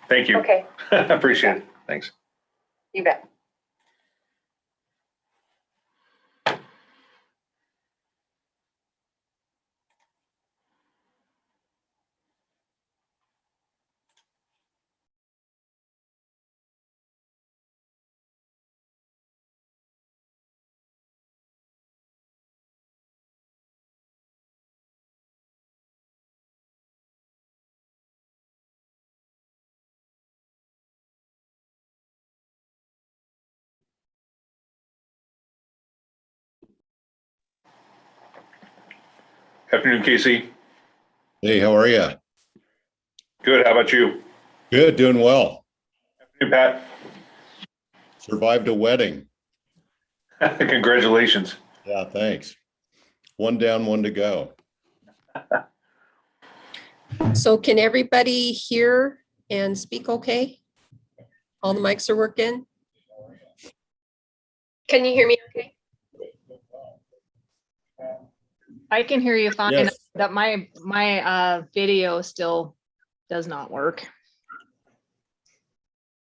Thank you. Okay, Appreciate it. Thanks. you bet. Afternoon, Casey. Hey, how are you? Good. How about you? Good, doing well. Afternoon, Pat. Survived a wedding. Congratulations. Yeah, thanks. One down, one to go. So can everybody hear and speak okay? All the mics are working? Can you hear me okay? I can hear you fine. Yes. That my video still does not work.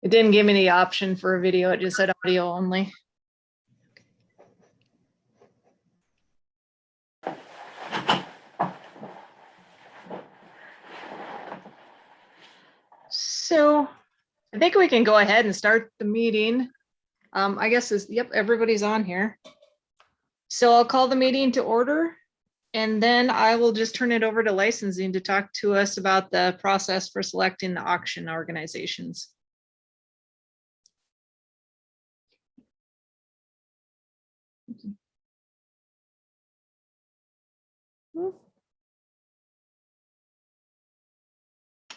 It didn't give me the option for a video. It just said audio only. So I think we can go ahead and start the meeting. I guess yep, everybody's on here. So I'll call the meeting to order. And then I will just turn it over to licensing to talk to us about the process for selecting the auction organizations.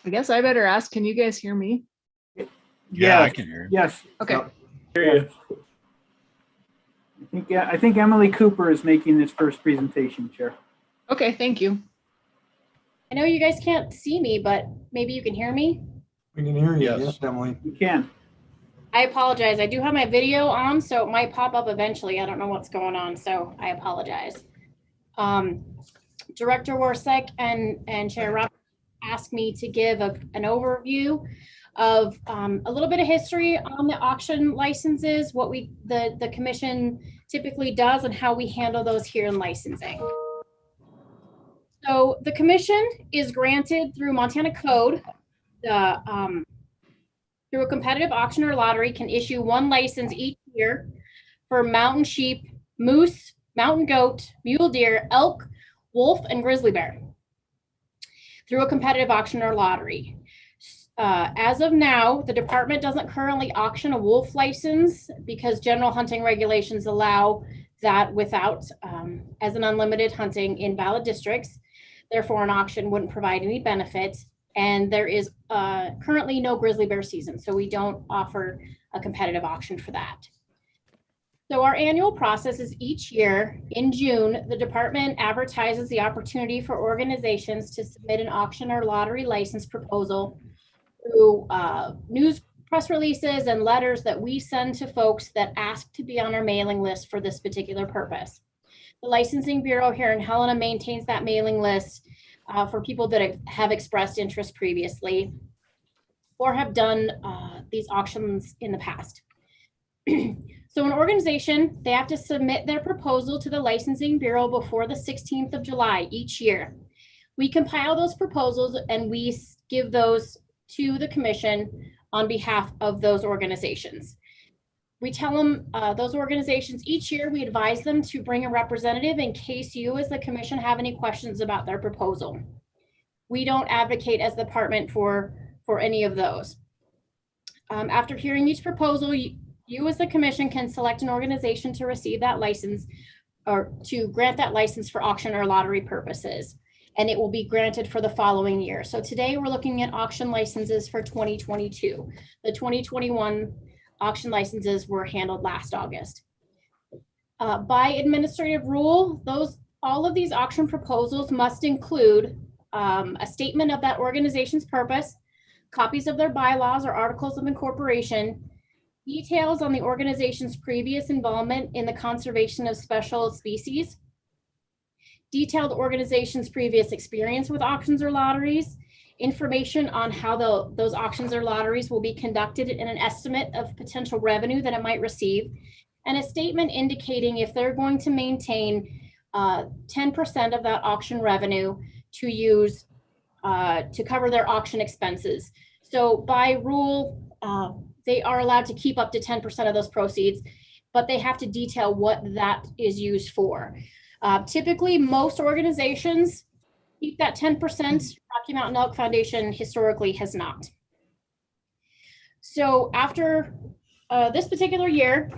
I guess I better ask, can you guys hear me? Yeah, I can hear. Yes. Okay. Hear you. I think Emily Cooper is making this first presentation, Chair. Okay, thank you. I know you guys can't see me, but maybe you can hear me. We can hear you. Yes. Yes, Emily. You can. I apologize. I do have my video on, so it might pop up eventually. I don't know what's going on, so I apologize. Director Warsek and Chair Rob asked me to give an overview of a little bit of history on the auction licenses, what the commission typically does and how we handle those here in licensing. So the commission is granted through Montana Code, through a competitive auction or lottery, can issue one license each year for mountain sheep, moose, mountain goat, mule deer, elk, wolf, and grizzly bear through a competitive auction or lottery. As of now, the department doesn't currently auction a wolf license because general hunting regulations allow that without as an unlimited hunting in valid districts. Therefore, an auction wouldn't provide any benefit. And there is currently no grizzly bear season, so we don't offer a competitive auction for that. So our annual process is each year in June, the department advertises the opportunity for organizations to submit an auction or lottery license proposal through news press releases and letters that we send to folks that ask to be on our mailing list for this particular purpose. The Licensing Bureau here in Helena maintains that mailing list for people that have expressed interest previously or have done these auctions in the past. So an organization, they have to submit their proposal to the Licensing Bureau before the 16th of July each year. We compile those proposals and we give those to the commission on behalf of those organizations. We tell them, those organizations each year, we advise them to bring a representative in case you as the commission have any questions about their proposal. We don't advocate as the department for any of those. After hearing each proposal, you as the commission can select an organization to receive that license or to grant that license for auction or lottery purposes. And it will be granted for the following year. So today we're looking at auction licenses for 2022. The 2021 auction licenses were handled last August. By administrative rule, all of these auction proposals must include a statement of that organization's purpose, copies of their bylaws or articles of incorporation, details on the organization's previous involvement in the conservation of special species, detailed organization's previous experience with auctions or lotteries, information on how those auctions or lotteries will be conducted, and an estimate of potential revenue that it might receive, and a statement indicating if they're going to maintain 10% of that auction revenue to use to cover their auction expenses. So by rule, they are allowed to keep up to 10% of those proceeds, but they have to detail what that is used for. Typically, most organizations keep that 10%. Rocky Mountain Elk Foundation historically has not. So after this particular year,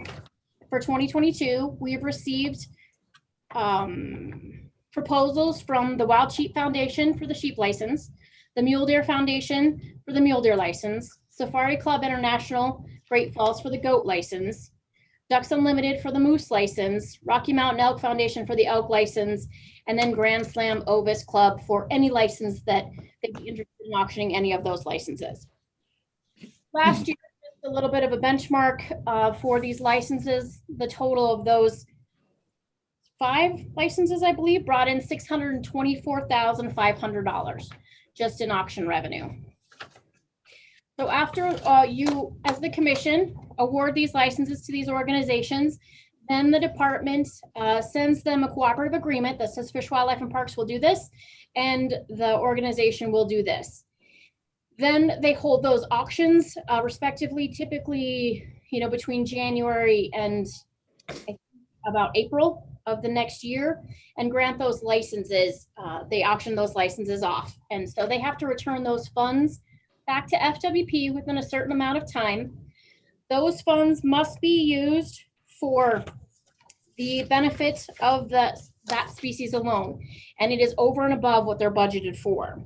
for 2022, we have received proposals from the Wild Sheep Foundation for the sheep license, the Mule Deer Foundation for the mule deer license, Safari Club International, Great Falls for the goat license, Ducks Unlimited for the moose license, Rocky Mountain Elk Foundation for the elk license, and then Grand Slam Ovis Club for any license that they'd be interested in auctioning any of those licenses. Last year, just a little bit of a benchmark for these licenses. The total of those 5 licenses, I believe, brought in $624,500 just in auction revenue. So after you, as the commission, award these licenses to these organizations, then the department sends them a cooperative agreement that says Fish, Wildlife, and Parks will do this, and the organization will do this. Then they hold those auctions respectively, typically, between January and about April of the next year, and grant those licenses. They auction those licenses off. And so they have to return those funds back to FWP within a certain amount of time. Those funds must be used for the benefit of that species alone. And it is over and above what they're budgeted for.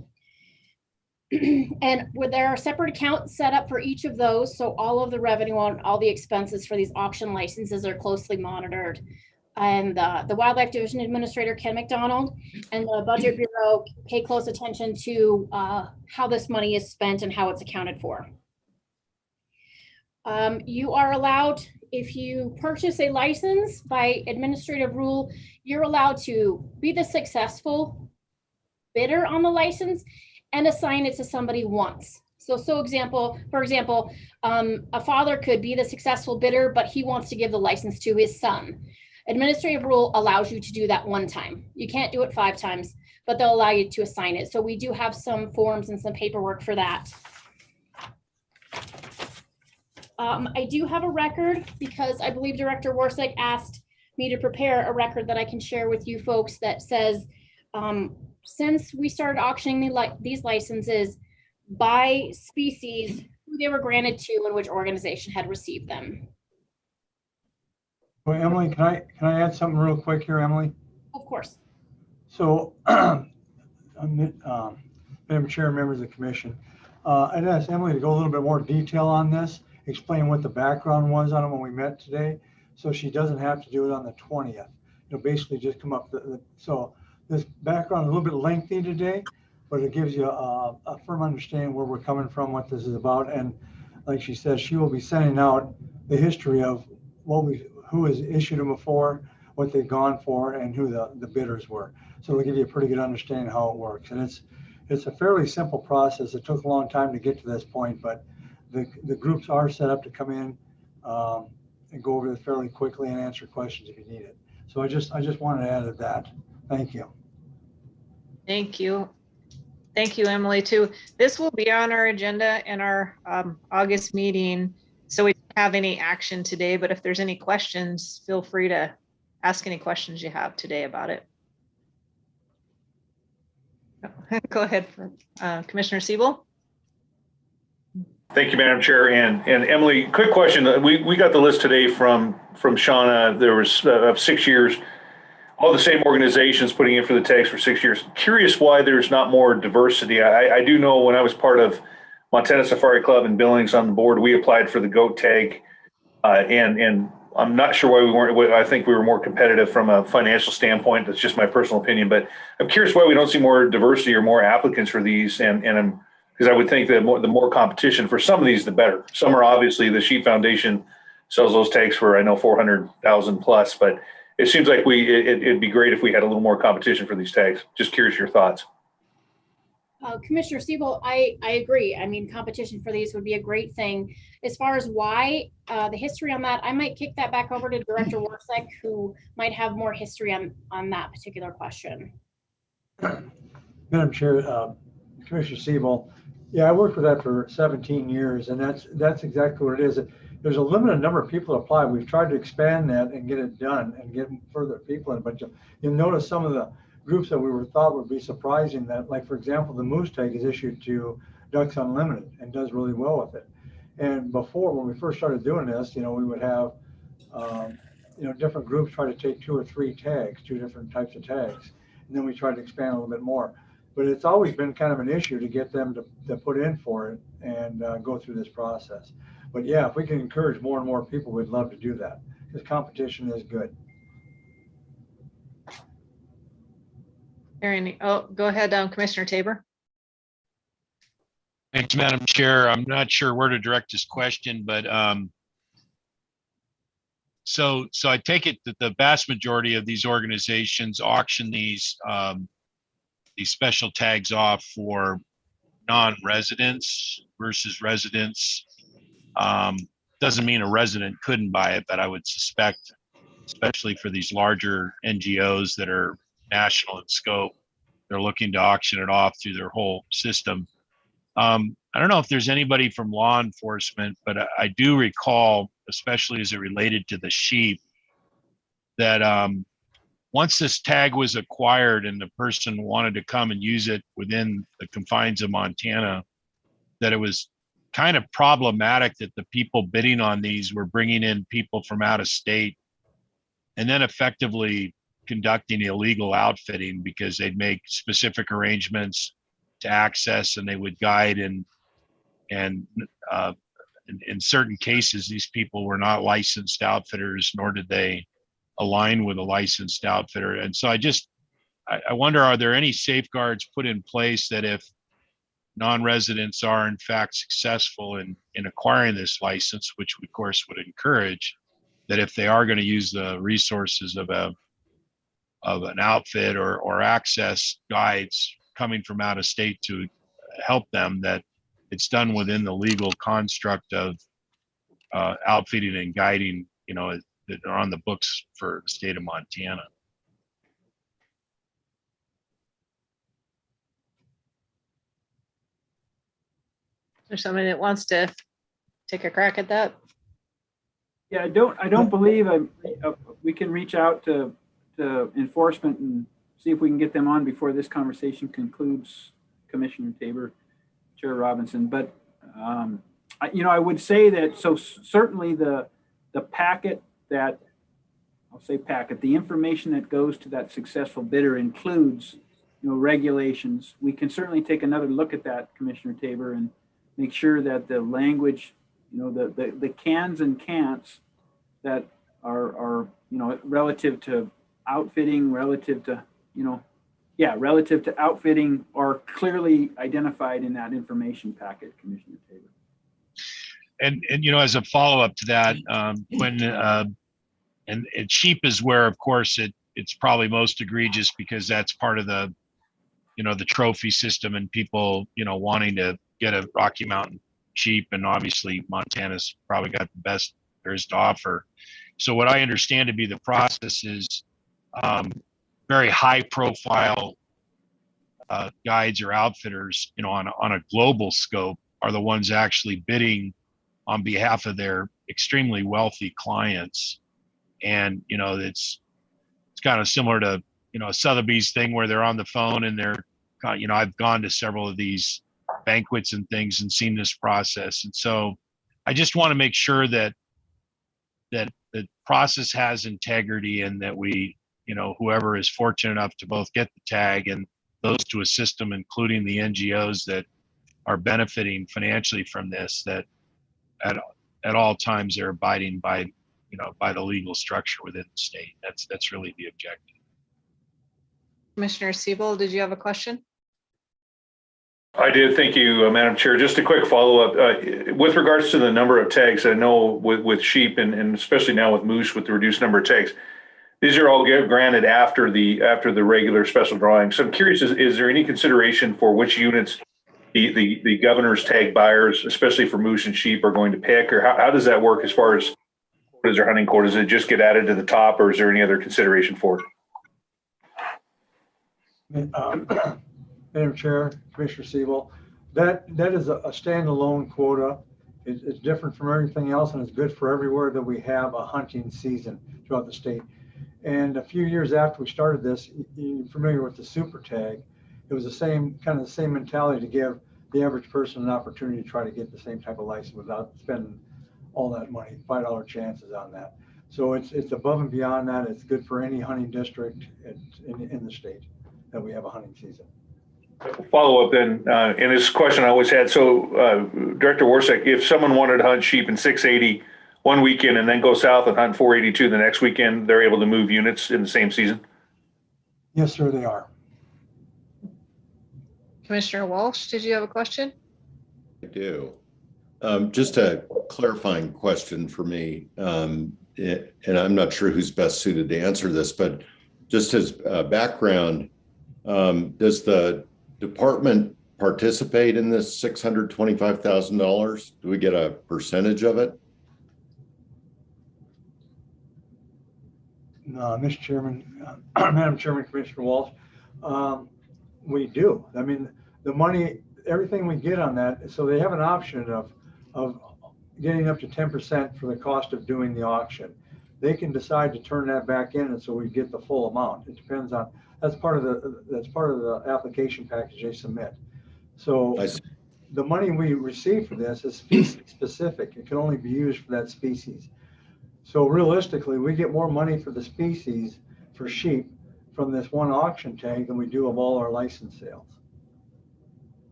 And where there are separate accounts set up for each of those, so all of the revenue and all the expenses for these auction licenses are closely monitored. And the Wildlife Division Administrator, Ken McDonald, and the Budget Bureau pay close attention to how this money is spent and how it's accounted for. You are allowed, if you purchase a license by administrative rule, you're allowed to be the successful bidder on the license and assign it to somebody once. For example, a father could be the successful bidder, but he wants to give the license to his son. Administrative rule allows you to do that one time. You can't do it 5 times, but they'll allow you to assign it. So we do have some forms and some paperwork for that. I do have a record because I believe Director Warsick asked me to prepare a record that I can share with you folks that says, since we started auctioning these licenses by species, who they were granted to and which organization had received them. Well, Emily, can I add something real quick here, Emily? Of course. So, Madam Chair, members of the commission, I'd ask Emily to go a little bit more detail on this, explain what the background was on it when we met today, so she doesn't have to do it on the 20th. It'll basically just come up. So this background is a little bit lengthy today, but it gives you a firm understanding where we're coming from, what this is about. And like she says, she will be sending out the history of who has issued them before, what they've gone for, and who the bidders were. So it'll give you a pretty good understanding of how it works. And it's a fairly simple process. It took a long time to get to this point, but the groups are set up to come in and go over this fairly quickly and answer questions if you need it. So I just wanted to add that. Thank you. Thank you. Thank you, Emily, too. This will be on our agenda in our August meeting. So we don't have any action today, but if there's any questions, feel free to ask any questions you have today about it. Go ahead, Commissioner Siebel. Thank you, Madam Chair. And Emily, quick question. We got the list today from Shauna. There was 6 years, all the same organizations putting in for the tags for 6 years. Curious why there's not more diversity. I do know when I was part of Montana Safari Club and Billings on the board, we applied for the goat tag. And I'm not sure why we weren't. I think we were more competitive from a financial standpoint. That's just my personal opinion. But I'm curious why we don't see more diversity or more applicants for these. And because I would think that the more competition for some of these, the better. Some are obviously, the Sheep Foundation sells those tags for, I know, 400,000 plus. But it seems like it'd be great if we had a little more competition for these tags. Just curious your thoughts. Commissioner Siebel, I agree. I mean, competition for these would be a great thing. As far as why, the history on that, I might kick that back over to Director Warsek, who might have more history on that particular question. Madam Chair, Commissioner Siebel, yeah, I worked with that for 17 years, and that's exactly what it is. There's a limited number of people apply. We've tried to expand that and get it done and get further people in, but you'll notice some of the groups that we thought would be surprising that, like, for example, the moose tag is issued to Ducks Unlimited and does really well with it. And before, when we first started doing this, we would have, different groups try to take 2 or 3 tags, 2 different types of tags. And then we tried to expand a little bit more. But it's always been kind of an issue to get them to put in for it and go through this process. But yeah, if we can encourage more and more people, we'd love to do that, because competition is good. Go ahead, Commissioner Tabor. Thanks, Madam Chair. I'm not sure where to direct this question, but so I take it that the vast majority of these organizations auction these special tags off for non-residents versus residents. Doesn't mean a resident couldn't buy it, but I would suspect, especially for these larger NGOs that are national in scope, they're looking to auction it off through their whole system. I don't know if there's anybody from law enforcement, but I do recall, especially as it related to the sheep, that once this tag was acquired and the person wanted to come and use it within the confines of Montana, that it was kind of problematic that the people bidding on these were bringing in people from out of state and then effectively conducting illegal outfitting, because they'd make specific arrangements to access and they would guide, and in certain cases, these people were not licensed outfitters, nor did they align with a licensed outfitter. And so I wonder, are there any safeguards put in place that if non-residents are in fact successful in acquiring this license, which we of course would encourage, that if they are going to use the resources of an outfit or access guides coming from out of state to help them, that it's done within the legal construct of outfitting and guiding, that are on the books for the state of Montana. There's somebody that wants to take a crack at that. Yeah, I don't believe we can reach out to enforcement and see if we can get them on before this conversation concludes, Commissioner Tabor, Chair Robinson. But I would say that, so certainly the packet that, the information that goes to that successful bidder includes, regulations. We can certainly take another look at that, Commissioner Tabor, and make sure that the language, the cans and can'ts that are relative to outfitting, relative to outfitting, are clearly identified in that information packet, Commissioner Tabor. And as a follow-up to that, and sheep is where, of course, it's probably most egregious, because that's part of the the trophy system and people wanting to get a Rocky Mountain sheep, and obviously Montana's probably got the best there is to offer. So what I understand to be the process is very high profile guides or outfitters, on a global scope, are the ones actually bidding on behalf of their extremely wealthy clients. And it's kind of similar to a Sotheby's thing, where they're on the phone and they're I've gone to several of these banquets and things and seen this process. And so I just want to make sure that the process has integrity, and that we, whoever is fortunate enough to both get the tag and those to assist them, including the NGOs that are benefiting financially from this, that at all times they're abiding by the legal structure within the state. That's really the objective. Commissioner Siebel, did you have a question? I did. Thank you, Madam Chair. Just a quick follow-up. With regards to the number of tags, I know with sheep and especially now with moose, with the reduced number of tags, These are all granted after the regular special drawing. So I'm curious, is there any consideration for which units the governor's tag buyers, especially for moose and sheep, are going to pick, or how does that work as far as quotas or hunting quotas? Does it just get added to the top, or is there any other consideration for it? Madam Chair, Commissioner Siebel, that is a standalone quota. It's different from everything else, and it's good for everywhere that we have a hunting season throughout the state. And a few years after we started this, you're familiar with the super tag. It was the same mentality to give the average person an opportunity to try to get the same type of license without spending all that money, $5 chances on that. So it's above and beyond that. It's good for any hunting district in the state that we have a hunting season. Follow up then, and this question I always had. So Director Warsack, if someone wanted to hunt sheep in 680 one weekend and then go south and hunt 482 the next weekend, they're able to move units in the same season? Yes, sir, they are. Commissioner Walsh, did you have a question? I do. Just a clarifying question for me, and I'm not sure who's best suited to answer this, but just as background, does the department participate in this $625,000? Do we get a percentage of it? No, Mr. Chairman, Madam Chairman, Commissioner Walsh, we do. I mean, the money, everything we get on that, so they have an option of getting up to 10% for the cost of doing the auction. They can decide to turn that back in, and so we get the full amount. It depends on, that's part of the application package they submit. So the money we receive for this is species specific. It can only be used for that species. So realistically, we get more money for the species for sheep from this one auction tag than we do of all our license sales.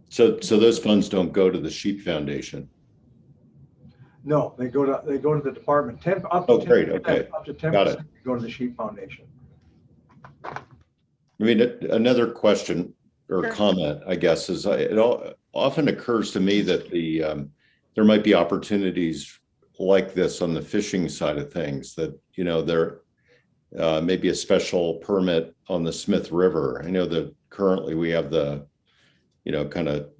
So those funds don't go to the Sheep Foundation? No, they go to the department. Great. Okay. Up to 10% Got it. go to the Sheep Foundation. I mean, another question or Sure. comment, I guess, is it often occurs to me that there might be opportunities like this on the fishing side of things, that, you know, there may be a special permit on the Smith River. I know that currently we have the, you know, kind of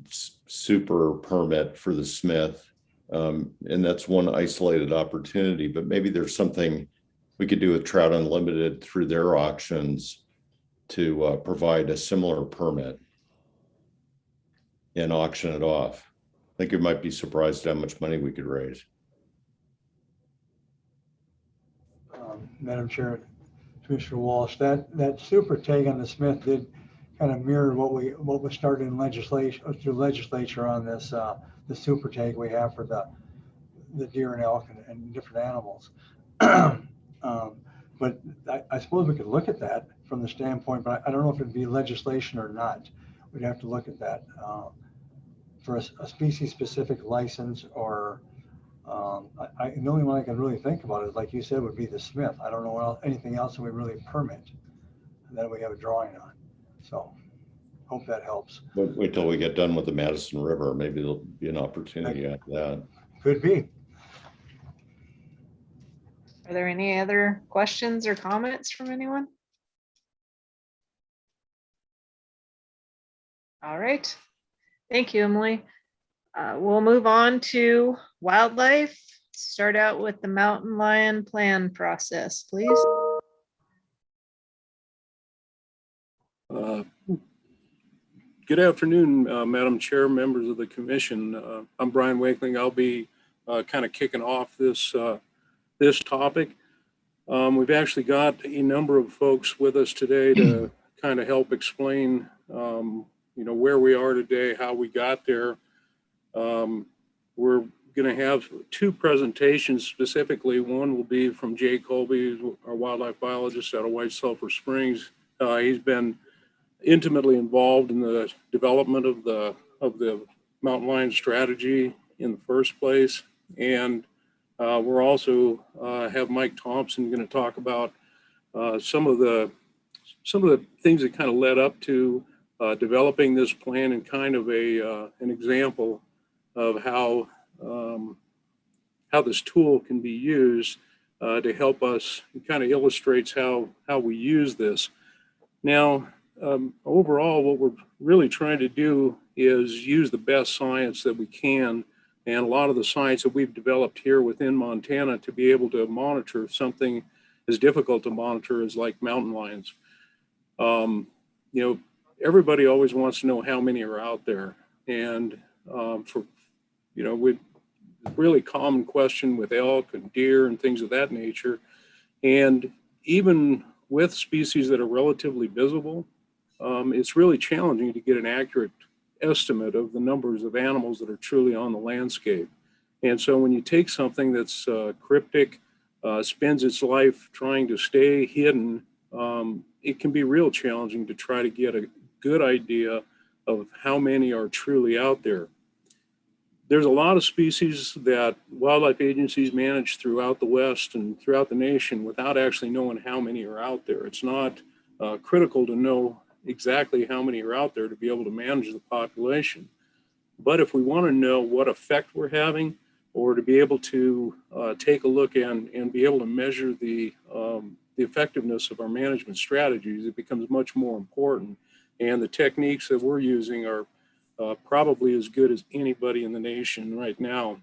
super permit for the Smith, and that's one isolated opportunity, but maybe there's something we could do with Trout Unlimited through their auctions to provide a similar permit and auction it off. I think you might be surprised how much money we could raise. Madam Chair, Commissioner Walsh, that super tag on the Smith did kind of mirror what was started in legislature on this the super tag we have for the deer and elk and different animals. But I suppose we could look at that from the standpoint, but I don't know if it'd be legislation or not. We'd have to look at that for a species specific license, or the only one I can really think about is, like you said, would be the Smith. I don't know anything else that we really permit that we have a drawing on. So hope that helps. Wait till we get done with the Madison River. Maybe there'll be an opportunity after that. Could be. Are there any other questions or comments from anyone? All right. Thank you, Emily. We'll move on to wildlife. Start out with the mountain lion plan process, please. Good afternoon, Madam Chair, members of the commission. I'm Brian Wakeling. I'll be kind of kicking off this topic. We've actually got a number of folks with us today to kind of help explain, you know, where we are today, how we got there. We're going to have two presentations specifically. One will be from Jay Colby, our wildlife biologist out of White Sulphur Springs. He's been intimately involved in the development of the mountain lion strategy in the first place. And we're also have Mike Thompson going to talk about some of the things that kind of led up to developing this plan, and kind of an example of how this tool can be used to help us. It kind of illustrates how we use this. Now, overall, what we're really trying to do is use the best science that we can, and a lot of the science that we've developed here within Montana to be able to monitor something as difficult to monitor as like mountain lions. You know, everybody always wants to know how many are out there, and for, you know, with really common question with elk and deer and things of that nature, and even with species that are relatively visible, it's really challenging to get an accurate estimate of the numbers of animals that are truly on the landscape. And so when you take something that's cryptic, spends its life trying to stay hidden, it can be real challenging to try to get a good idea of how many are truly out there. There's a lot of species that wildlife agencies manage throughout the West and throughout the nation without actually knowing how many are out there. It's not critical to know exactly how many are out there to be able to manage the population. But if we want to know what effect we're having, or to be able to take a look and be able to measure the effectiveness of our management strategies, it becomes much more important. And the techniques that we're using are probably as good as anybody in the nation right now.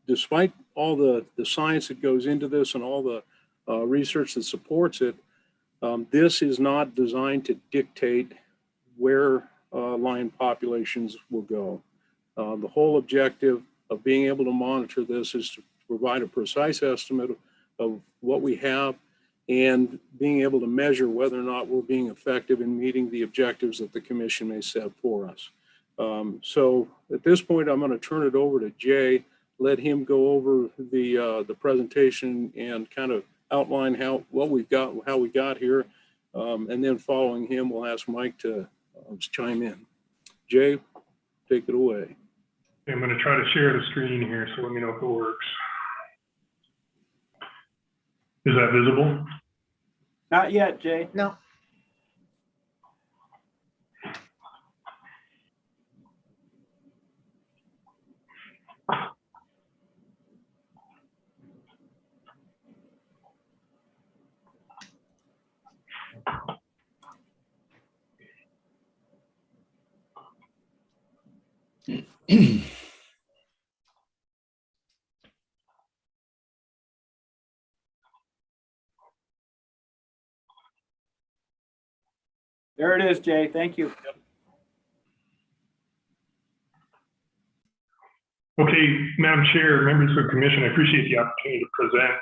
Despite all the science that goes into this and all the research that supports it, this is not designed to dictate where lion populations will go. The whole objective of being able to monitor this is to provide a precise estimate of what we have and being able to measure whether or not we're being effective in meeting the objectives that the commission may set for us. So at this point, I'm going to turn it over to Jay, let him go over the presentation and kind of outline what we've got, how we got here. And then following him, we'll ask Mike to chime in. Jay, take it away. I'm going to try to share the screen here, so let me know if it works. Is that visible? Not yet, Jay. No. There it is, Jay. Thank you. Okay, Madam Chair, members of the commission, I appreciate the opportunity to present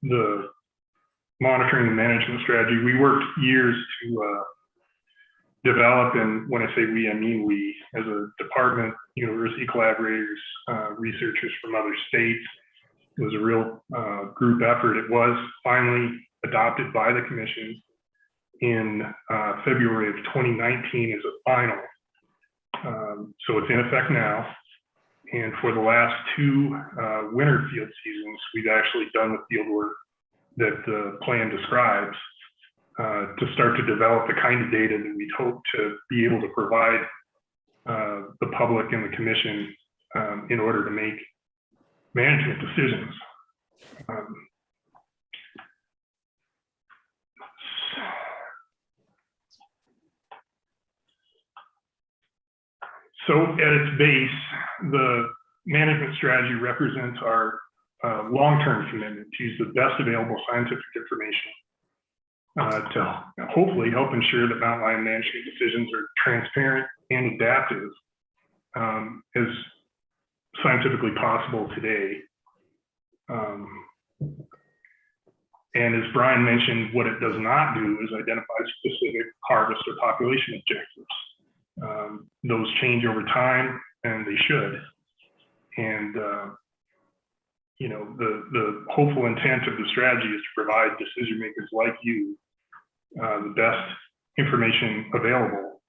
the monitoring and management strategy. We worked years to develop, and when I say we, I mean we, as a department, university collaborators, researchers from other states. It was a real group effort. It was finally adopted by the commission in February of 2019 as a final. So it's in effect now. And for the last two winter field seasons, we've actually done the field work that the plan describes to start to develop the kind of data that we'd hope to be able to provide the public and the commission in order to make management decisions. So at its base, the management strategy represents our long-term commitment to use the best available scientific information to hopefully help ensure that mountain lion management decisions are transparent and adaptive as scientifically possible today. And as Brian mentioned, what it does not do is identify specific harvest or population objectives. Those change over time, and they should. And the hopeful intent of the strategy is to provide decision makers like you the best information available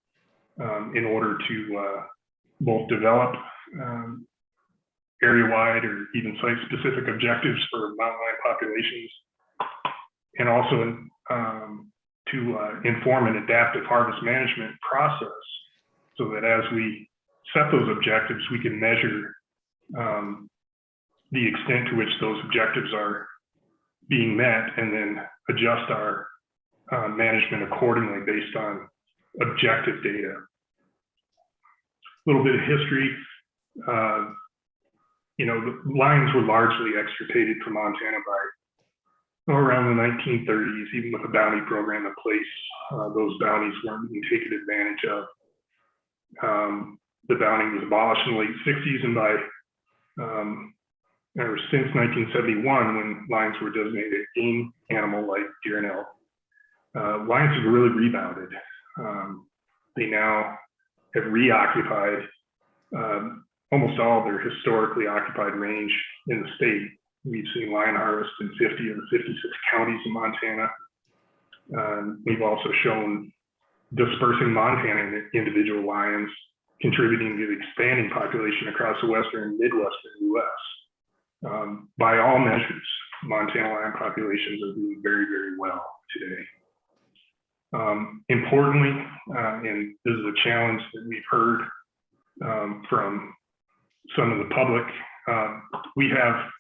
in order to both develop area-wide or even site-specific objectives for mountain lion populations, and also to inform an adaptive harvest management process, so that as we set those objectives, we can measure the extent to which those objectives are being met, and then adjust our management accordingly based on objective data. A little bit of history. You know, the lions were largely extirpated from Montana by around the 1930s, even with a bounty program in place. Those bounties weren't being taken advantage of. The bounty was abolished in the late 60s, and by or since 1971, when lions were designated a game animal like deer and elk, lions have really rebounded. They now have reoccupied almost all of their historically occupied range in the state. We've seen lion harvest in 50 of the 56 counties in Montana. We've also shown dispersing Montana into individual lions, contributing to the expanding population across the western and midwestern U.S. By all measures, Montana lion populations are doing very, very well today. Importantly, and this is a challenge that we've heard from some of the public, we have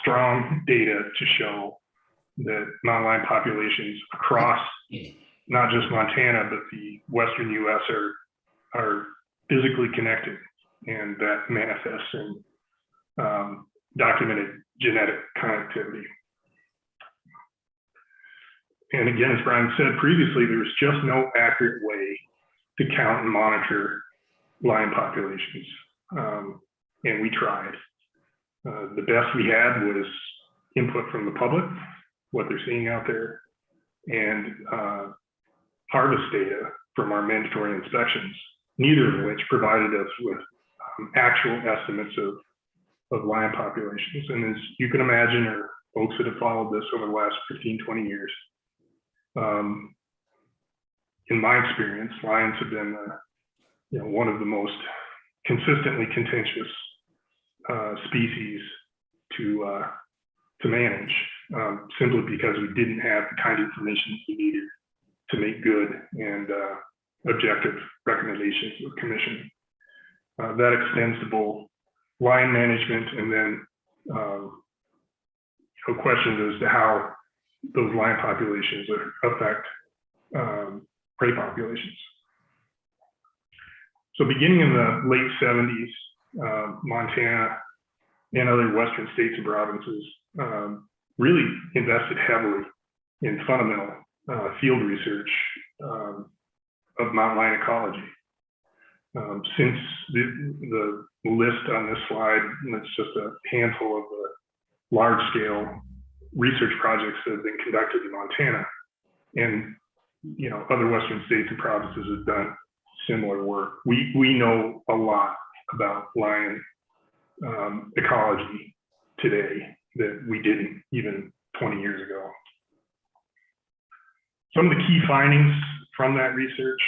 strong data to show that mountain lion populations across not just Montana, but the western U.S. are physically connected, and that manifests in documented genetic connectivity. And again, as Brian said previously, there was just no accurate way to count and monitor lion populations. And we tried. The best we had was input from the public, what they're seeing out there, and harvest data from our mandatory inspections, neither of which provided us with actual estimates of lion populations. And as you can imagine, or folks that have followed this over the last 15, 20 years, in my experience, lions have been one of the most consistently contentious species to manage, simply because we didn't have the kind of information we needed to make good and objective recommendations to the commission. That extends to both lion management and then questions as to how those lion populations affect prey populations. So beginning in the late 70s, Montana and other western states and provinces really invested heavily in fundamental field research of mountain lion ecology. Since the list on this slide, and it's just a handful of the large-scale research projects that have been conducted in Montana, and other western states and provinces have done similar work. We know a lot about lion ecology today that we didn't even 20 years ago. Some of the key findings from that research: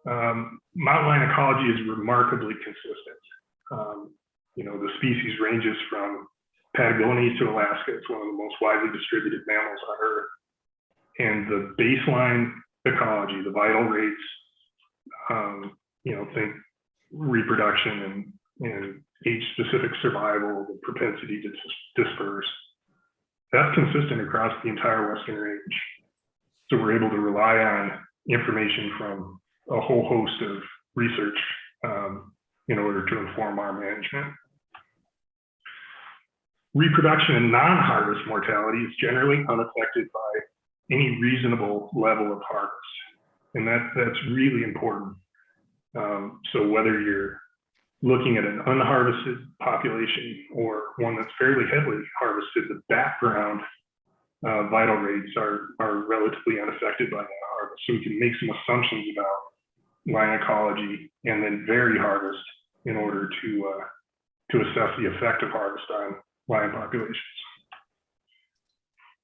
mountain lion ecology is remarkably consistent. The species ranges from Patagonia to Alaska. It's one of the most widely distributed mammals on Earth. And the baseline ecology, the vital rates, think reproduction and age-specific survival, the propensity to disperse, that's consistent across the entire Western range. So we're able to rely on information from a whole host of research in order to inform our management. Reproduction and non-harvest mortality is generally unaffected by any reasonable level of harvest. And that's really important. So whether you're looking at an unharvested population or one that's fairly heavily harvested, the background vital rates are relatively unaffected by that harvest. So we can make some assumptions about lion ecology and then vary harvest in order to assess the effect of harvest on lion populations.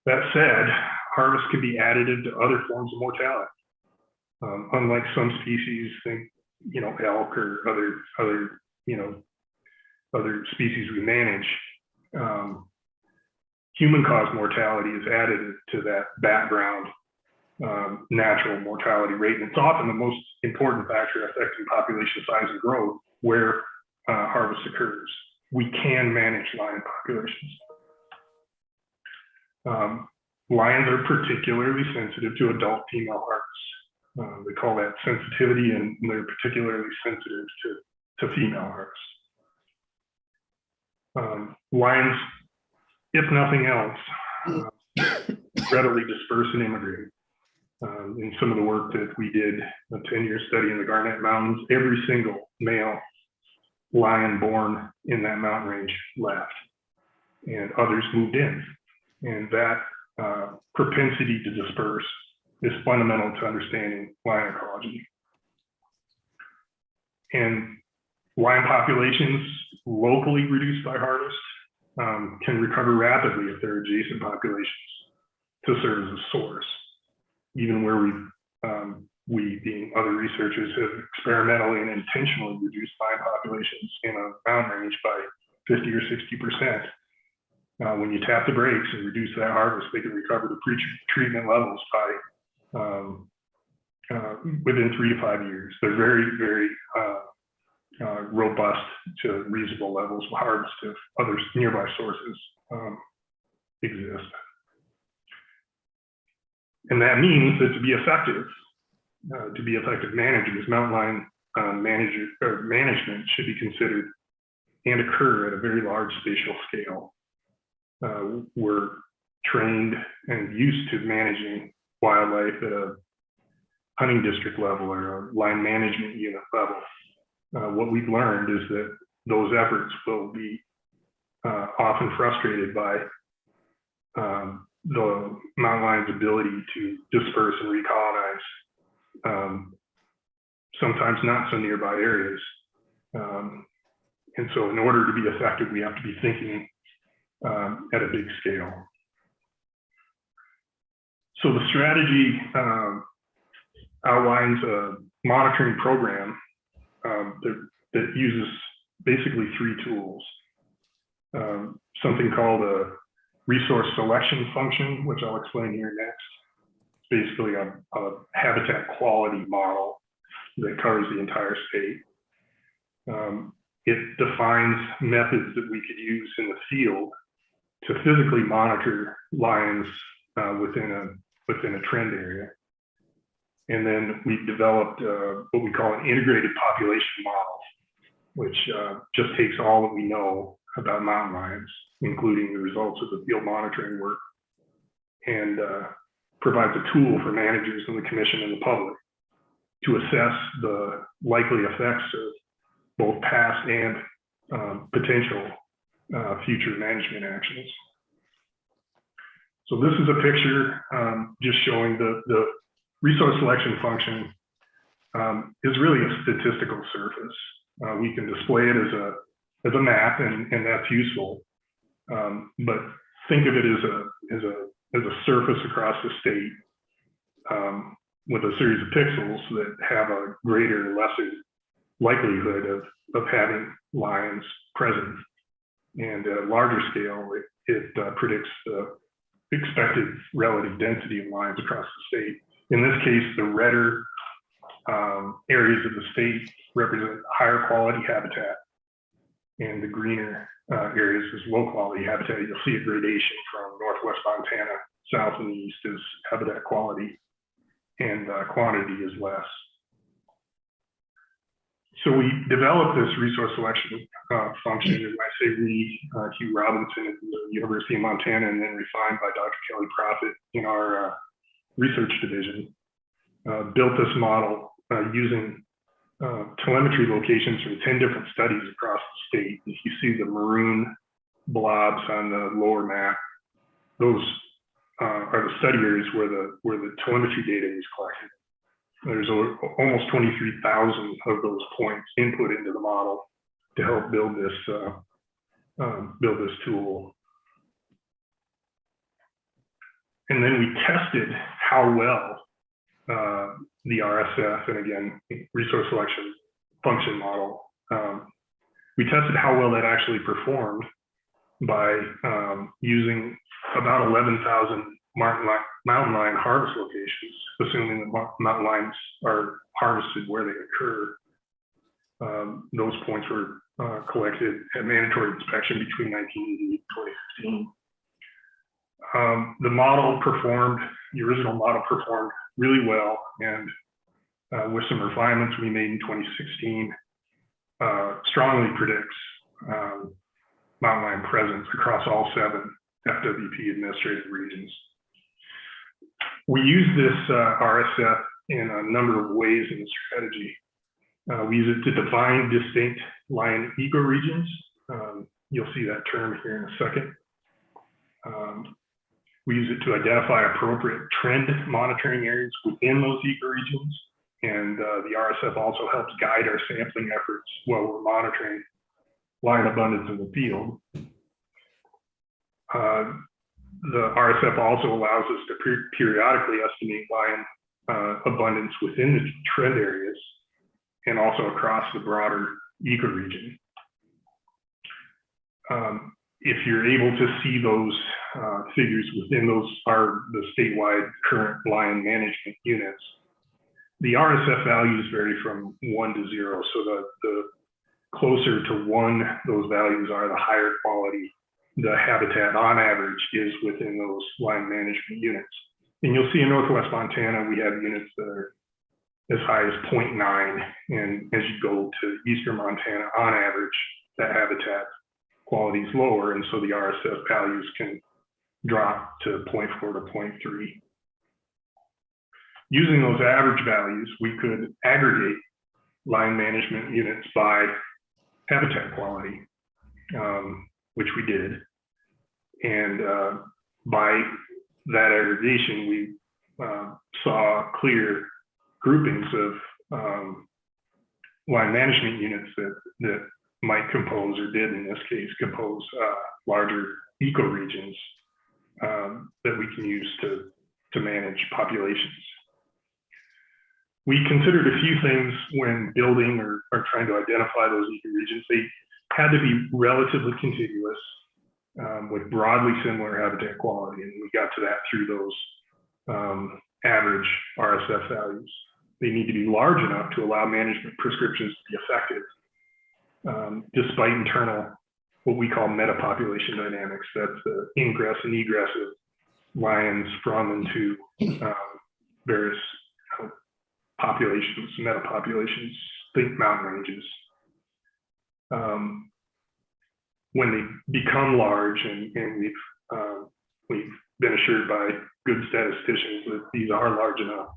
That said, harvest can be additive to other forms of mortality. Unlike some species, think elk or other species we manage, human-caused mortality is added to that background natural mortality rate, and it's often the most important factor affecting population size and growth where harvest occurs. we can manage lion populations. Lions are particularly sensitive to adult female harvests. They call that sensitivity, and they're particularly sensitive to female harvests. Lions, if nothing else, readily disperse and immigrate. In some of the work that we did, a 10-year study in the Garnet Mountains, every single male lion born in that mountain range left, and others moved in. And that propensity to disperse is fundamental to understanding lion ecology. And lion populations locally reduced by harvest can recover rapidly if there are adjacent populations to serve as a source, even where we being other researchers have experimentally and intentionally reduced lion populations in a mountain range by 50 or 60%. When you tap the brakes and reduce that harvest, they can recover the pre-treatment levels by within 3 to 5 years. They're very, very robust to reasonable levels of harvest if other nearby sources exist. And that means that to be effective managers, mountain lion management should be considered and occur at a very large spatial scale. We're trained and used to managing wildlife at a hunting district level or a line management unit level. What we've learned is that those efforts will be often frustrated by the mountain lion's ability to disperse and recolonize, sometimes not so nearby areas. And so in order to be effective, we have to be thinking at a big scale. So the strategy outlines a monitoring program that uses basically 3 tools. Something called a resource selection function, which I'll explain here next. It's basically a habitat quality model that covers the entire state. It defines methods that we could use in the field to physically monitor lions within a trend area. And then we've developed what we call an integrated population model, which just takes all that we know about mountain lions, including the results of the field monitoring work, and provides a tool for managers and the commission and the public to assess the likely effects of both past and potential future management actions. So this is a picture just showing the resource selection function is really a statistical surface. We can display it as a map, and that's useful. But think of it as a surface across the state with a series of pixels that have a greater or lesser likelihood of having lions present. And at a larger scale, it predicts the expected relative density of lions across the state. In this case, the redder areas of the state represent higher quality habitat, and the greener areas is low quality habitat. You'll see a gradation from northwest Montana south and east as habitat quality and quantity is less. So we developed this resource selection function, and I say we, Hugh Robinson at the University of Montana, and then refined by Dr. Kelly Proffitt in our research division, built this model using telemetry locations from 10 different studies across the state. If you see the maroon blobs on the lower map, those are the study areas where the telemetry data is collected. There's almost 23,000 of those points input into the model to help build this tool. And then we tested how well the RSF, and again, resource selection function model, we tested how well that actually performed by using about 11,000 mountain lion harvest locations, assuming that mountain lions are harvested where they occur. Those points were collected at mandatory inspection between 1988 and 2015. The original model performed really well, and with some refinements we made in 2016, strongly predicts mountain lion presence across all 7 FWP administrative regions. We use this RSF in a number of ways in the strategy. We use it to define distinct lion ecoregions. You'll see that term here in a second. We use it to identify appropriate trend monitoring areas within those ecoregions. And the RSF also helps guide our sampling efforts while we're monitoring lion abundance in the field. The RSF also allows us to periodically estimate lion abundance within the trend areas and also across the broader ecoregion. If you're able to see those figures within those are the statewide current lion management units, the RSF values vary from 1 to 0. So the closer to 1 those values are, the higher quality the habitat on average is within those lion management units. And you'll see in Northwest Montana, we have units that are as high as 0.9. And as you go to Eastern Montana, on average, that habitat quality is lower. And so the RSF values can drop to 0.4 to 0.3. Using those average values, we could aggregate lion management units by habitat quality, which we did. And by that aggregation, we saw clear groupings of lion management units that might compose, or did in this case, compose larger ecoregions that we can use to manage populations. We considered a few things when building or trying to identify those ecoregions. They had to be relatively contiguous with broadly similar habitat quality, and we got to that through those average RSF values. They need to be large enough to allow management prescriptions to be effective, despite internal, what we call metapopulation dynamics. That's the ingress and egress of lions from and to various populations, metapopulations, think mountain ranges. When they become large, and we've been assured by good statisticians that these are large enough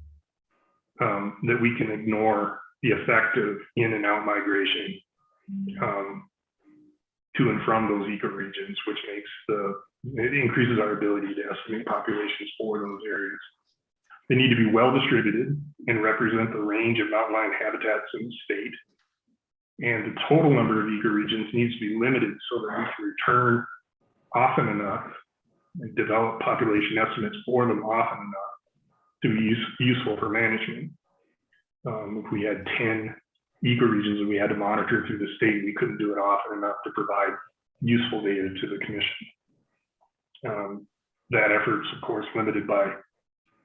that we can ignore the effect of in and out migration to and from those ecoregions, which it increases our ability to estimate populations for those areas. They need to be well distributed and represent the range of mountain lion habitats in the state. And the total number of ecoregions needs to be limited so that we can return often enough and develop population estimates for them often enough to be useful for management. If we had 10 ecoregions that we had to monitor through the state, we couldn't do it often enough to provide useful data to the commission. That effort's, of course, limited by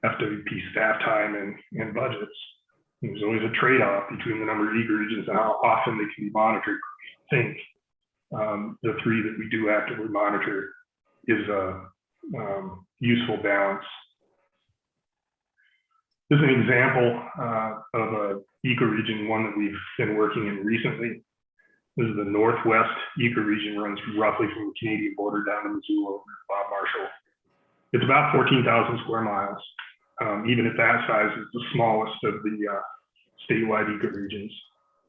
FWP staff time and budgets. There's always a trade-off between the number of ecoregions and how often they can be monitored. I think the 3 that we do actively monitor is a useful balance. This is an example of an ecoregion, one that we've been working in recently. This is the Northwest ecoregion, runs roughly from the Canadian border down to Missoula over Bob Marshall. It's about 14,000 square miles. Even at that size, it's the smallest of the statewide ecoregions,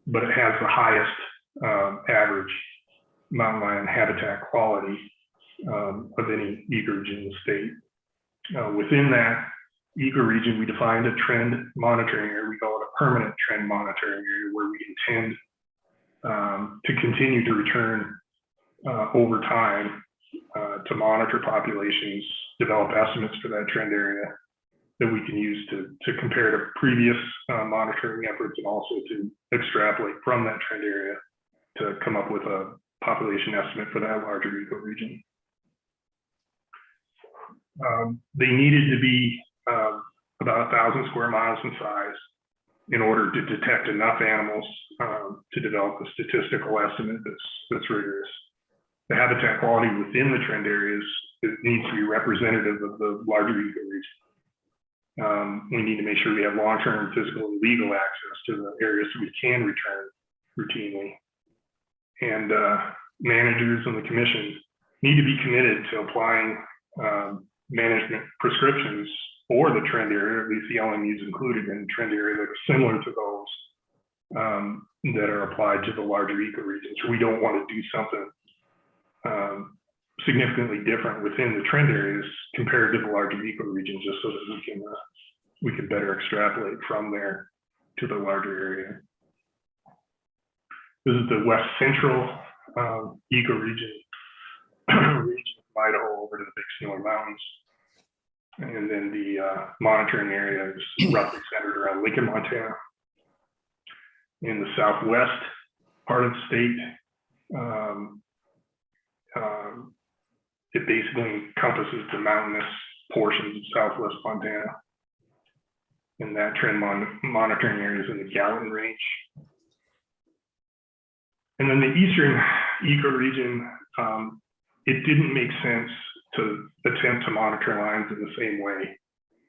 but it has the highest average mountain lion habitat quality of any ecoregion in the state. Within that ecoregion, we defined a trend monitoring area. We call it a permanent trend monitoring area, where we intend to continue to return over time to monitor populations, develop estimates for that trend area that we can use to compare to previous monitoring efforts, and also to extrapolate from that trend area to come up with a population estimate for that larger ecoregion. They needed to be about 1,000 square miles in size, in order to detect enough animals to develop a statistical estimate that's rigorous. The habitat quality within the trend areas, it needs to be representative of the larger ecoregion. We need to make sure we have long-term physical and legal access to the areas so we can return routinely. And managers and the commission need to be committed to applying management prescriptions for the trend area, at least the LMUs included in the trend area, that are similar to those that are applied to the larger ecoregions. So we don't want to do something significantly different within the trend areas compared to the larger ecoregions, just so that we can better extrapolate from there to the larger area. This is the west central ecoregion, region of Idaho over to the Big Snowy Mountains. And then the monitoring area is roughly centered around Lincoln, Montana. In the southwest part of the state, it basically encompasses the mountainous portions of southwest Montana. And that trend monitoring area is in the Gallatin Range. And then the eastern ecoregion, it didn't make sense to attempt to monitor lines in the same way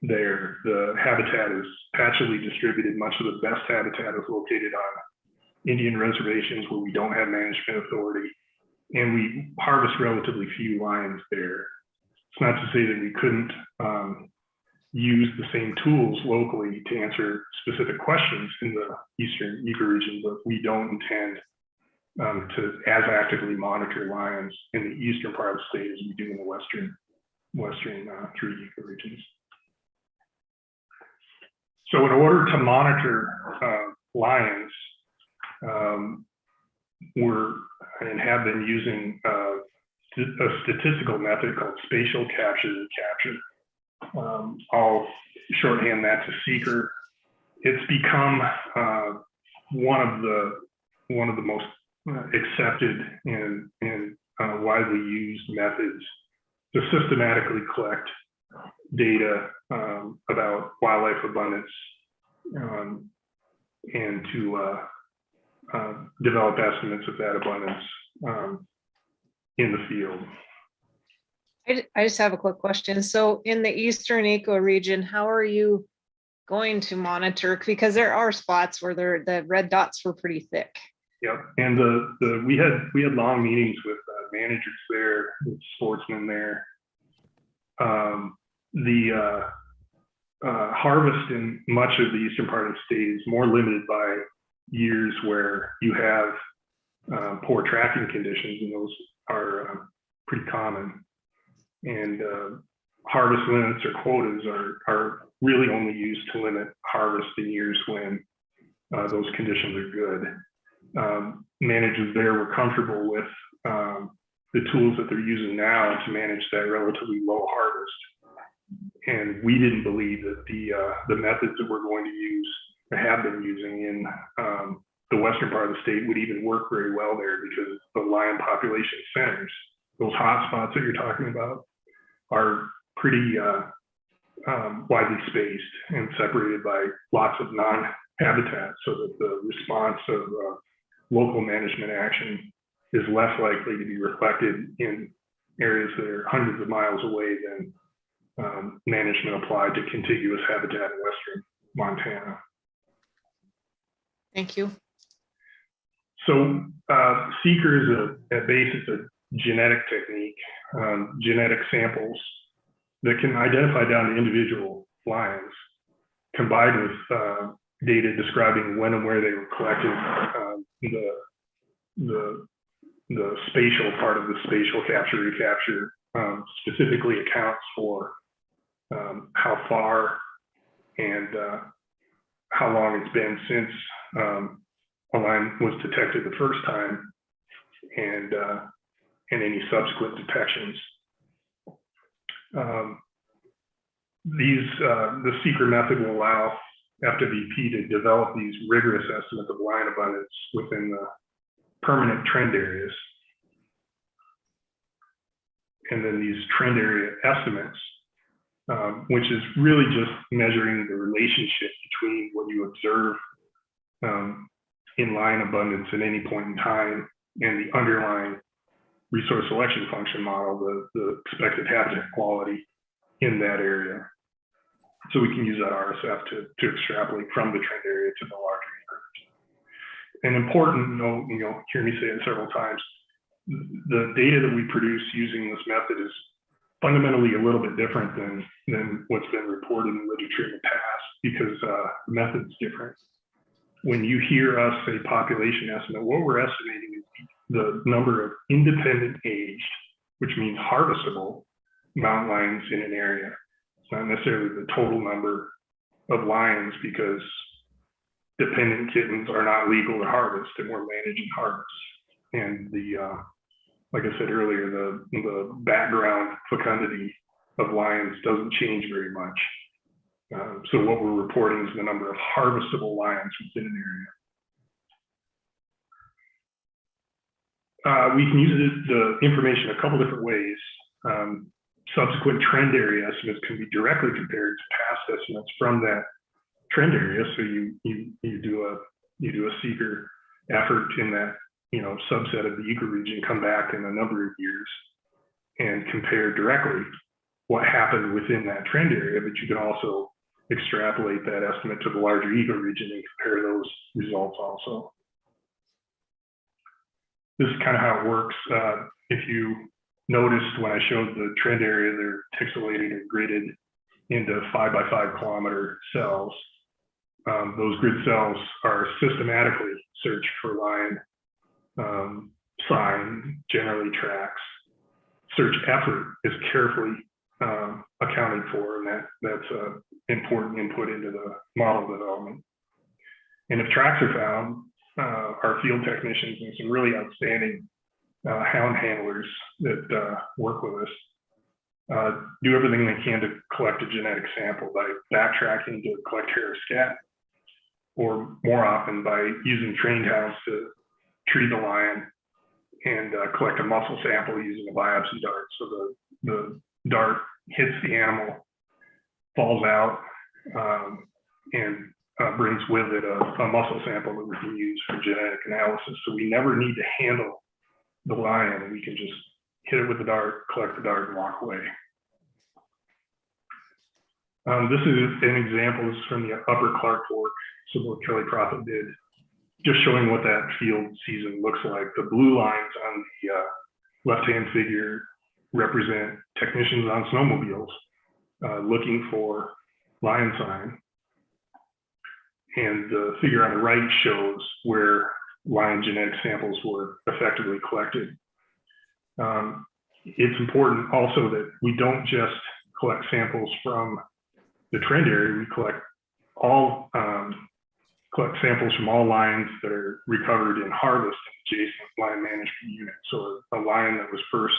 there. The habitat is patchily distributed. Much of the best habitat is located on Indian reservations where we don't have management authority, and we harvest relatively few lines there. It's not to say that we couldn't use the same tools locally to answer specific questions in the eastern ecoregion, but we don't intend to as actively monitor lions in the eastern part of the state as we do in the western three ecoregions. So in order to monitor lions, have been using a statistical method called spatial capture. I'll shorthand that to Seeker. It's become one of the most accepted and widely used methods to systematically collect data about wildlife abundance and to develop estimates of that abundance in the field. I just have a quick question. So in the eastern ecoregion, how are you going to monitor? Because there are spots where the red dots were pretty thick. Yep, and we had long meetings with managers there, with sportsmen there. The harvest in much of the eastern part of the state is more limited by years where you have poor tracking conditions, and those are pretty common. And harvest limits or quotas are really only used to limit harvest in years when those conditions are good. Managers there were comfortable with the tools that they're using now to manage that relatively low harvest. And we didn't believe that the methods that we're going to use or have been using in the western part of the state would even work very well there, because the lion population centers, those hot spots that you're talking about, are pretty widely spaced and separated by lots of non-habitat, so that the response of local management action is less likely to be reflected in areas that are hundreds of miles away than management applied to contiguous habitat in western Montana. Thank you. So Seeker is at base, it's a genetic technique, genetic samples that can identify down to individual lions, combined with data describing when and where they were collected. The spatial part of the spatial capture recapture specifically accounts for how far and how long it's been since a lion was detected the first time, and any subsequent detections. The Seeker method will allow FWP to develop these rigorous estimates of lion abundance within the permanent trend areas. And then these trend area estimates, which is really just measuring the relationship between what you observe in-line abundance at any point in time, and the underlying resource selection function model, the expected habitat quality in that area. So we can use that RSF to extrapolate from the trend area to the larger acreage. An important note, you'll hear me say it several times, the data that we produce using this method is fundamentally a little bit different than what's been reported in literature in the past, because the method's different. When you hear us say population estimate, what we're estimating is the number of independent aged, which means harvestable mountain lions in an area. It's not necessarily the total number of lions, because dependent kittens are not legal to harvest, and we're managing harvest. And like I said earlier, the background fecundity of lions doesn't change very much. So what we're reporting is the number of harvestable lions within an area. We can use the information a couple different ways. Subsequent trend area estimates can be directly compared to past estimates from that trend area. So you do a seeker effort in that subset of the ecoregion, come back in a number of years and compare directly what happened within that trend area, but you can also extrapolate that estimate to the larger ecoregion and compare those results also. This is kind of how it works. If you noticed when I showed the trend area, they're pixelated and gridded into 5 by 5 kilometer cells. Those grid cells are systematically searched for lion sign, generally tracks. Search effort is carefully accounted for, and that's an important input into the model development. And if tracks are found, our field technicians and some really outstanding hound handlers that work with us do everything they can to collect a genetic sample by backtracking to collect hair or scat, or more often by using trained hounds to tree the lion and collect a muscle sample using a biopsy dart. So the dart hits the animal, falls out, and brings with it a muscle sample that we can use for genetic analysis. So we never need to handle the lion. We can just hit it with the dart, collect the dart, and walk away. This is an example. This is from the Upper Clark Fork, so what Kelly Prophet did, just showing what that field season looks like. The blue lines on the left-hand figure represent technicians on snowmobiles looking for lion sign. And the figure on the right shows where lion genetic samples were effectively collected. It's important also that we don't just collect samples from the trend area. We collect samples from all lions that are recovered in harvest in adjacent lion management units. So a lion that was first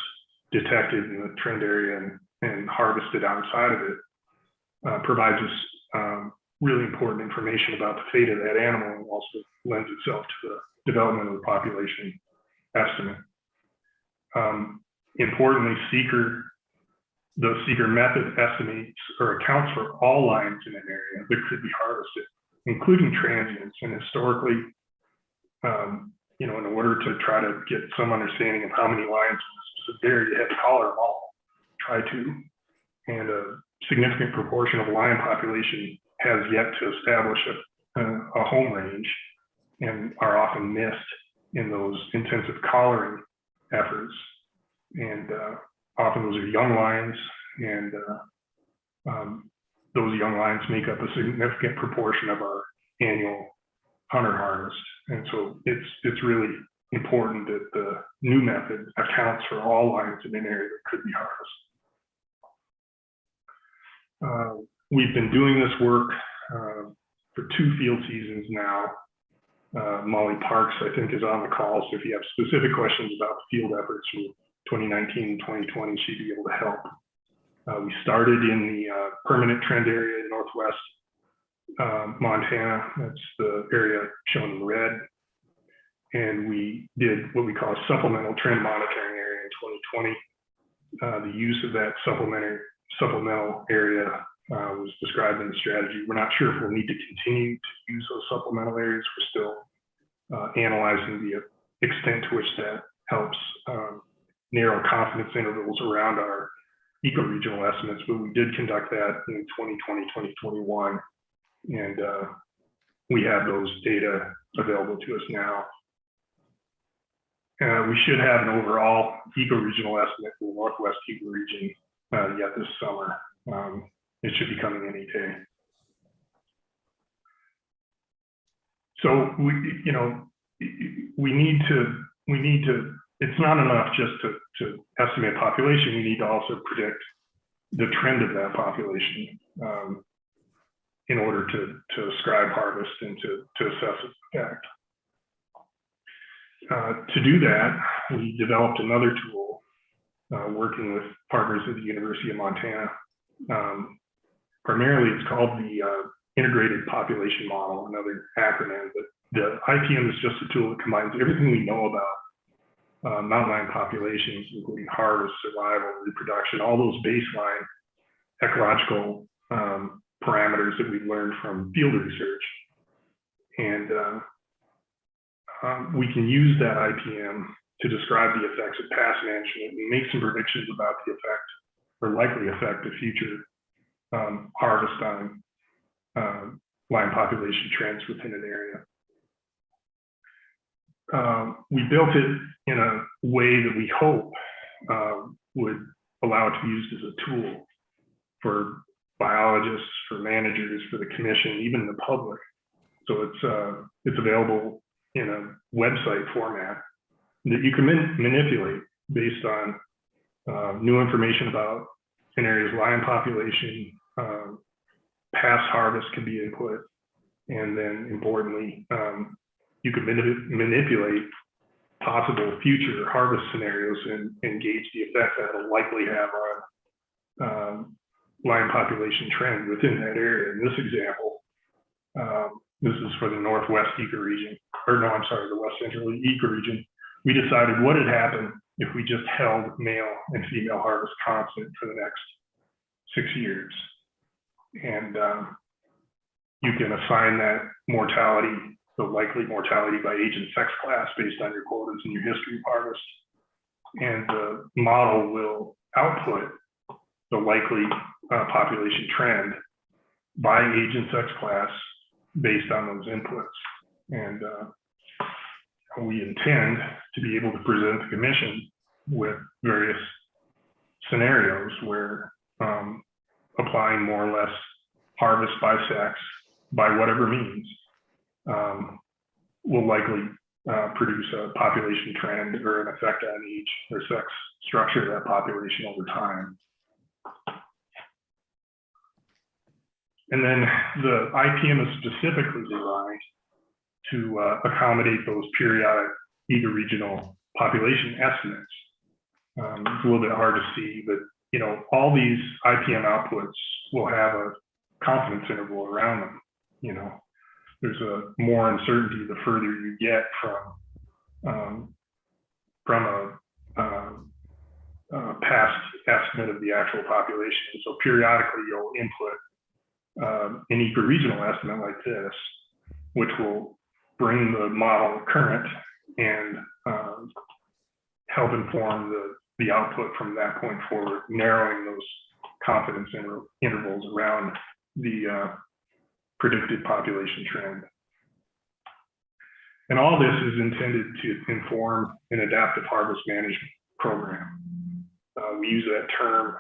detected in the trend area and harvested outside of it provides us really important information about the fate of that animal, and also lends itself to the development of the population estimate. Importantly, the seeker method estimates or accounts for all lions in an area that could be harvested, including transients. And historically, in order to try to get some understanding of how many lions in a specific area, you had to collar them all, try to. And a significant proportion of the lion population has yet to establish a home range, and are often missed in those intensive collaring efforts. And often those are young lions, and those young lions make up a significant proportion of our annual hunter harvest. And so it's really important that the new method accounts for all lions in an area that could be harvested. We've been doing this work for 2 field seasons now. Molly Parks, I think, is on the call. So if you have specific questions about the field efforts from 2019 and 2020, she'd be able to help. We started in the permanent trend area in northwest Montana. That's the area shown in red. And we did what we call a supplemental trend monitoring area in 2020. The use of that supplemental area was described in the strategy. We're not sure if we'll need to continue to use those supplemental areas. We're still analyzing the extent to which that helps narrow confidence intervals around our ecoregional estimates, but we did conduct that in 2020, 2021, and we have those data available to us now. We should have an overall ecoregional estimate for the Northwest ecoregion yet this summer. It should be coming any day. So we need to, it's not enough just to estimate population. We need to also predict the trend of that population in order to ascribe harvest and to assess its effect. To do that, we developed another tool working with partners at the University of Montana. Primarily, it's called the Integrated Population Model, another acronym, but the IPM is just a tool that combines everything we know about mountain lion populations, including harvest, survival, reproduction, all those baseline ecological parameters that we've learned from field research. And we can use that IPM to describe the effects of past management and make some predictions about the effect or likely effect of future harvest on lion population trends within an area. We built it in a way that we hope would allow it to be used as a tool for biologists, for managers, for the commission, even the public. So it's available in a website format that you can manipulate based on new information about an area's lion population. Past harvest can be input, and then importantly, you can manipulate possible future harvest scenarios and gauge the effect that will likely have on lion population trend within that area. In this example, this is for the Northwest ecoregion, or no, I'm sorry, the West Central ecoregion. We decided what had happened if we just held male and female harvest constant for the next 6 years. And you can assign that mortality, the likely mortality by age and sex class based on your quotas and your history of harvest. And the model will output the likely population trend by age and sex class based on those inputs. And we intend to be able to present the commission with various scenarios where applying more or less harvest by sex, by whatever means, will likely produce a population trend or an effect on age or sex structure of that population over time. And then the IPM is specifically designed to accommodate those periodic ecoregional population estimates. It's a little bit hard to see, but all these IPM outputs will have a confidence interval around them. There's a more uncertainty the further you get from a past estimate of the actual population. So periodically you'll input an ecoregional estimate like this, which will bring the model current and help inform the output from that point forward, narrowing those confidence intervals around the predicted population trend. And all this is intended to inform an adaptive harvest management program. We use that term,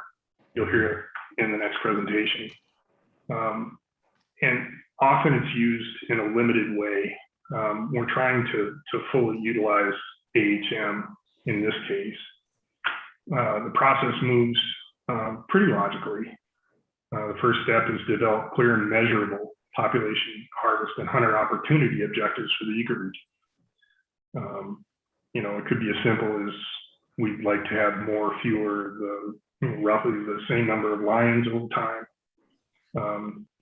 you'll hear it in the next presentation. And often it's used in a limited way. We're trying to fully utilize AHM in this case. The process moves pretty logically. The first step is to develop clear and measurable population harvest and hunter opportunity objectives for the ecoregion. It could be as simple as we'd like to have more, fewer, roughly the same number of lions over time.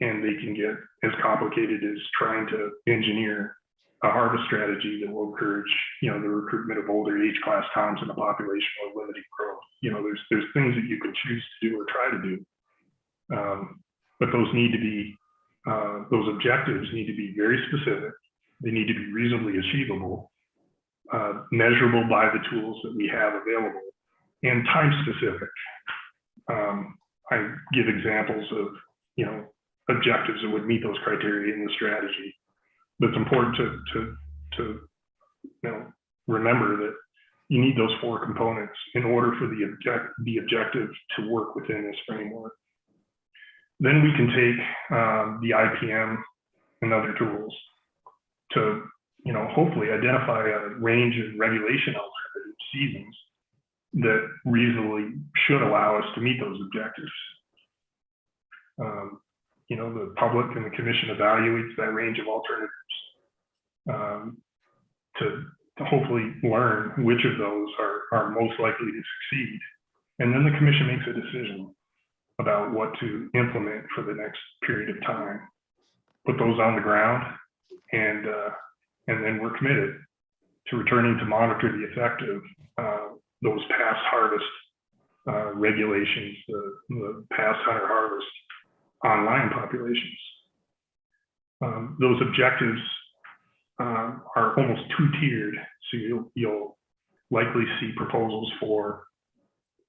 And they can get as complicated as trying to engineer a harvest strategy that will encourage, the recruitment of older age class Thompson in a population or limiting growth. There's things that you can choose to do or try to do. but those need to be, those objectives need to be very specific. They need to be reasonably achievable, measurable by the tools that we have available, and time specific. I give examples of, you know, objectives that would meet those criteria in the strategy. But it's important to you know, remember that you need those 4 components in order for the objective to work within this framework. Then we can take the IPM and other tools to, you know, hopefully identify a range of regulation alternative seasons that reasonably should allow us to meet those objectives. You know, the public and the commission evaluates that range of alternatives to hopefully learn which of those are most likely to succeed. And then the commission makes a decision about what to implement for the next period of time. Put those on the ground, and then we're committed to returning to monitor the effect of those past harvest regulations, the past hunter harvest on lion populations. Those objectives are almost 2-tiered, so you'll likely see proposals for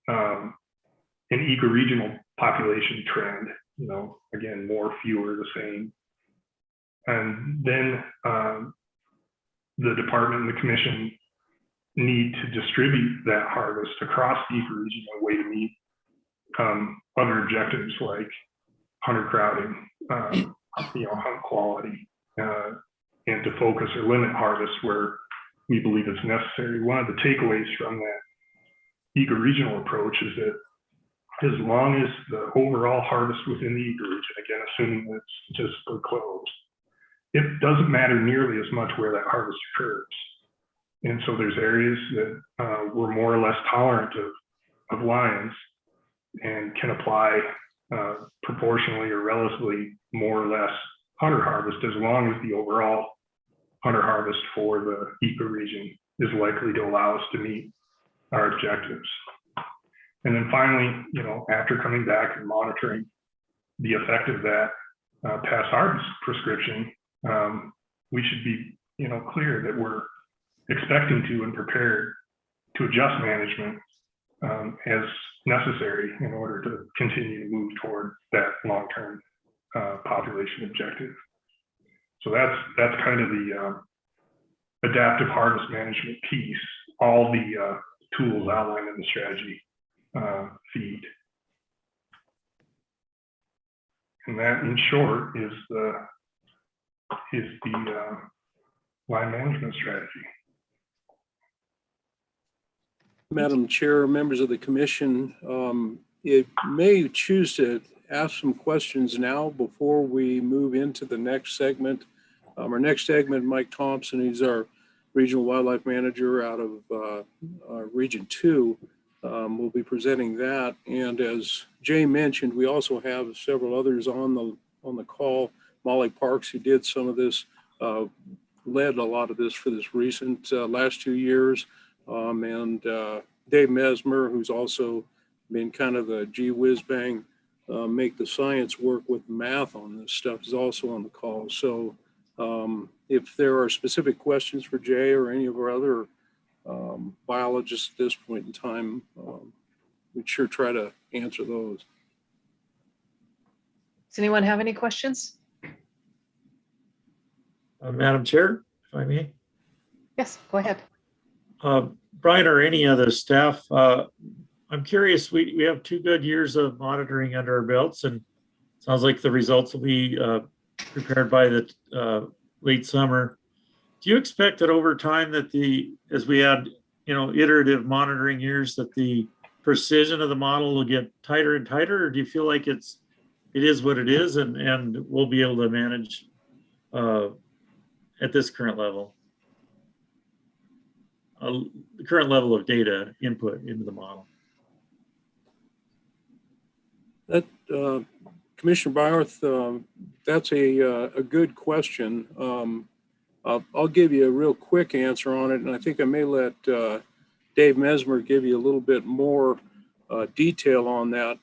an ecoregional population trend, you know, again, more, fewer, the same. And then the department and the commission need to distribute that harvest across the ecoregion in a way to meet other objectives like hunter crowding, you know, hunt quality, and to focus or limit harvest where we believe it's necessary. One of the takeaways from that ecoregional approach is that as long as the overall harvest within the ecoregion, again, assuming that it's statistically closed, it doesn't matter nearly as much where that harvest occurs. And so there's areas that we're more or less tolerant of lions and can apply proportionally or relatively more or less hunter harvest as long as the overall hunter harvest for the ecoregion is likely to allow us to meet our objectives. And then finally, you know, after coming back and monitoring the effect of that past harvest prescription, we should be, you know, clear that we're expecting to and prepared to adjust management as necessary in order to continue to move toward that long-term population objective. So that's kind of the adaptive harvest management piece. All the tools outlined in the strategy feed. And that, in short, is the line management strategy. Madam Chair, members of the commission, it may choose to ask some questions now before we move into the next segment. Our next segment, Mike Thompson, he's our regional wildlife manager out of Region 2, will be presenting that. And as Jay mentioned, we also have several others on the call. Molly Parks, who did some of this, led a lot of this for this recent last 2 years. And Dave Mesmer, who's also been kind of the gee whiz bang, make the science work with math on this stuff, is also on the call. So if there are specific questions for Jay or any of our other biologists at this point in time, we'd sure try to answer those. Does anyone have any questions? Madam Chair, if I may. Yes, go ahead. Brian or any other staff, I'm curious, we have 2 good years of monitoring under our belts, and sounds like the results will be prepared by the late summer. Do you expect that over time that as we add, you know, iterative monitoring years, that the precision of the model will get tighter and tighter, or do you feel like it is what it is and we'll be able to manage at this current level? The current level of data input into the model. That Commissioner Byerth, that's a good question. I'll give you a real quick answer on it, and I think I may let Dave Mesmer give you a little bit more detail on that.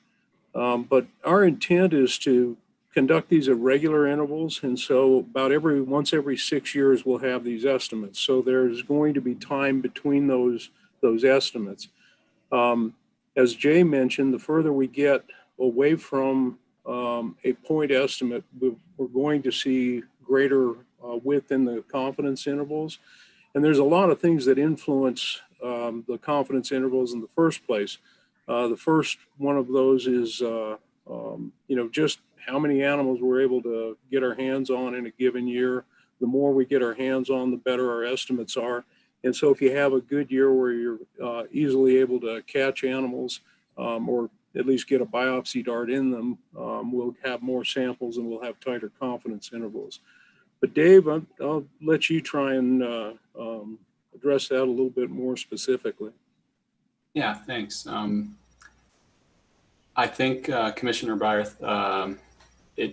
But our intent is to conduct these at regular intervals. And so about once every 6 years, we'll have these estimates. So there's going to be time between those estimates. As Jay mentioned, the further we get away from a point estimate, we're going to see greater width in the confidence intervals. And there's a lot of things that influence the confidence intervals in the first place. The first one of those is, just how many animals we're able to get our hands on in a given year. The more we get our hands on, the better our estimates are. And so if you have a good year where you're easily able to catch animals or at least get a biopsy dart in them, we'll have more samples and we'll have tighter confidence intervals. But Dave, I'll let you try and address that a little bit more specifically. Yeah, thanks. I think Commissioner Barth,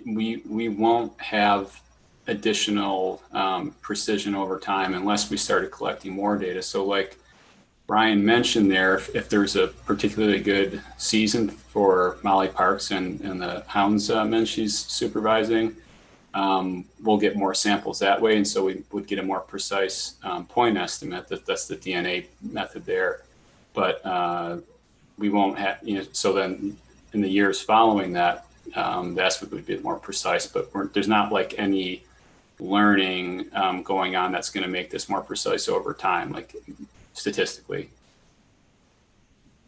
we won't have additional precision over time unless we started collecting more data. So like Brian mentioned there, if there's a particularly good season for Molly Parks and the hounds men she's supervising, we'll get more samples that way. And so we would get a more precise point estimate. That's the DNA method there. But we won't have, so then in the years following that, the estimate would be more precise, but there's not like any learning going on that's going to make this more precise over time, like statistically.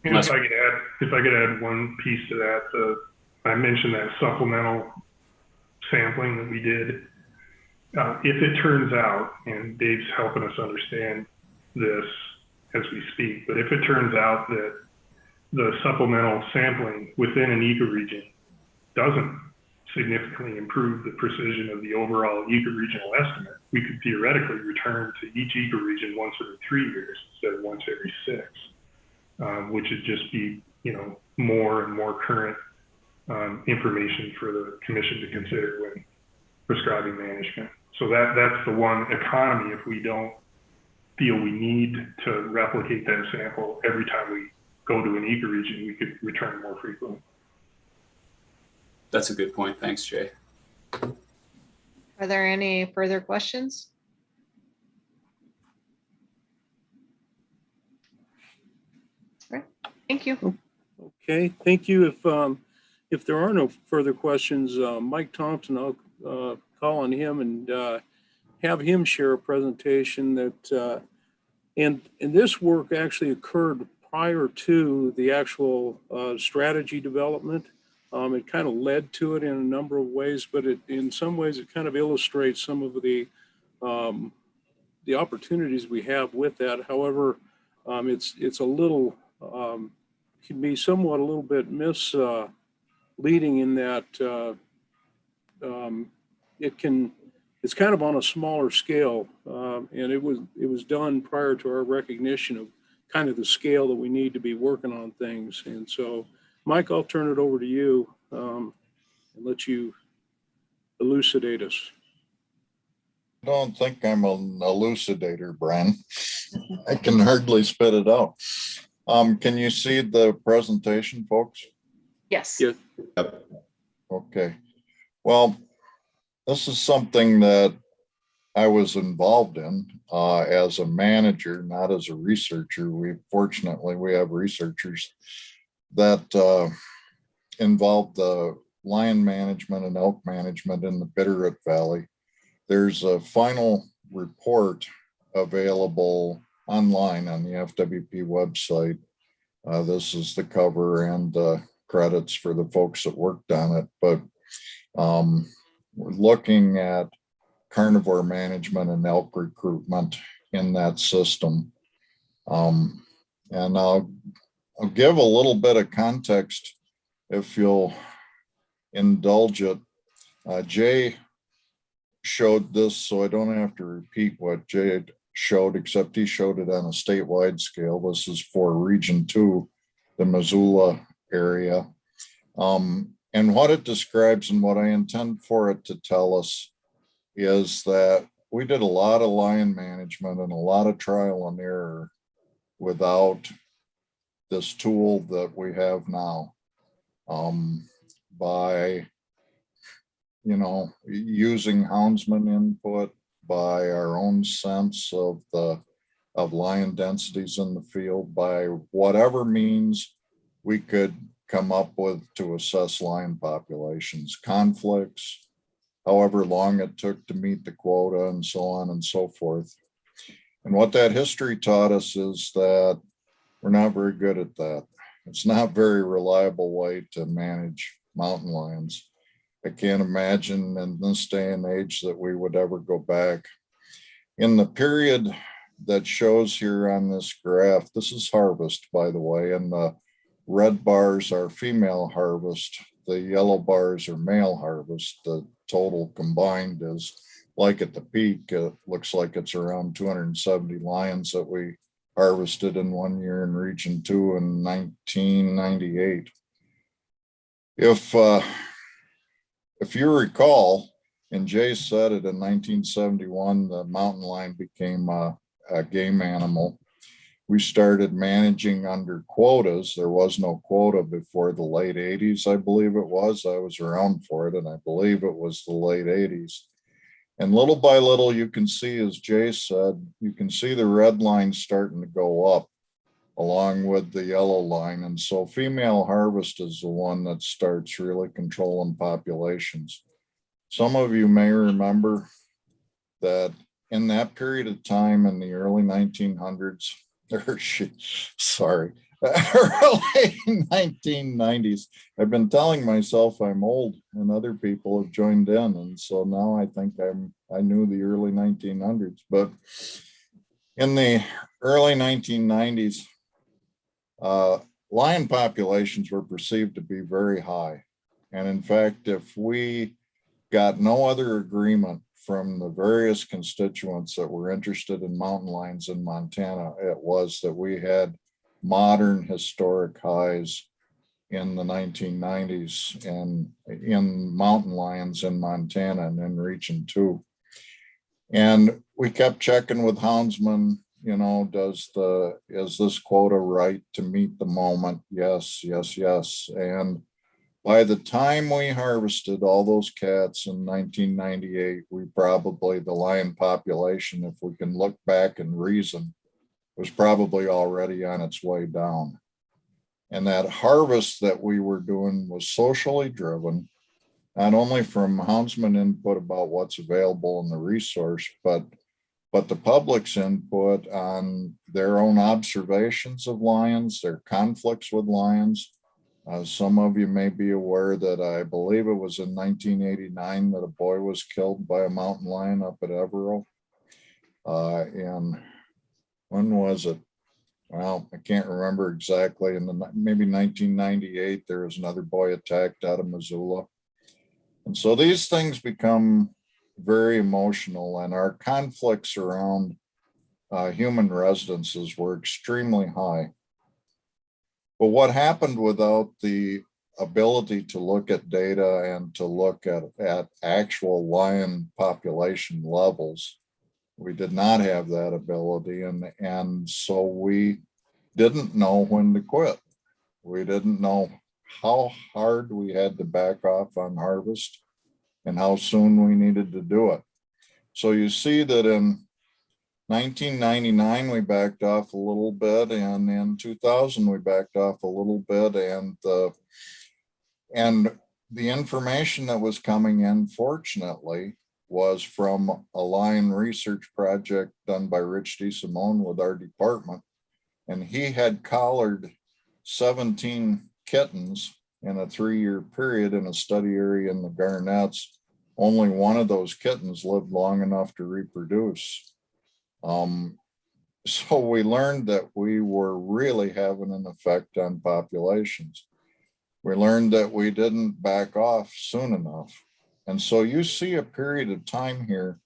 And if I could add one piece to that, I mentioned that supplemental sampling that we did. If it turns out, and Dave's helping us understand this as we speak, but if it turns out that the supplemental sampling within an ecoregion doesn't significantly improve the precision of the overall ecoregional estimate, we could theoretically return to each ecoregion once every 3 years instead of once every 6, which would just be, more and more current information for the commission to consider when prescribing management. So that's the one economy. If we don't feel we need to replicate that sample every time we go to an ecoregion, we could return more frequently. That's a good point. Thanks, Jay. Are there any further questions? All right, thank you. Okay, thank you. If there are no further questions, Mike Thompson, I'll call on him and have him share a presentation that, and this work actually occurred prior to the actual strategy development. It kind of led to it in a number of ways, but in some ways it kind of illustrates some of the opportunities we have with that. However, it's a little, can be somewhat a little bit misleading in that it's kind of on a smaller scale, and it was done prior to our recognition of kind of the scale that we need to be working on things. And so, Mike, I'll turn it over to you and let you elucidate us. I don't think I'm an elucidator, Brian. I can hardly spit it out. Can you see the presentation, folks? Yes. Yes. Yep. Okay. Well, this is something that I was involved in as a manager, not as a researcher. Fortunately, we have researchers that involved the lion management and elk management in the Bitterroot Valley. There's a final report available online on the FWP website. This is the cover and credits for the folks that worked on it. But we're looking at carnivore management and elk recruitment in that system. And I'll give a little bit of context if you'll indulge it. Jay showed this, so I don't have to repeat what Jay showed, except he showed it on a statewide scale. This is for Region 2, the Missoula area. And what it describes and what I intend for it to tell us is that we did a lot of lion management and a lot of trial and error without this tool that we have now. By using houndsman input by our own sense of lion densities in the field, by whatever means we could come up with to assess lion populations, conflicts, however long it took to meet the quota, and so on and so forth. And what that history taught us is that we're not very good at that. It's not a very reliable way to manage mountain lions. I can't imagine in this day and age that we would ever go back. In the period that shows here on this graph, this is harvest, by the way, and the red bars are female harvest. The yellow bars are male harvest. The total combined is, like at the peak, it looks like it's around 270 lions that we harvested in 1 year in Region 2 in 1998. If you recall, and Jay said it, in 1971, the mountain lion became a game animal. We started managing under quotas. There was no quota before the late 80s, I believe it was. I was around for it, and I believe it was the late 80s. And little by little, you can see, as Jay said, you can see the red line starting to go up along with the yellow line. And so female harvest is the one that starts really controlling populations. Some of you may remember that in that period of time in the early 1900s, early 1990s, I've been telling myself I'm old and other people have joined in. And so now I think I knew the early 1900s, but in the early 1990s, lion populations were perceived to be very high. And in fact, if we got no other agreement from the various constituents that were interested in mountain lions in Montana, it was that we had modern historic highs in the 1990s and in mountain lions in Montana and in Region 2. And we kept checking with houndsmen, is this quota right to meet the moment? Yes, yes, yes. And by the time we harvested all those cats in 1998, the lion population, if we can look back and reason, was probably already on its way down. And that harvest that we were doing was socially driven, not only from houndsman input about what's available in the resource, but the public's input on their own observations of lions, their conflicts with lions. Some of you may be aware that I believe it was in 1989 that a boy was killed by a mountain lion up at Evero. And when was it? Well, I can't remember exactly. Maybe 1998, there was another boy attacked out of Missoula. And so these things become very emotional, and our conflicts around human residences were extremely high. But what happened without the ability to look at data and to look at actual lion population levels? We did not have that ability, and so we didn't know when to quit. We didn't know how hard we had to back off on harvest and how soon we needed to do it. So you see that in 1999, we backed off a little bit, and in 2000, we backed off a little bit, and the information that was coming in, fortunately, was from a lion research project done by Rich DeSimone with our department. And he had collared 17 kittens in a 3-year period in a study area in the Garnets. Only one of those kittens lived long enough to reproduce. So we learned that we were really having an effect on populations. We learned that we didn't back off soon enough. And so you see a period of time here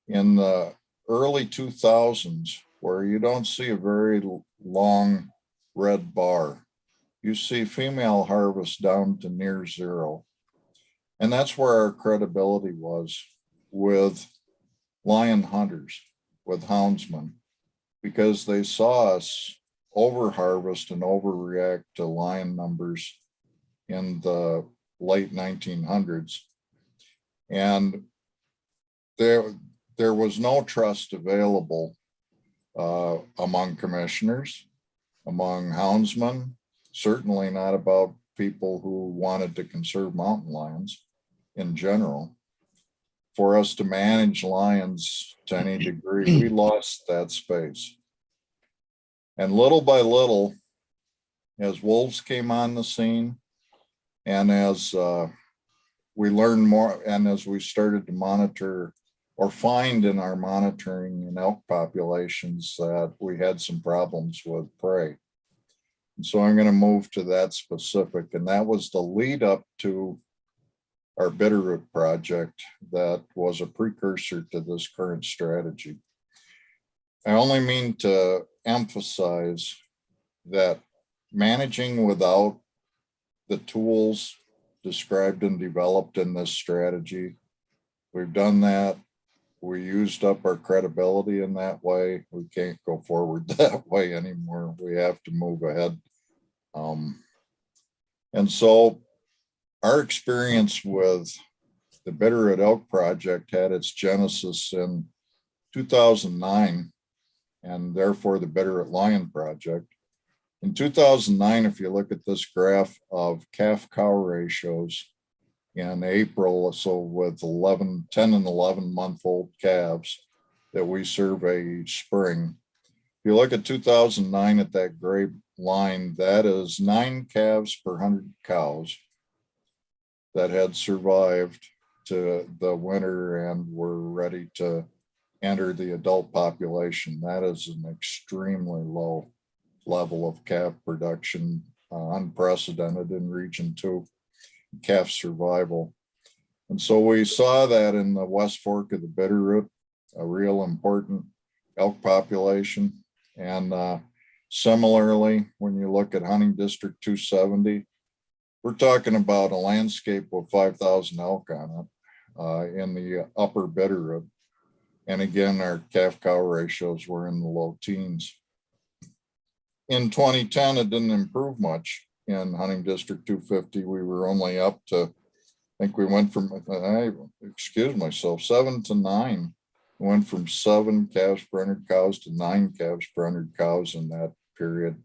in the early 2000s where you don't see a very long red bar. You see female harvest down to near zero. And that's where our credibility was with lion hunters, with houndsmen, because they saw us over harvest and overreact to lion numbers in the late 1900s. And there was no trust available among commissioners, among houndsmen, certainly not about people who wanted to conserve mountain lions in general. For us to manage lions to any degree, we lost that space. And little by little, as wolves came on the scene, and as we learned more, and as we started to monitor or find in our monitoring in elk populations that we had some problems with prey. And so I'm going to move to that specific, and that was the lead up to our Bitterroot project that was a precursor to this current strategy. I only mean to emphasize that managing without the tools described and developed in this strategy, we've done that. We used up our credibility in that way. We can't go forward that way anymore. We have to move ahead. And so our experience with the Bitterroot Elk Project had its genesis in 2009, and therefore the Bitterroot Lion Project. In 2009, if you look at this graph of calf-cow ratios in April, so with 10 and 11-month-old calves that we survey each spring. If you look at 2009 at that gray line, that is 9 calves per 100 cows that had survived to the winter and were ready to enter the adult population. That is an extremely low level of calf production, unprecedented in Region 2. Calf survival. And so we saw that in the West Fork of the Bitterroot, a real important elk population. And similarly, when you look at Hunting District 270, we're talking about a landscape with 5,000 elk on it in the upper Bitterroot. And again, our calf-cow ratios were in the low teens. In 2010, it didn't improve much. In Hunting District 250, we were only up to, I think we went from, 7 to 9. We went from 7 calves per 100 cows to 9 calves per 100 cows in that period.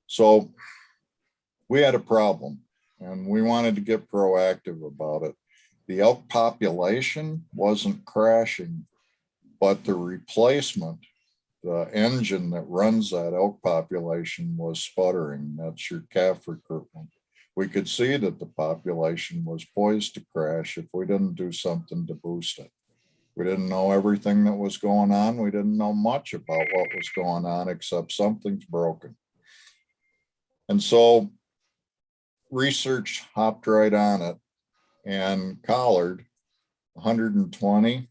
So we had a problem and we wanted to get proactive about it. The elk population wasn't crashing, but the replacement, the engine that runs that elk population was sputtering. That's your calf recruitment. We could see that the population was poised to crash if we didn't do something to boost it. We didn't know everything that was going on. We didn't know much about what was going on, except something's broken. And so research hopped right on it and collared 120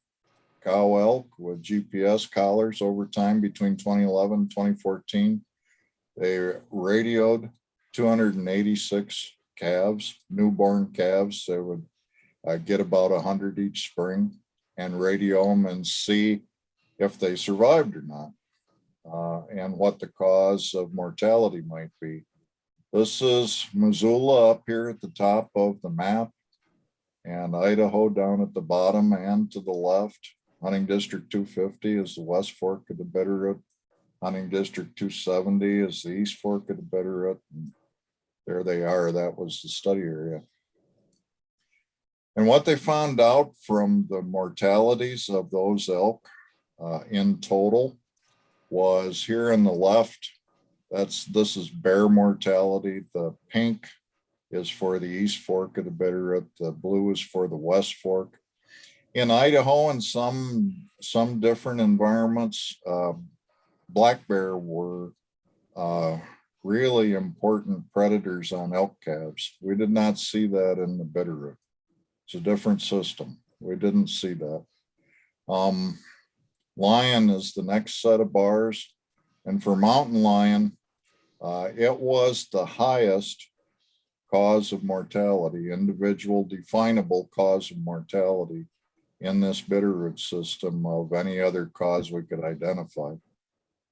cow elk with GPS collars over time between 2011 and 2014. They radioed 286 calves, newborn calves. They would get about 100 each spring and radio them and see if they survived or not, and what the cause of mortality might be. This is Missoula up here at the top of the map, and Idaho down at the bottom and to the left. Hunting District 250 is the West Fork of the Bitterroot. Hunting District 270 is the East Fork of the Bitterroot. And there they are. That was the study area. And what they found out from the mortalities of those elk in total was here on the left, this is bear mortality. The pink is for the East Fork of the Bitterroot. The blue is for the West Fork. In Idaho and some different environments, black bear were really important predators on elk calves. We did not see that in the Bitterroot. It's a different system. We didn't see that. Lion is the next set of bars. And for mountain lion, it was the highest cause of mortality, individual definable cause of mortality in this Bitterroot system of any other cause we could identify.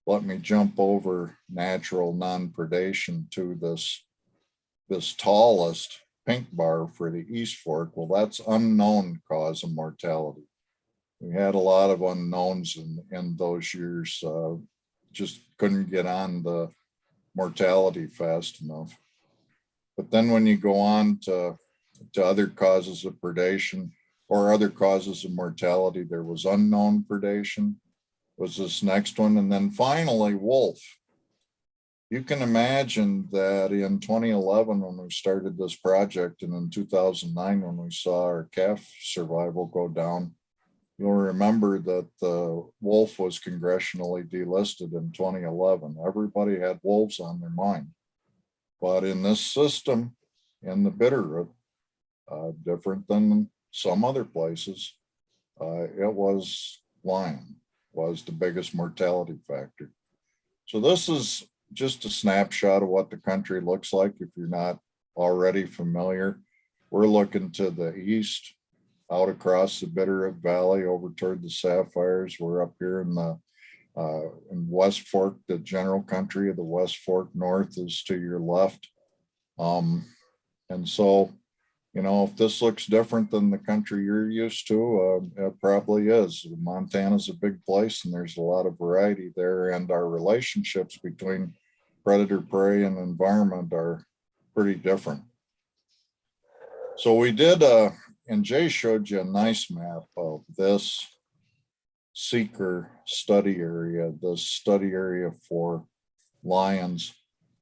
Let me jump over natural non-predation to this tallest pink bar for the East Fork, well, that's unknown cause of mortality. We had a lot of unknowns in those years, just couldn't get on the mortality fast enough. But then when you go on to other causes of predation or other causes of mortality, there was unknown predation, was this next one. And then finally, wolf. You can imagine that in 2011, when we started this project, and in 2009, when we saw our calf survival go down, you'll remember that the wolf was congressionally delisted in 2011. Everybody had wolves on their mind. But in this system, in the Bitterroot, different than some other places, it was lion, was the biggest mortality factor. So this is just a snapshot of what the country looks like if you're not already familiar. We're looking to the east, out across the Bitterroot Valley over toward the Sapphires. We're up here in the in West Fork, the general country of the West Fork. North is to your left. And so, you know, if this looks different than the country you're used to, it probably is. Montana's a big place and there's a lot of variety there, and our relationships between predator, prey, and environment are pretty different. So we did, and Jay showed you a nice map of this seeker study area, the study area for lions.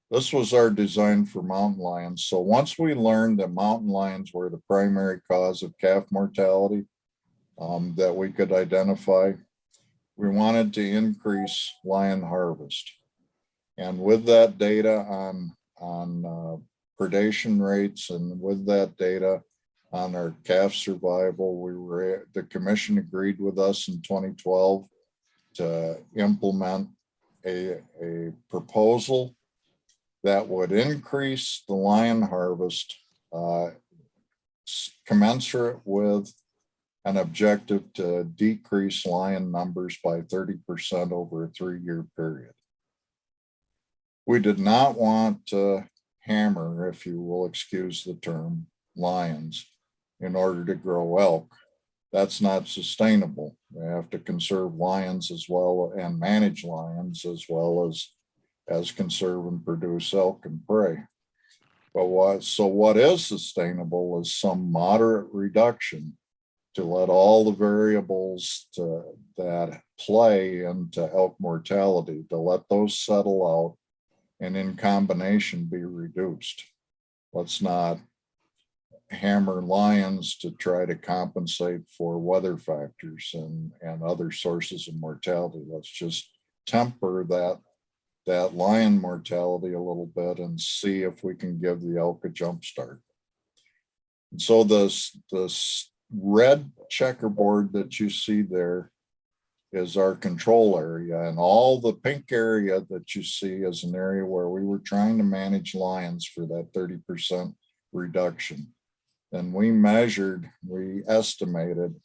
This was our design for mountain lions. So once we learned that mountain lions were the primary cause of calf mortality that we could identify, we wanted to increase lion harvest. And with that data on predation rates, and with that data on our calf survival, the commission agreed with us in 2012 to implement a proposal that would increase the lion harvest commensurate with an objective to decrease lion numbers by 30% over a 3-year period. We did not want to hammer, if you will excuse the term, lions in order to grow elk. That's not sustainable. We have to conserve lions as well and manage lions as well as conserve and produce elk and prey. But what is sustainable is some moderate reduction to let all the variables that play into elk mortality, to let those settle out and in combination be reduced. Let's not hammer lions to try to compensate for weather factors and other sources of mortality. Let's just temper that lion mortality a little bit and see if we can give the elk a jump start. And so this red checkerboard that you see there is our control area, and all the pink area that you see is an area where we were trying to manage lions for that 30% reduction. Then we estimated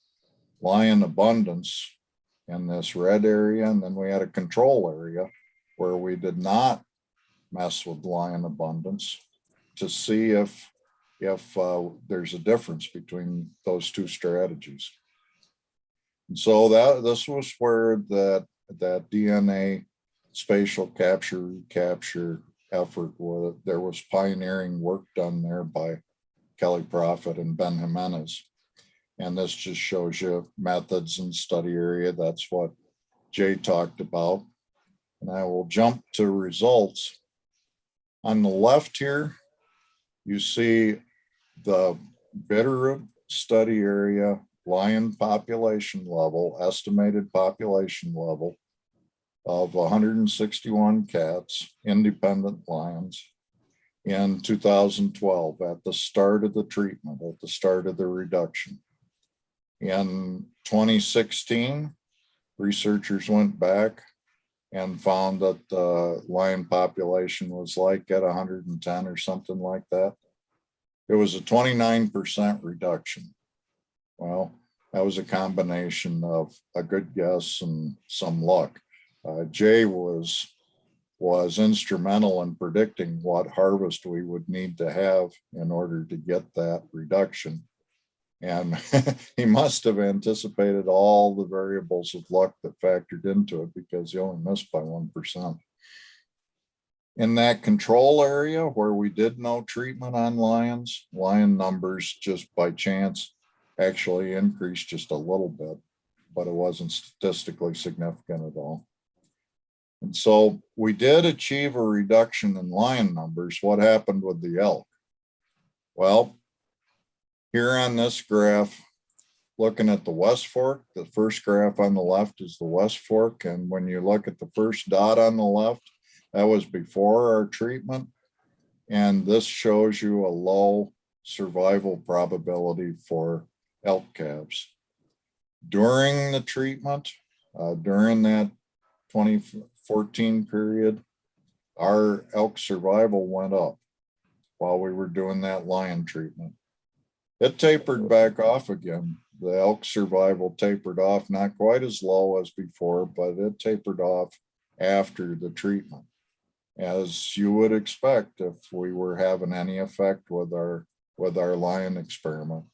lion abundance in this red area, and then we had a control area where we did not mess with lion abundance to see if there's a difference between those two strategies. And so this was where that DNA spatial capture effort was. There was pioneering work done there by Kelly Prophet and Ben Jimenez. And this just shows you methods and study area. That's what Jay talked about. And I will jump to results. On the left here, you see the Bitterroot study area lion population level, estimated population level of 161 cats, independent lions, in 2012 at the start of the treatment, at the start of the reduction. In 2016, researchers went back and found that the lion population was like at 110 or something like that. It was a 29% reduction. Well, that was a combination of a good guess and some luck. Jay was was instrumental in predicting what harvest we would need to have in order to get that reduction. And he must have anticipated all the variables of luck that factored into it, because he only missed by 1%. In that control area where we did no treatment on lions, lion numbers just by chance actually increased just a little bit, but it wasn't statistically significant at all. And so we did achieve a reduction in lion numbers. What happened with the elk? Well, here on this graph, looking at the West Fork, the first graph on the left is the West Fork. And when you look at the first dot on the left, that was before our treatment. And this shows you a low survival probability for elk calves. During the treatment, during that 2014 period, our elk survival went up while we were doing that lion treatment. It tapered back off again. The elk survival tapered off, not quite as low as before, but it tapered off after the treatment, as you would expect if we were having any effect with our lion experiment.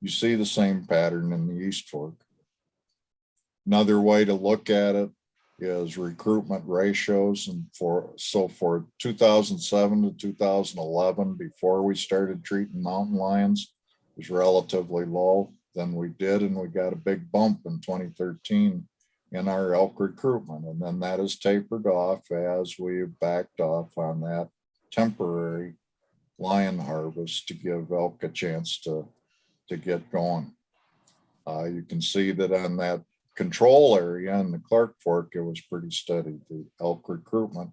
You see the same pattern in the East Fork. Another way to look at it is recruitment ratios. And for 2007 to 2011, before we started treating mountain lions, it was relatively low. Then we did, and we got a big bump in 2013 in our elk recruitment. And then that has tapered off as we backed off on that temporary lion harvest to give elk a chance to get going. You can see that on that control area in the Clark Fork, it was pretty steady. The elk recruitment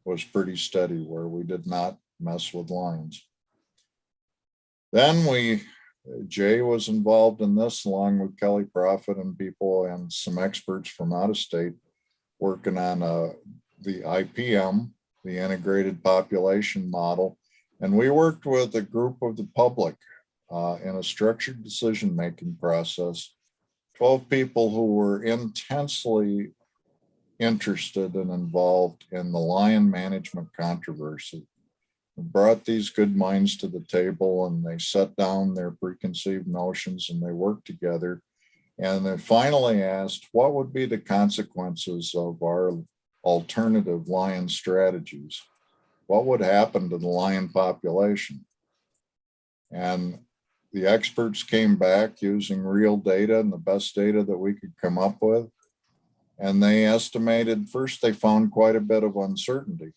was pretty steady where we did not mess with lions. Then Jay was involved in this along with Kelly Prophet and people and some experts from out of state working on the IPM, the integrated population model. And we worked with a group of the public in a structured decision-making process, 12 people who were intensely interested and involved in the lion management controversy. Brought these good minds to the table, and they set down their preconceived notions and they worked together. And they finally asked, what would be the consequences of our alternative lion strategies? What would happen to the lion population? And the experts came back using real data and the best data that we could come up with. And they estimated, first they found quite a bit of uncertainty.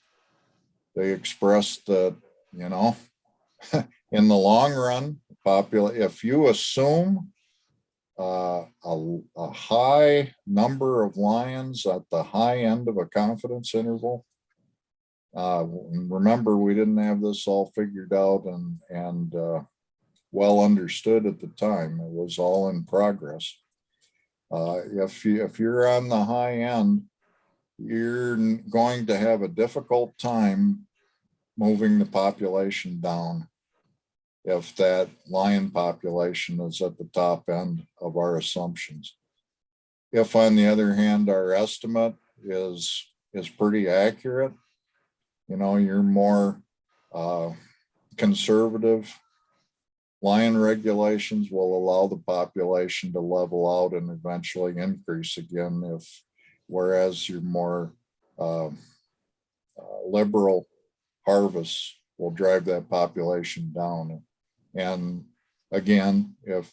They expressed that, in the long run, if you assume a high number of lions at the high end of a confidence interval, remember, we didn't have this all figured out and well understood at the time. It was all in progress. If you're on the high end, you're going to have a difficult time moving the population down if that lion population is at the top end of our assumptions. If, on the other hand, our estimate is pretty accurate, you're more conservative, lion regulations will allow the population to level out and eventually increase again, whereas your more liberal harvests will drive that population down. And again, if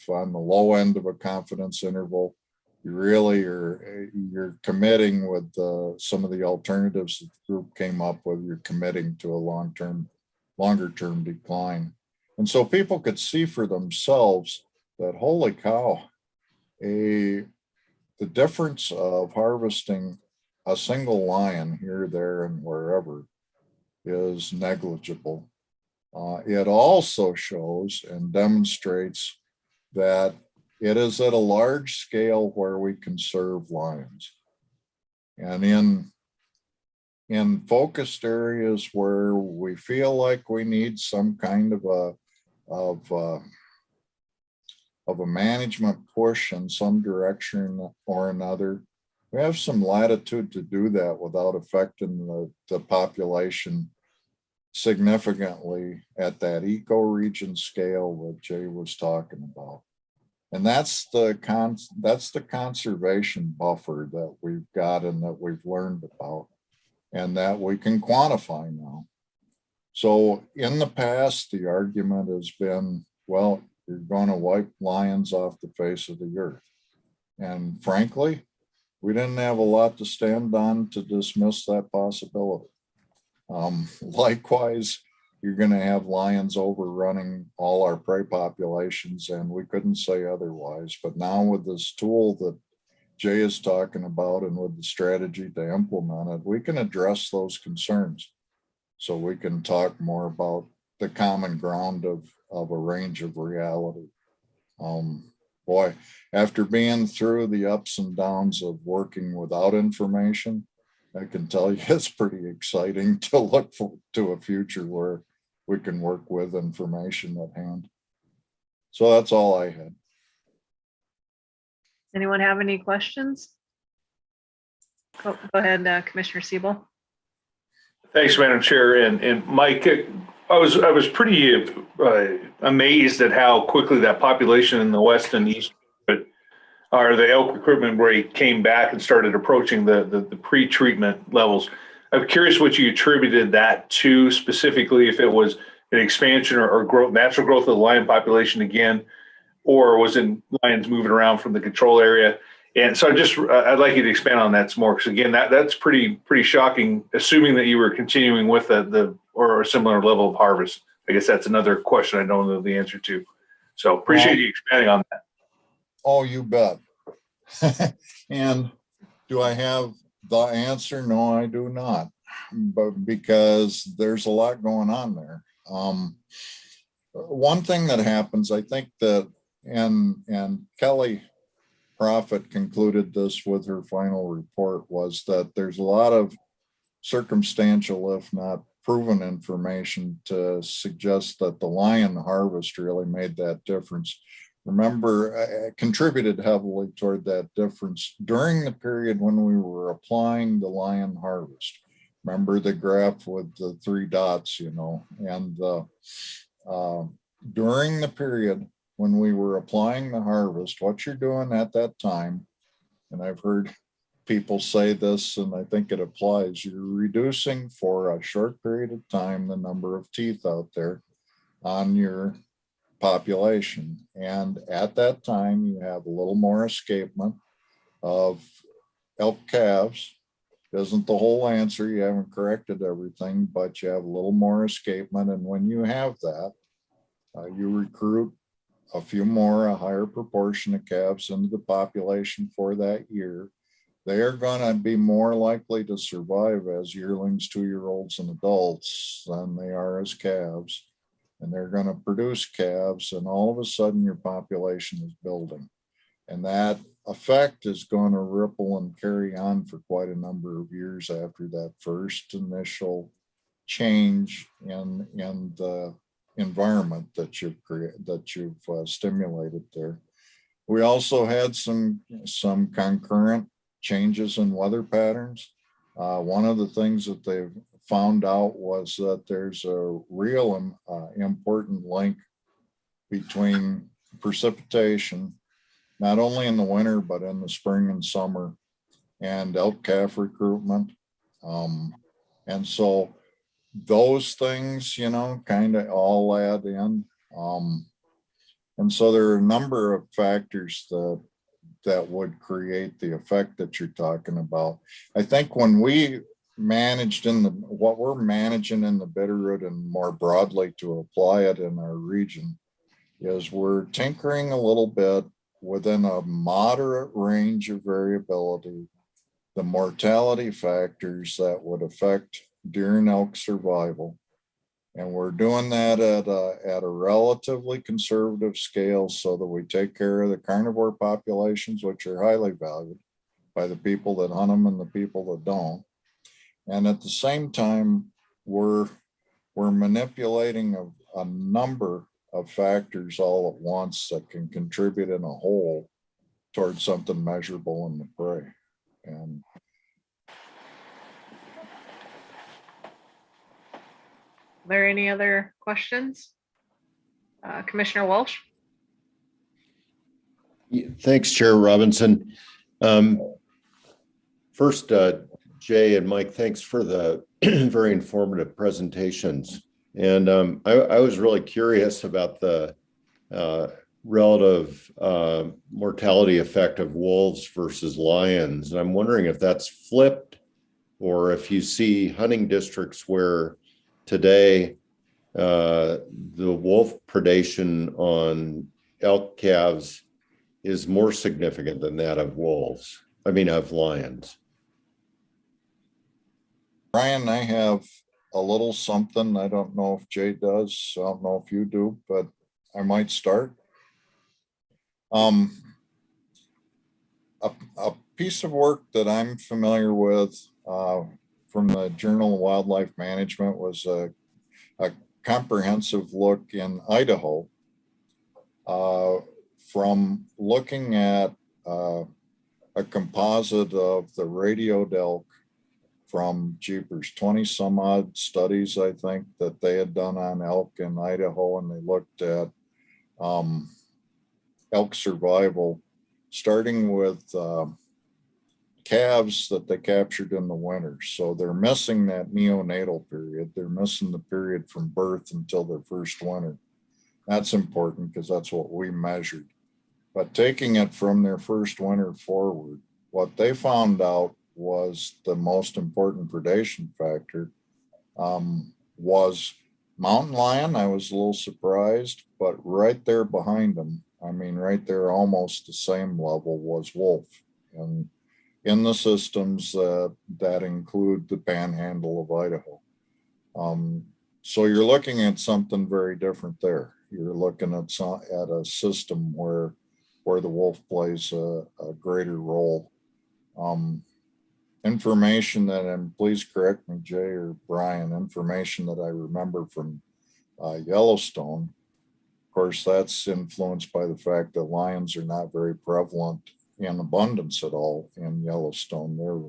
on the low end of a confidence interval, you're committing with some of the alternatives that the group came up with, you're committing to a longer term decline. And so people could see for themselves that, holy cow, the difference of harvesting a single lion here, there, and wherever is negligible. It also shows and demonstrates that it is at a large scale where we conserve lions. And in focused areas where we feel like we need some kind of a management push in some direction or another, we have some latitude to do that without affecting the population significantly at that ecoregion scale that Jay was talking about. And that's the conservation buffer that we've got and that we've learned about and that we can quantify now. So in the past, the argument has been, well, you're going to wipe lions off the face of the earth. And frankly, we didn't have a lot to stand on to dismiss that possibility. Likewise, you're going to have lions overrunning all our prey populations, and we couldn't say otherwise. But now with this tool that Jay is talking about and with the strategy to implement it, we can address those concerns. So we can talk more about the common ground of a range of reality. Boy, after being through the ups and downs of working without information, I can tell you it's pretty exciting to look to a future where we can work with information at hand. So that's all I had. Anyone have any questions? Go ahead, Commissioner Siebel. Thanks, Madam Chair. And Mike, I was pretty amazed at how quickly that population in the west and east, or the elk recruitment rate, came back and started approaching the pre-treatment levels. I'm curious what you attributed that to specifically, if it was an expansion or growth, natural growth of the lion population again, or was it lions moving around from the control area? And so I'd like you to expand on that some more, because again, that's pretty shocking, assuming that you were continuing with or a similar level of harvest. I guess that's another question I don't know the answer to. So appreciate you expanding on that. Oh, you bet. And do I have the answer? No, I do not. But because there's a lot going on there. One thing that happens, I think that, and Kelly Prophet concluded this with her final report, was that there's a lot of circumstantial, if not proven information to suggest that the lion harvest really made that difference. Remember, contributed heavily toward that difference during the period when we were applying the lion harvest. Remember the graph with the 3 dots, and during the period when we were applying the harvest, what you're doing at that time, and I've heard people say this, and I think it applies, you're reducing for a short period of time the number of teeth out there on your population. And at that time, you have a little more escapement of elk calves. Isn't the whole answer. You haven't corrected everything, but you have a little more escapement. And when you have that, you recruit a few more, a higher proportion of calves into the population for that year. They are going to be more likely to survive as yearlings, 2-year-olds, and adults than they are as calves. And they're going to produce calves, and all of a sudden your population is building. And that effect is going to ripple and carry on for quite a number of years after that first initial change in the environment that you've stimulated there. We also had some concurrent changes in weather patterns. One of the things that they've found out was that there's a real important link between precipitation, not only in the winter, but in the spring and summer, and elk calf recruitment. And so those things, kind of all add in. And so there are a number of factors that would create the effect that you're talking about. I think when we managed what we're managing in the Bitterroot and more broadly to apply it in our region is we're tinkering a little bit within a moderate range of variability, the mortality factors that would affect deer and elk survival. And we're doing that at a relatively conservative scale so that we take care of the carnivore populations, which are highly valued by the people that hunt them and the people that don't. And at the same time, we're manipulating a number of factors all at once that can contribute in a whole towards something measurable in the prey. And Are there any other questions? Commissioner Walsh? Thanks, Chair Robinson. First, Jay and Mike, thanks for the very informative presentations. And I was really curious about the relative mortality effect of wolves versus lions. And I'm wondering if that's flipped, or if you see hunting districts where today the wolf predation on elk calves is more significant than that of wolves. I mean, of lions. Brian, I have a little something. I don't know if Jay does. I don't know if you do, but I might start. A piece of work that I'm familiar with from the Journal of Wildlife Management was a comprehensive look in Idaho from looking at a composite of the radioed elk from Jeepers, 20 some odd studies, I think, that they had done on elk in Idaho, and they looked at elk survival, starting with calves that they captured in the winter. So they're missing that neonatal period. They're missing the period from birth until their first winter. That's important because that's what we measured. But taking it from their first winter forward, what they found out was the most important predation factor was mountain lion. I was a little surprised, but right there behind them, I mean, right there, almost the same level, was wolf. And in the systems that include the panhandle of Idaho. So you're looking at something very different there. You're looking at a system where the wolf plays a greater role. Information that, and please correct me, Jay or Brian, information that I remember from Yellowstone. Of course, that's influenced by the fact that lions are not very prevalent in abundance at all in Yellowstone. They're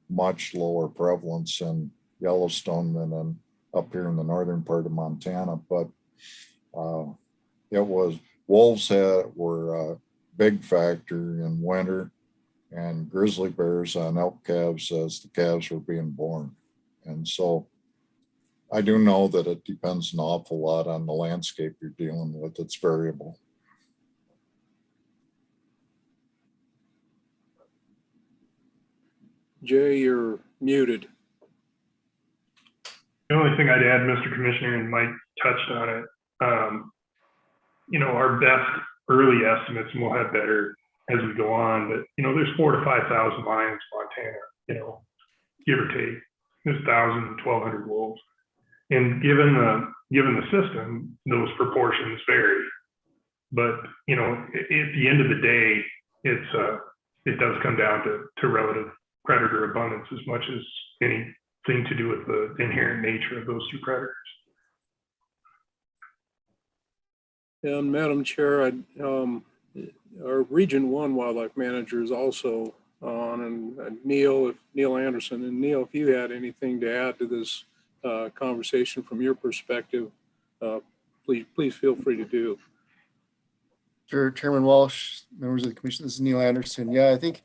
much lower prevalence in Yellowstone than up here in the northern part of Montana. But it was wolves were a big factor in winter, and grizzly bears on elk calves as the calves were being born. And so I do know that it depends an awful lot on the landscape you're dealing with. It's variable. Jay, you're muted. The only thing I'd add, Mr. Commissioner, and Mike touched on it, our best early estimates, and we'll have better as we go on, but, there's 4,000 to 5,000 lions in Montana, give or take. There's 1,000 to 1,200 wolves. And given the system, those proportions vary. But, at the end of the day, it does come down to relative predator abundance as much as anything to do with the inherent nature of those two predators. And Madam Chair, our Region 1 wildlife manager is also on, and Neil Anderson. And Neil, if you had anything to add to this conversation from your perspective, please feel free to do. Sure, Chairman Walsh, members of the commission, this is Neil Anderson. Yeah, I think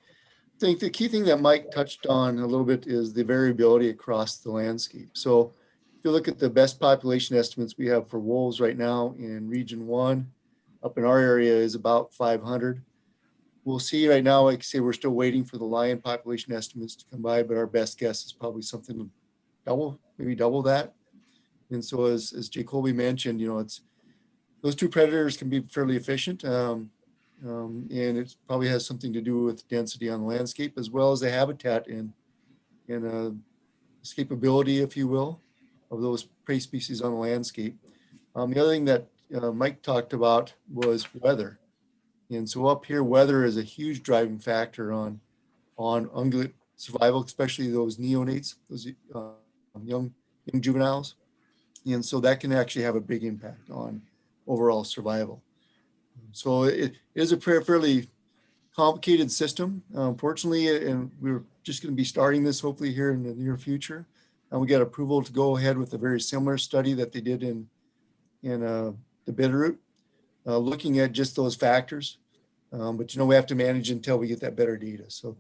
the key thing that Mike touched on a little bit is the variability across the landscape. So if you look at the best population estimates we have for wolves right now in Region 1, up in our area is about 500. We'll see right now, like I say, we're still waiting for the lion population estimates to come by, but our best guess is probably something maybe double that. And so as Jay Colby mentioned, it's those two predators can be fairly efficient. And it probably has something to do with density on the landscape, as well as the habitat and escapability, if you will, of those prey species on the landscape. The other thing that Mike talked about was weather. And so up here, weather is a huge driving factor on ungulate survival, especially those neonates, those young juveniles. And so that can actually have a big impact on overall survival. So it is a fairly complicated system, unfortunately, and we're just going to be starting this hopefully here in the near future. And we got approval to go ahead with a very similar study that they did in the Bitterroot, looking at just those factors. But we have to manage until we get that better data. So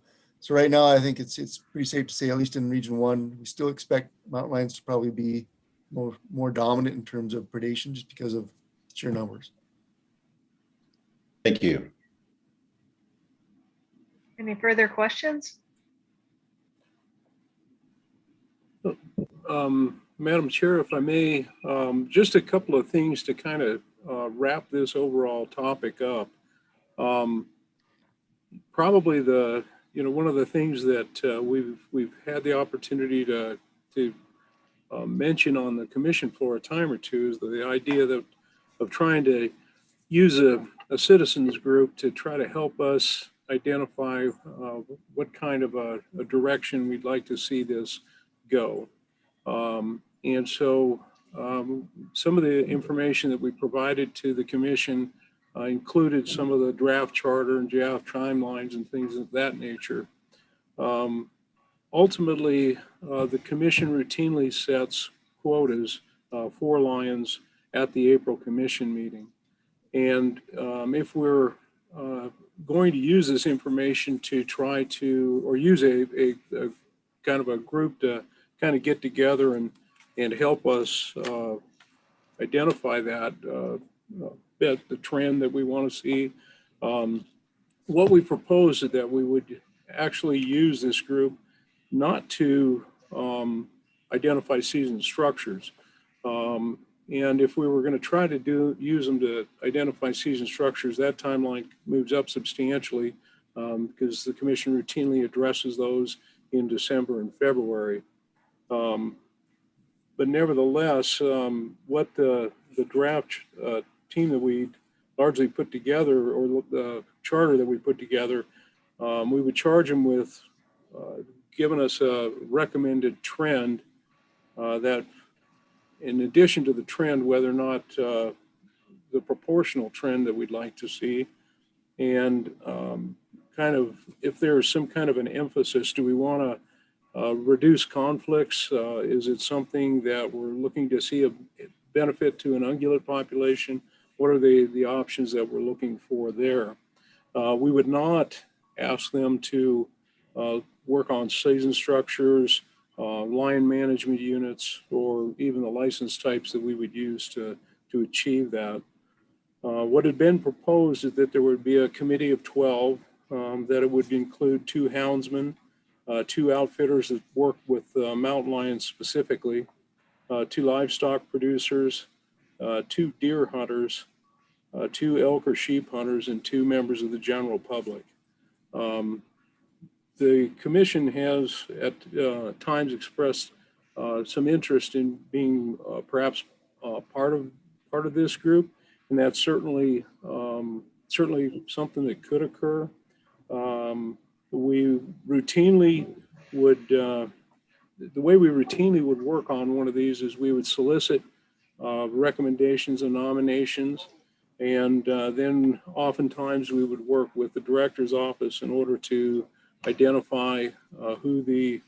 right now, I think it's pretty safe to say, at least in Region 1, we still expect mountain lions to probably be more dominant in terms of predation, just because of sheer numbers. Thank you. Any further questions? Madam Chair, if I may, just a couple of things to kind of wrap this overall topic up. Probably one of the things that we've had the opportunity to mention on the commission floor a time or two is the idea of trying to use a citizens group to try to help us identify what kind of a direction we'd like to see this go. And so some of the information that we provided to the commission included some of the draft charter and draft timelines and things of that nature. Ultimately, the commission routinely sets quotas for lions at the April commission meeting. And if we're going to use this information to try to, or use a kind of a group to kind of get together and help us identify that, the trend that we want to see. What we propose is that we would actually use this group not to identify season structures. And if we were going to try to use them to identify season structures, that timeline moves up substantially because the commission routinely addresses those in December and February. But nevertheless, what the draft team that we largely put together, or the charter that we put together, we would charge them with giving us a recommended trend that, in addition to the trend, whether or not the proportional trend that we'd like to see, and kind of if there's some kind of an emphasis, do we want to reduce conflicts? Is it something that we're looking to see a benefit to an ungulate population? What are the options that we're looking for there? We would not ask them to work on season structures, lion management units, or even the license types that we would use to achieve that. What had been proposed is that there would be a committee of 12, that it would include 2 houndsmen, 2 outfitters that work with mountain lions specifically, 2 livestock producers, 2 deer hunters, 2 elk or sheep hunters, and 2 members of the general public. The commission has at times expressed some interest in being perhaps part of this group, and that's certainly something that could occur. We routinely would, the way we routinely would work on one of these is we would solicit recommendations and nominations, and then oftentimes we would work with the director's office in order to identify who the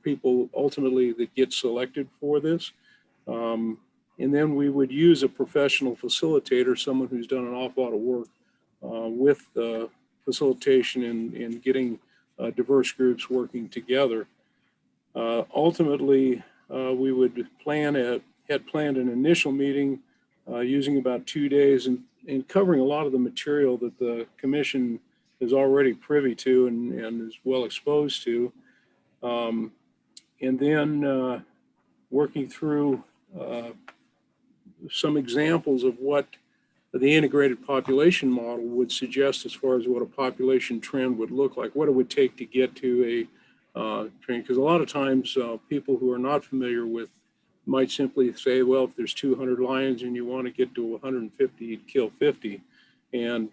people ultimately that get selected for this. And then we would use a professional facilitator, someone who's done an awful lot of work with facilitation and getting diverse groups working together. Ultimately, we would had planned an initial meeting using about 2 days and covering a lot of the material that the commission is already privy to and is well exposed to. And then working through some examples of what the integrated population model would suggest as far as what a population trend would look like, what it would take to get to a trend. Because a lot of times people who are not familiar with might simply say, well, if there's 200 lions and you want to get to 150, you'd kill 50. And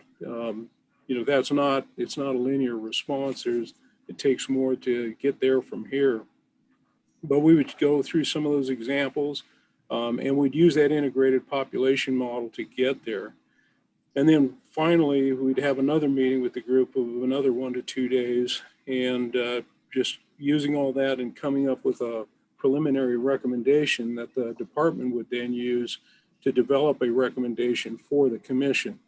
it's not a linear response. It takes more to get there from here. But we would go through some of those examples, and we'd use that integrated population model to get there. And then finally, we'd have another meeting with the group of another 1 to 2 days and just using all that and coming up with a preliminary recommendation that the department would then use to develop a recommendation for the commission.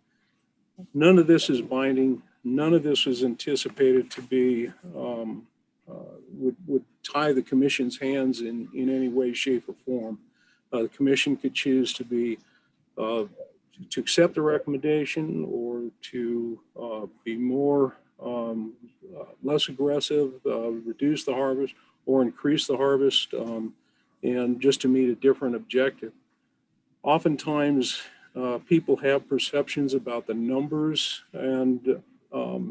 None of this is binding. None of this is anticipated to be, would tie the commission's hands in any way, shape, or form. The commission could choose to be, to accept the recommendation or to be more, less aggressive, reduce the harvest or increase the harvest, and just to meet a different objective. Oftentimes, people have perceptions about the numbers, and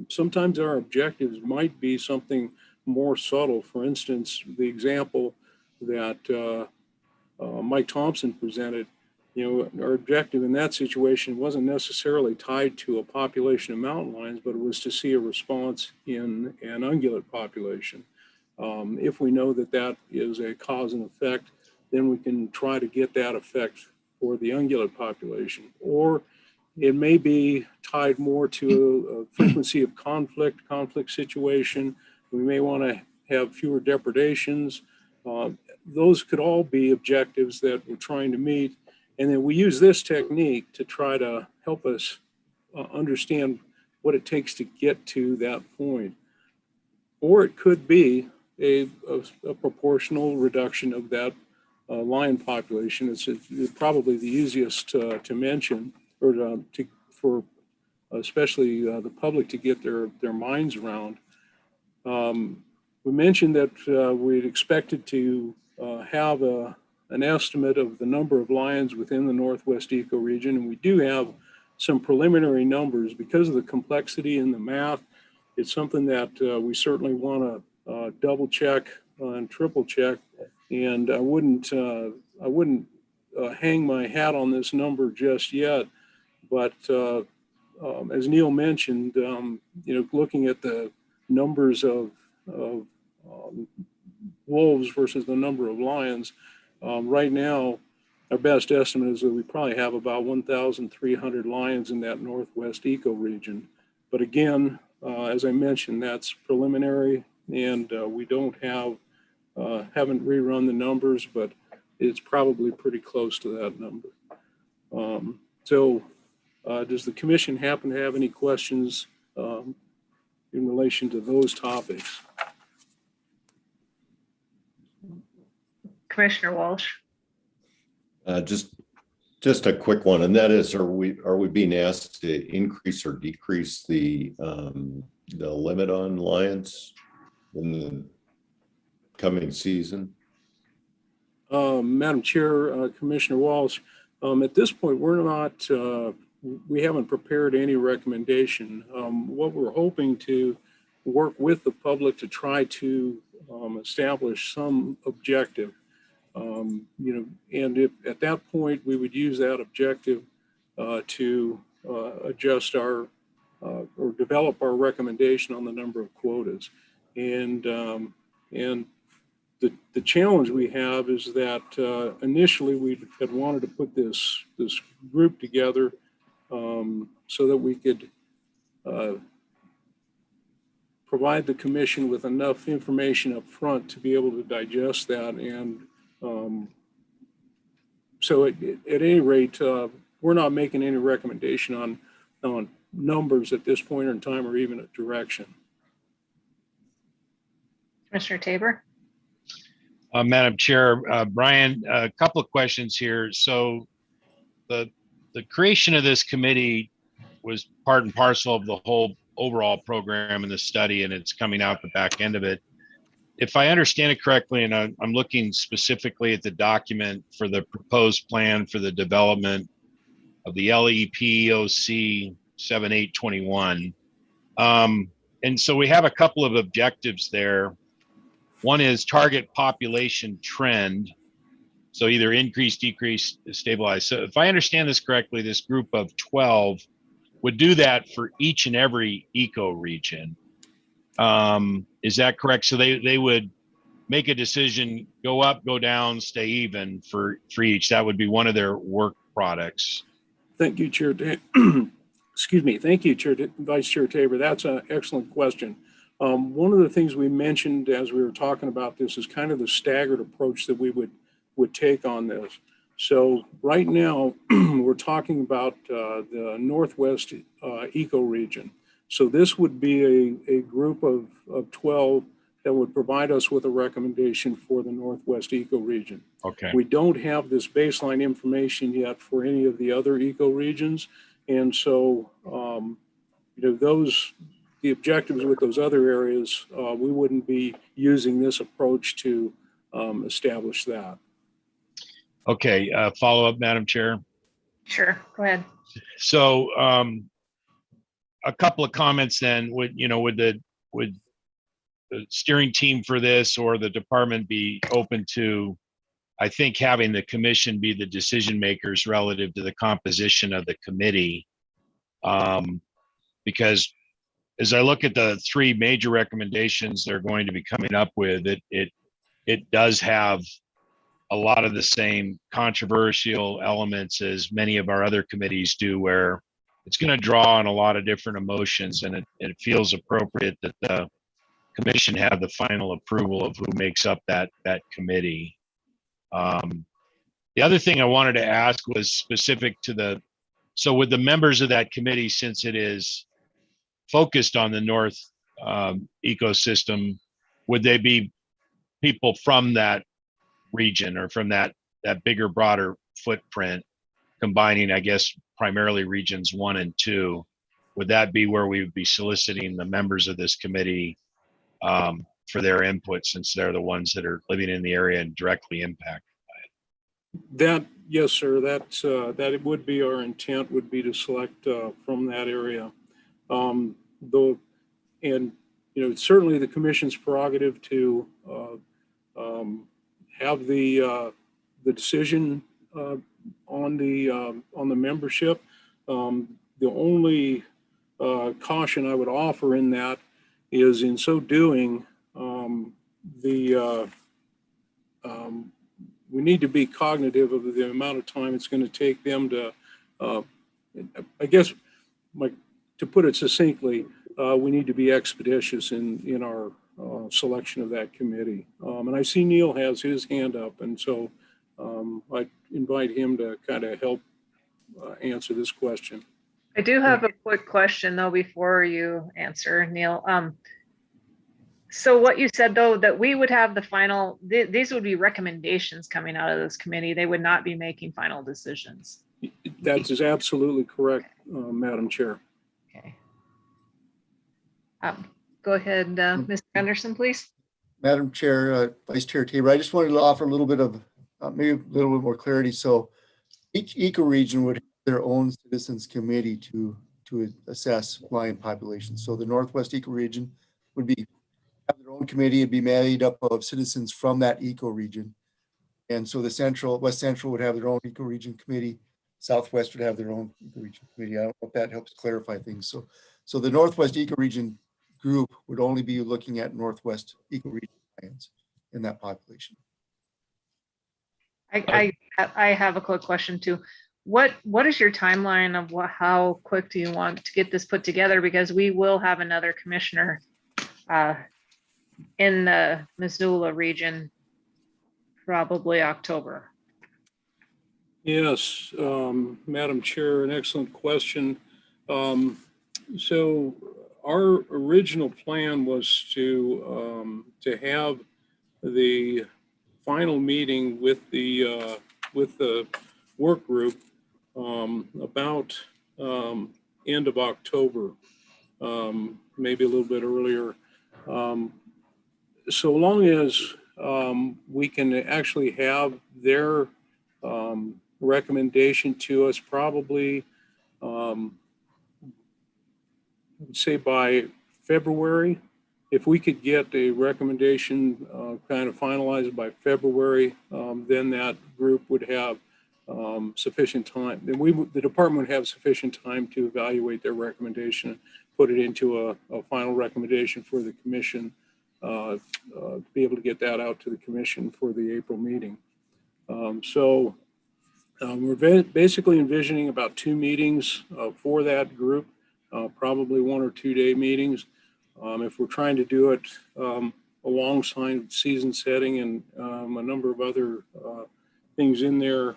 sometimes our objectives might be something more subtle. For instance, the example that Mike Thompson presented, our objective in that situation wasn't necessarily tied to a population of mountain lions, but it was to see a response in an ungulate population. If we know that that is a cause and effect, then we can try to get that effect for the ungulate population. Or it may be tied more to a frequency of conflict situation. We may want to have fewer depredations. Those could all be objectives that we're trying to meet. And then we use this technique to try to help us understand what it takes to get to that point. Or it could be a proportional reduction of that lion population. It's probably the easiest to mention, or for especially the public to get their minds around. We mentioned that we'd expected to have an estimate of the number of lions within the Northwest ecoregion, and we do have some preliminary numbers. Because of the complexity in the math, it's something that we certainly want to double check and triple check. And I wouldn't hang my hat on this number just yet, but as Neil mentioned, looking at the numbers of wolves versus the number of lions, right now, our best estimate is that we probably have about 1,300 lions in that Northwest ecoregion. But again, as I mentioned, that's preliminary, and we don't have, haven't rerun the numbers, but it's probably pretty close to that number. Does the commission happen to have any questions in relation to those topics? Commissioner Walsh. Just a quick one, and that is, are we being asked to increase or decrease the limit on lions in the coming season? Madam Chair, Commissioner Walsh, at this point, we're not, we haven't prepared any recommendation. What we're hoping to work with the public to try to establish some objective. And if at that point we would use that objective to adjust our or develop our recommendation on the number of quotas. And the challenge we have is that initially we had wanted to put this group together so that we could provide the commission with enough information up front to be able to digest that. And so at any rate, we're not making any recommendation on numbers at this point in time, or even a direction. Commissioner Tabor. Madam Chair, Brian, a couple of questions here. So the creation of this committee was part and parcel of the whole overall program and the study, and it's coming out the back end of it. If I understand it correctly, and I'm looking specifically at the document for the proposed plan for the development of the LEPOC 7821. And so we have a couple of objectives there. One is target population trend. So either increase, decrease, stabilize. So if I understand this correctly, this group of 12 would do that for each and every ecoregion. Is that correct? So they would make a decision, go up, go down, stay even for each. That would be one of their work products. Thank you, Chair. Excuse me. Thank you, Chair, Vice Chair Tabor. That's an excellent question. One of the things we mentioned as we were talking about this is kind of the staggered approach that we would take on this. So right now, we're talking about the Northwest ecoregion. So this would be a group of 12 that would provide us with a recommendation for the Northwest ecoregion. Okay. We don't have this baseline information yet for any of the other ecoregions. And so, the objectives with those other areas, we wouldn't be using this approach to establish that. Okay, follow up, Madam Chair. Sure, go ahead. So a couple of comments then. Would the steering team for this or the department be open to, I think, having the commission be the decision makers relative to the composition of the committee? Because as I look at the three major recommendations they're going to be coming up with, it does have a lot of the same controversial elements as many of our other committees do, where it's going to draw on a lot of different emotions, and it feels appropriate that the commission have the final approval of who makes up that committee. The other thing I wanted to ask was specific to so with the members of that committee, since it is focused on the North ecosystem, would they be people from that region or from that bigger, broader footprint, combining, I guess, primarily regions 1 and 2? Would that be where we would be soliciting the members of this committee for their input, since they're the ones that are living in the area and directly impacted by it? Yes, sir. That it would be our intent, would be to select from that area. Certainly the commission's prerogative to have the decision on the membership. The only caution I would offer in that is, in so doing, we need to be cognitive of the amount of time it's going to take them to, I guess, to put it succinctly, we need to be expeditious in our selection of that committee. And I see Neil has his hand up, and so I invite him to kind of help answer this question. I do have a quick question though before you answer, Neil. So what you said though, that we would have the final, these would be recommendations coming out of this committee. They would not be making final decisions. That is absolutely correct, Madam Chair. Okay. Go ahead, Mr. Anderson, please. Madam Chair, Vice Chair Tabor, I just wanted to offer a little bit of, maybe a little bit more clarity. So each ecoregion would have their own citizens committee to assess lion population. So the Northwest ecoregion would have their own committee. It'd be made up of citizens from that ecoregion. And so the West Central would have their own ecoregion committee. Southwest would have their own ecoregion committee. I don't know if that helps clarify things. So the Northwest ecoregion group would only be looking at Northwest ecoregion lions in that population. I have a quick question too. What is your timeline of how quick do you want to get this put together? Because we will have another commissioner in the Missoula region, probably October. Yes, Madam Chair, an excellent question. So our original plan was to have the final meeting with the work group about end of October, maybe a little bit earlier. So long as we can actually have their recommendation to us, probably say by February. If we could get a recommendation kind of finalized by February, then that group would have sufficient time. Then the department would have sufficient time to evaluate their recommendation, put it into a final recommendation for the commission, be able to get that out to the commission for the April meeting. We're basically envisioning about 2 meetings for that group, probably 1 or 2 day meetings. If we're trying to do it alongside season setting and a number of other things in there,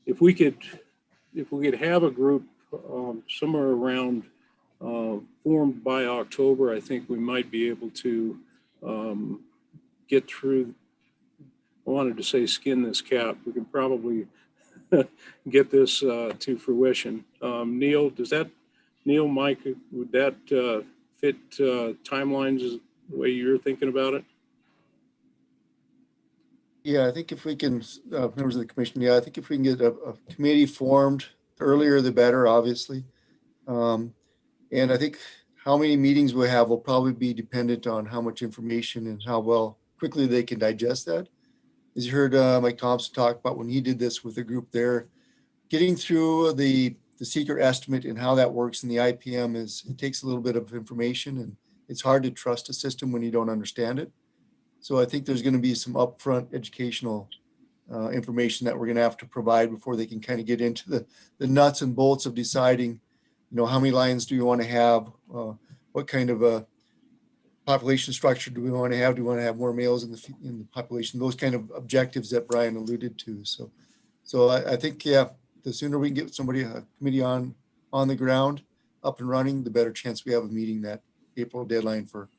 if we could have a group somewhere around formed by October, I think we might be able to get through. I wanted to say skin this cat. We can probably get this to fruition. Neil, Mike, would that fit timelines the way you're thinking about it? Yeah, I think if we can, members of the commission, yeah, I think if we can get a committee formed earlier, the better, obviously. And I think how many meetings we have will probably be dependent on how much information and how quickly they can digest that. As you heard Mike Thompson talk about when he did this with the group there, getting through the seeker estimate and how that works in the IPM it takes a little bit of information, and it's hard to trust a system when you don't understand it. So I think there's going to be some upfront educational information that we're going to have to provide before they can kind of get into the nuts and bolts of deciding, how many lions do you want to have? What kind of a population structure do we want to have? Do we want to have more males in the population? Those kind of objectives that Brian alluded to. So I think, yeah, the sooner we can get a committee on the ground, up and running, the better chance we have of meeting that April deadline for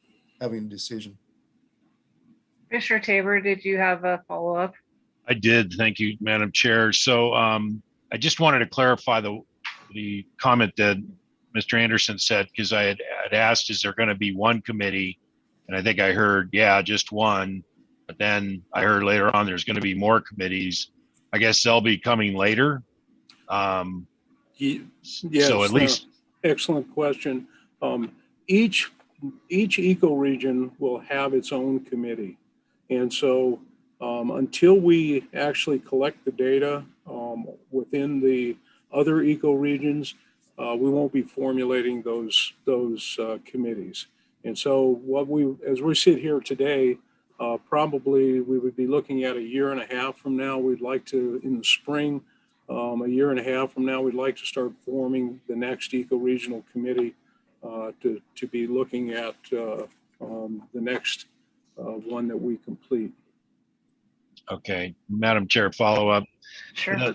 having a decision. Commissioner Tabor, did you have a follow-up? I did. Thank you, Madam Chair. So I just wanted to clarify the comment that Mr. Anderson said, because I had asked, is there going to be one committee? And I think I heard, yeah, just one. But then I heard later on there's going to be more committees. I guess they'll be coming later. Yes, so at least. Excellent question. Each ecoregion will have its own committee. And so until we actually collect the data within the other ecoregions, we won't be formulating those committees. And so as we sit here today, probably we would be looking at a year and a half from now. We'd like to, in the spring, a year and a half from now, we'd like to start forming the next ecoregional committee to be looking at the next one that we complete. Okay, Madam Chair, follow up. Sure.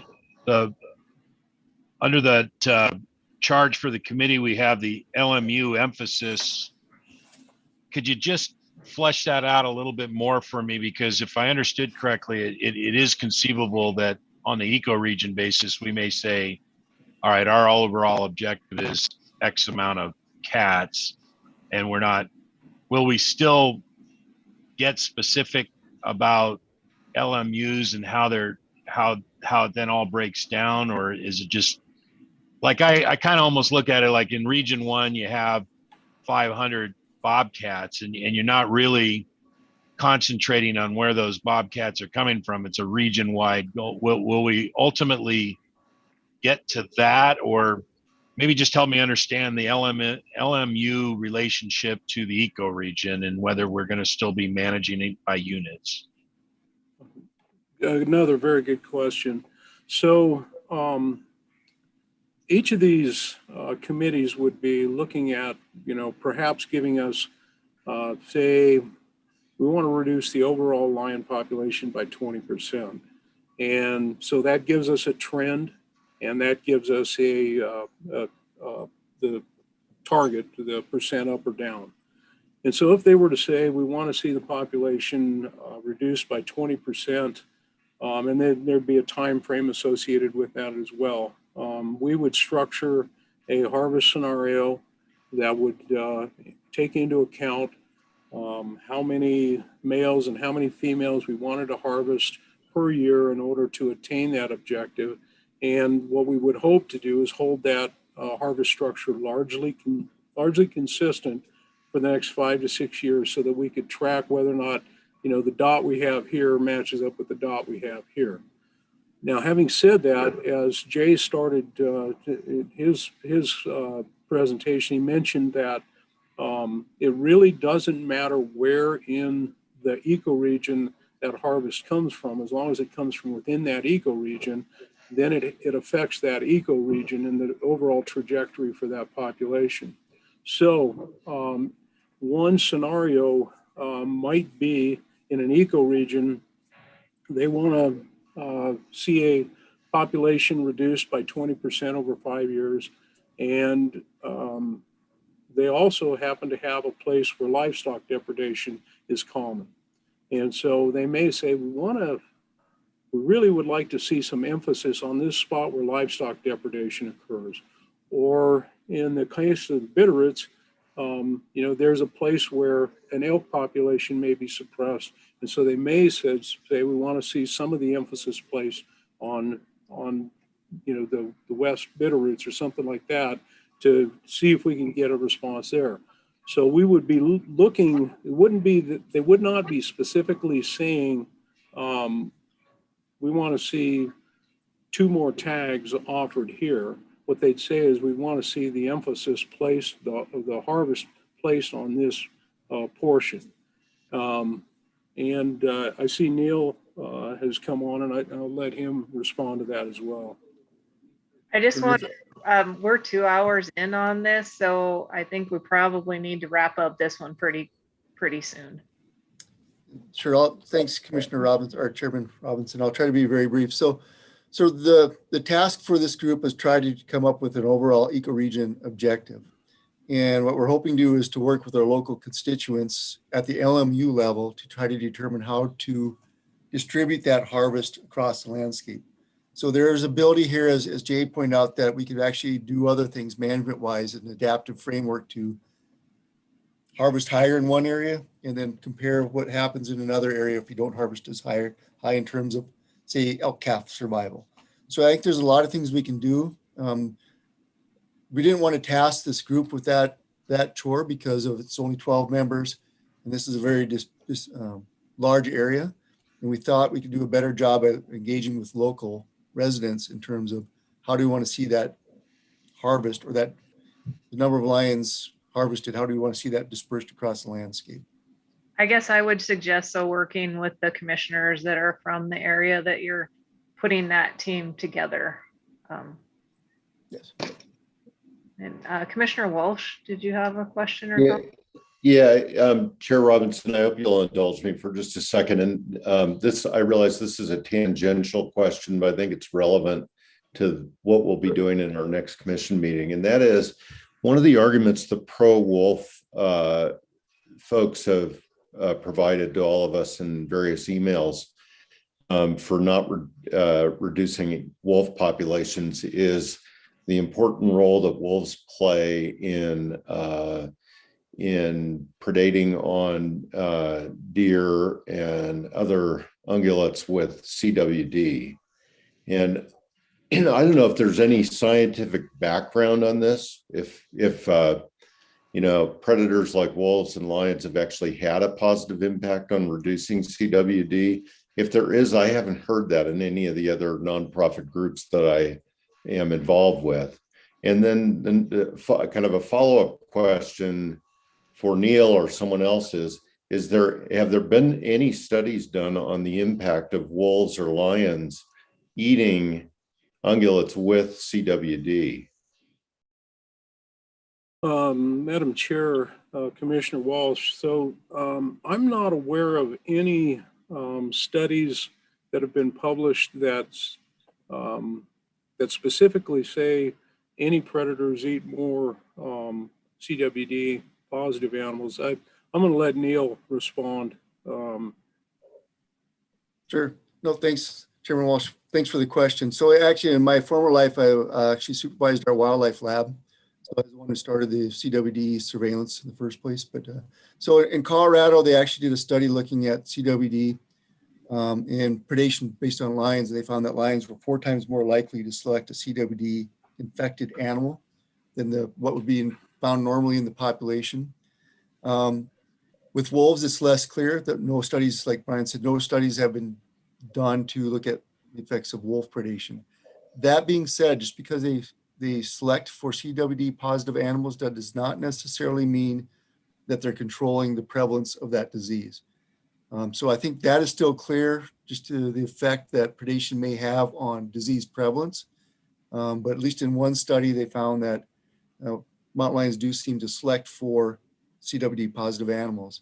Under that charge for the committee, we have the LMU emphasis. Could you just flesh that out a little bit more for me? Because if I understood correctly, it is conceivable that on the ecoregion basis, we may say, all right, our overall objective is X amount of cats, and we're not, will we still get specific about LMUs and how it then all breaks down? Or is it just like, I kind of almost look at it like in region 1, you have 500 bobcats and you're not really concentrating on where those bobcats are coming from. It's a region wide goal. Will we ultimately get to that? Or maybe just help me understand the LMU relationship to the ecoregion and whether we're going to still be managing it by units. Another very good question. So each of these committees would be looking at, perhaps giving us, say, we want to reduce the overall lion population by 20%. And so that gives us a trend, and that gives us the target, the percent up or down. And so if they were to say, we want to see the population reduced by 20%, and then there'd be a time frame associated with that as well, we would structure a harvest scenario that would take into account how many males and how many females we wanted to harvest per year in order to attain that objective. And what we would hope to do is hold that harvest structure largely consistent for the next 5 to 6 years, so that we could track whether or not, the dot we have here matches up with the dot we have here. Now, having said that, as Jay started his presentation, he mentioned that it really doesn't matter where in the ecoregion that harvest comes from. As long as it comes from within that ecoregion, then it affects that ecoregion and the overall trajectory for that population. So one scenario might be in an ecoregion, they want to see a population reduced by 20% over 5 years. And they also happen to have a place where livestock depredation is common. And so they may say, we really would like to see some emphasis on this spot where livestock depredation occurs. Or in the case of Bitterroots, there's a place where an elk population may be suppressed. And so they may say we want to see some of the emphasis placed on the West Bitterroots or something like that to see if we can get a response there. So we would be looking, it wouldn't be that they would not be specifically saying, we want to see 2 more tags offered here. What they'd say is we want to see the emphasis placed, the harvest placed on this portion. I see Neil has come on, and I'll let him respond to that as well. I just want, we're 2 hours in on this, so I think we probably need to wrap up this one pretty soon. Sure. Thanks, Commissioner Robinson, or Chairman Robinson. I'll try to be very brief. So the task for this group is try to come up with an overall ecoregion objective. And what we're hoping to do is to work with our local constituents at the LMU level to try to determine how to distribute that harvest across the landscape. So there is ability here, as Jay pointed out, that we could actually do other things management-wise, an adaptive framework to harvest higher in one area and then compare what happens in another area if you don't harvest as high in terms of, say, elk calf survival. So I think there's a lot of things we can do. We didn't want to task this group with that chore because of it's only 12 members, and this is a very large area. And we thought we could do a better job at engaging with local residents in terms of how do we want to see that harvest, or that the number of lions harvested, how do we want to see that dispersed across the landscape? I guess I would suggest working with the commissioners that are from the area that you're putting that team together. Yes. And Commissioner Walsh, did you have a question or comment? Chair Robinson, I hope you'll indulge me for just a second. And I realize this is a tangential question, but I think it's relevant to what we'll be doing in our next commission meeting. And that is one of the arguments the pro-wolf folks have provided to all of us in various emails for not reducing wolf populations is the important role that wolves play in predating on deer and other ungulates with CWD. And I don't know if there's any scientific background on this, if predators like wolves and lions have actually had a positive impact on reducing CWD. If there is, I haven't heard that in any of the other nonprofit groups that I am involved with. And then kind of a follow-up question for Neil or someone else have there been any studies done on the impact of wolves or lions eating ungulates with CWD? Madam Chair, Commissioner Walsh, so I'm not aware of any studies that have been published that specifically say any predators eat more CWD positive animals. I'm going to let Neil respond. Sure. No, thanks, Chairman Walsh. Thanks for the question. So actually, in my former life, I actually supervised our wildlife lab. So I was the one who started the CWD surveillance in the first place. But so in Colorado, they actually did a study looking at CWD and predation based on lions. They found that lions were 4 times more likely to select a CWD infected animal than what would be found normally in the population. With wolves, it's less clear that no studies, like Brian said, no studies have been done to look at the effects of wolf predation. That being said, just because they select for CWD positive animals, that does not necessarily mean that they're controlling the prevalence of that disease. So I think that is still clear, just to the effect that predation may have on disease prevalence. But at least in one study, they found that mountain lions do seem to select for CWD positive animals.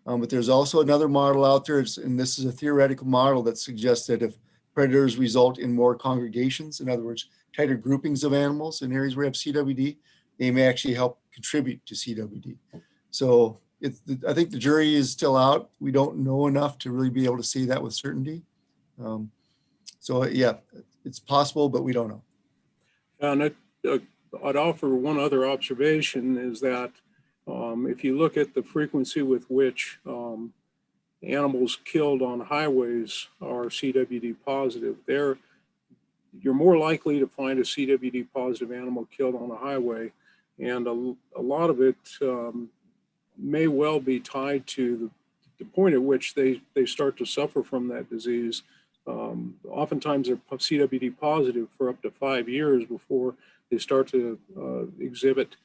But there's also another model out there, and this is a theoretical model that suggests that if predators result in more congregations, in other words, tighter groupings of animals in areas where you have CWD, they may actually help contribute to CWD. So I think the jury is still out. We don't know enough to really be able to say that with certainty. So yeah, it's possible, but we don't know. And I'd offer one other observation is that if you look at the frequency with which animals killed on highways are CWD positive, you're more likely to find a CWD positive animal killed on a highway. And a lot of it may well be tied to the point at which they start to suffer from that disease. Oftentimes they're CWD positive for up to 5 years before they start to exhibit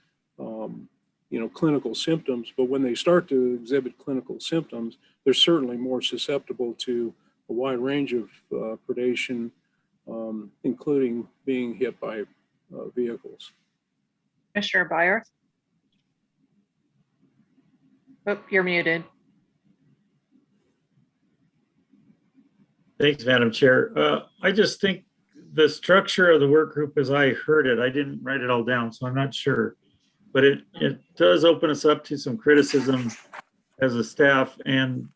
clinical symptoms. But when they start to exhibit clinical symptoms, they're certainly more susceptible to a wide range of predation, including being hit by vehicles. Commissioner Byers? Oh, you're muted. Thanks, Madam Chair. I just think the structure of the work group as I heard it, I didn't write it all down, so I'm not sure. But it does open us up to some criticism as a staff and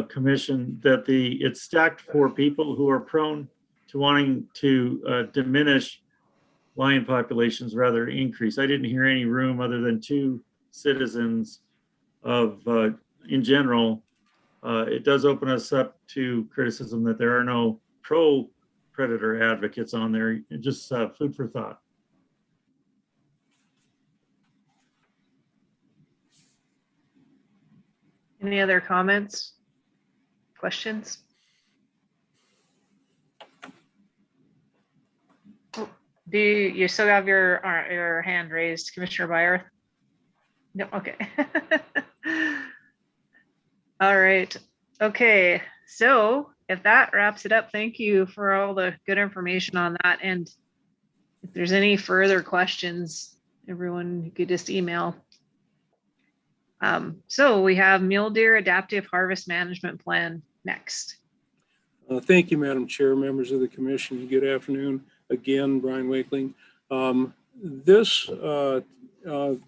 commission that it's stacked for people who are prone to wanting to diminish lion populations rather increase. I didn't hear any room other than 2 citizens of, in general, it does open us up to criticism that there are no pro-predator advocates on there. Just food for thought. Any other comments, questions? Do you still have your hand raised, Commissioner Byers? No, okay. All right. Okay. So if that wraps it up, thank you for all the good information on that. And if there's any further questions, everyone could just email. So we have Mule Deer Adaptive Harvest Management Plan next. Thank you, Madam Chair, members of the commission. Good afternoon. Again, Brian Wakeling. The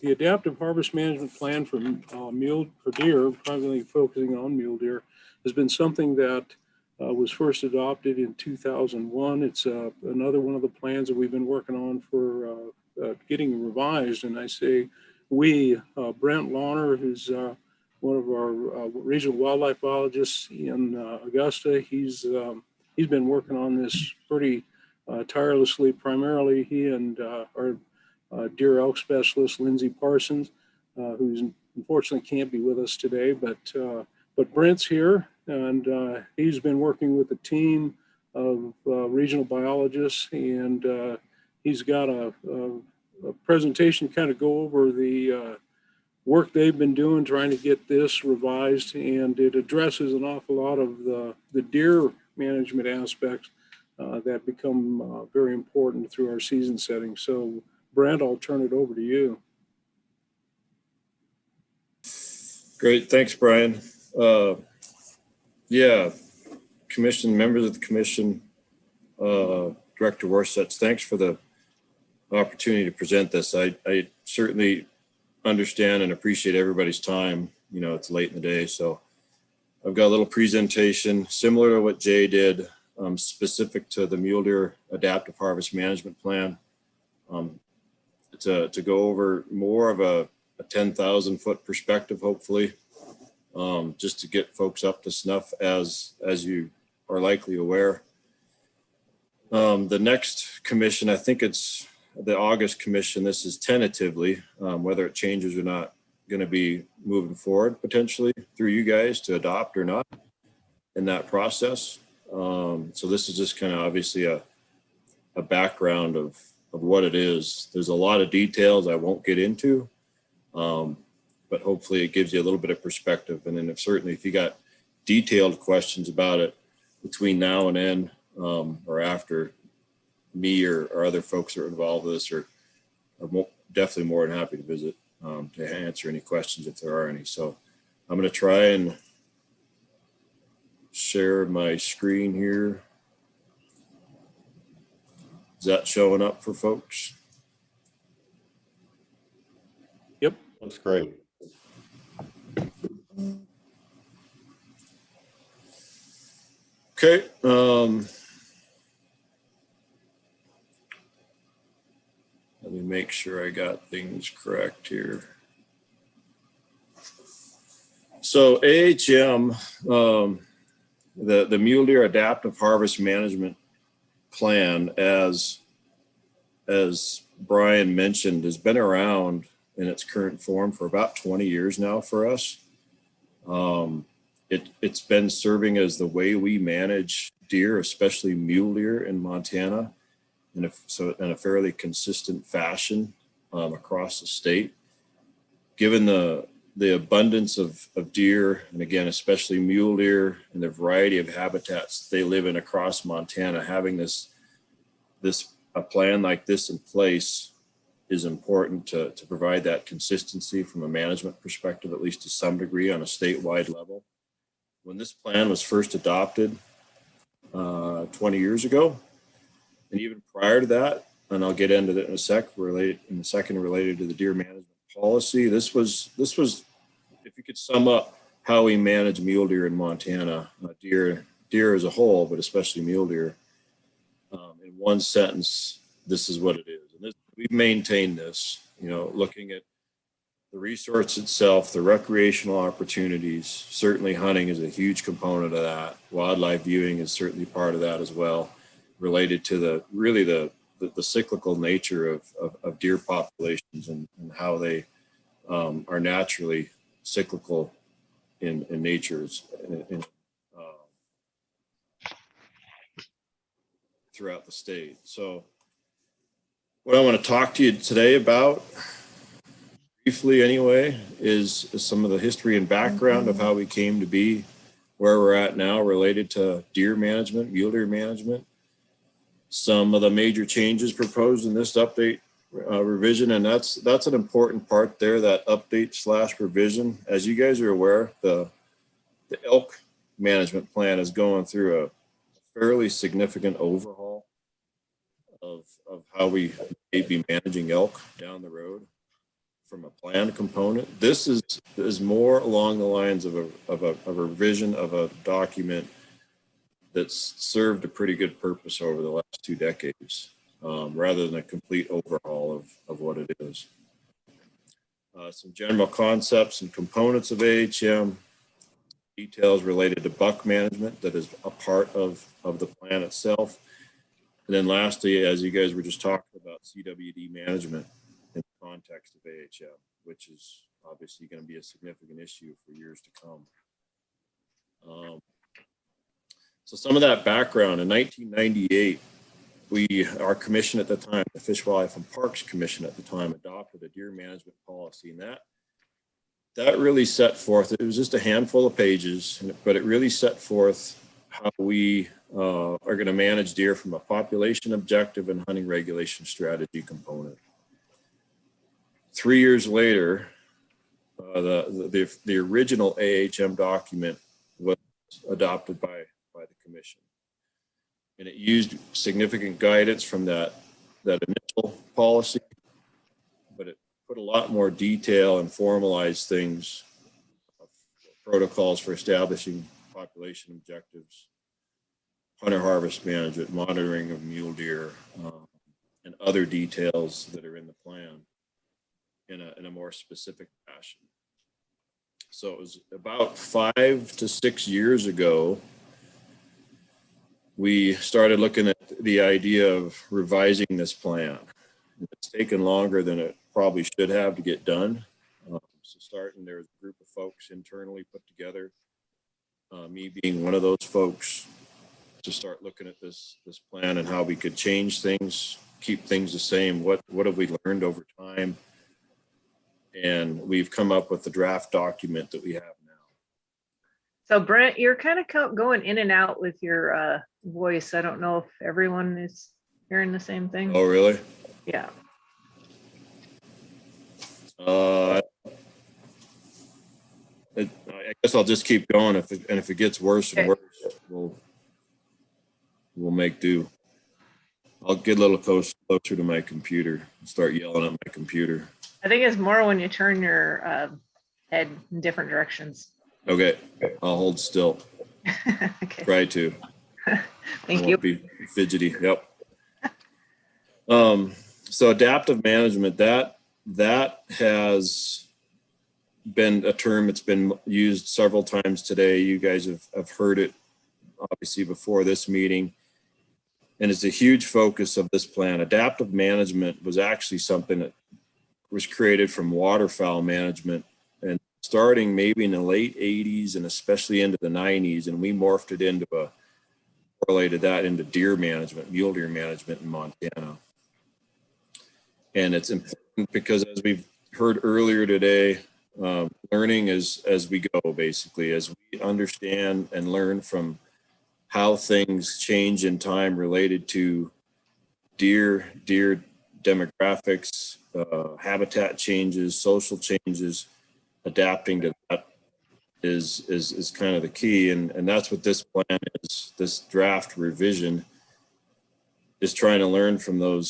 Adaptive Harvest Management Plan for deer, primarily focusing on mule deer, has been something that was first adopted in 2001. It's another one of the plans that we've been working on for getting revised. And I say we, Brent Lawner, who's one of our regional wildlife biologists in Augusta, he's been working on this pretty tirelessly. Primarily, he and our deer elk specialist, Lindsay Parsons, who unfortunately can't be with us today, but Brent's here, and he's been working with a team of regional biologists, and he's got a presentation to kind of go over the work they've been doing trying to get this revised, and it addresses an awful lot of the deer management aspects that become very important through our season setting. So Brent, I'll turn it over to you. Great, thanks, Brian. Yeah, commission, members of the commission, Director Warsets, thanks for the opportunity to present this. I certainly understand and appreciate everybody's time. You know, it's late in the day, so I've got a little presentation similar to what Jay did, specific to the Mule Deer Adaptive Harvest Management Plan. To go over more of a 10,000 foot perspective, hopefully, just to get folks up to snuff as you are likely aware. The next commission, I think it's the August commission, this is tentatively, whether it changes or not, going to be moving forward potentially through you guys to adopt or not in that process. So this is just kind of obviously a background of what it is. There's a lot of details I won't get into, but hopefully it gives you a little bit of perspective. And then certainly if you got detailed questions about it between now and then, or after me or other folks are involved with this or definitely more than happy to visit to answer any questions if there are any. So I'm going to try and share my screen here. Is that showing up for folks? Yep. Looks great. Okay. Let me make sure I got things correct here. So AHM, the Mule Deer Adaptive Harvest Management Plan, as Brian mentioned, has been around in its current form for about 20 years now for us. It's been serving as the way we manage deer, especially mule deer in Montana, in a fairly consistent fashion across the state. Given the abundance of deer, and again, especially mule deer and the variety of habitats they live in across Montana, having a plan like this in place is important to provide that consistency from a management perspective, at least to some degree on a statewide level. When this plan was first adopted 20 years ago, and even prior to that, and I'll get into that in a second related to the deer management policy, this was, if you could sum up how we manage mule deer in Montana, deer as a whole, but especially mule deer, in one sentence, this is what it is. And we've maintained this, looking at the resource itself, the recreational opportunities. Certainly hunting is a huge component of that. Wildlife viewing is certainly part of that as well, related to the cyclical nature of deer populations and how they are naturally cyclical in nature throughout the state. So what I want to talk to you today about, briefly anyway, is some of the history and background of how we came to be where we're at now related to deer management, mule deer management, some of the major changes proposed in this update revision, and that's an important part there, that update / revision. As you guys are aware, the Elk Management Plan is going through a fairly significant overhaul of how we may be managing elk down the road from a plan component. This is more along the lines of a revision of a document that's served a pretty good purpose over the last 2 decades, rather than a complete overhaul of what it is. Some general concepts and components of AHM, details related to buck management that is a part of the plan itself. And then lastly, as you guys were just talking about, CWD management in the context of AHM, which is obviously going to be a significant issue for years to come. So some of that background, in 1998, our commission at the time, the Fish, Wildlife and Parks Commission at the time, adopted a deer management policy, and that really set forth, it was just a handful of pages, but it really set forth how we are going to manage deer from a population objective and hunting regulation strategy component. 3 years later, the original AHM document was adopted by the commission, and it used significant guidance from that initial policy, but it put a lot more detail and formalized things, protocols for establishing population objectives, hunter harvest management, monitoring of mule deer, and other details that are in the plan in a more specific fashion. So it was about 5 to 6 years ago, we started looking at the idea of revising this plan. It's taken longer than it probably should have to get done. There was a group of folks internally put together, me being one of those folks, to start looking at this plan and how we could change things, keep things the same. What have we learned over time? And we've come up with the draft document that we have now. So Brent, you're kind of going in and out with your voice. I don't know if everyone is hearing the same thing. Oh, really? Yeah. I guess I'll just keep going. If it gets worse and worse, we'll make do. I'll get a little closer to my computer and start yelling at my computer. I think it's more when you turn your head in different directions. Okay, I'll hold still. Okay. Try to. Thank you. Be fidgety. Yep. So adaptive management, that has been a term that's been used several times today. You guys have heard it obviously before this meeting. And it's a huge focus of this plan. Adaptive management was actually something that was created from waterfowl management, and starting maybe in the late 80s and especially into the 90s. And we morphed it into correlated that into deer management, mule deer management in Montana. And it's important because, as we've heard earlier today, learning as we go, basically, as we understand and learn from how things change in time related to deer demographics, habitat changes, social changes, adapting to that is kind of the key. And that's what this plan is. This draft revision is trying to learn from the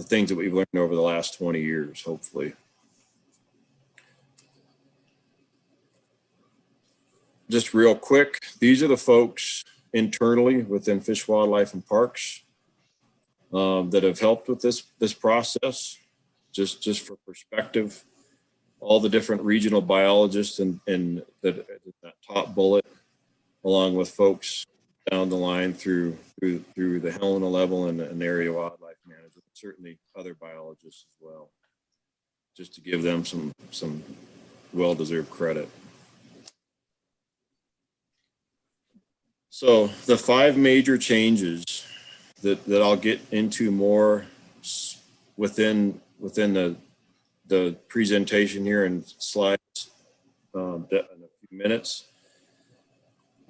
things that we've learned over the last 20 years, hopefully. Just real quick, these are the folks internally within Fish, Wildlife, and Parks that have helped with this process. Just for perspective, all the different regional biologists in that top bullet, along with folks down the line through the Helena level and area wildlife management, certainly other biologists as well, just to give them some well-deserved credit. So the 5 major changes that I'll get into more within the presentation here in slides in a few minutes.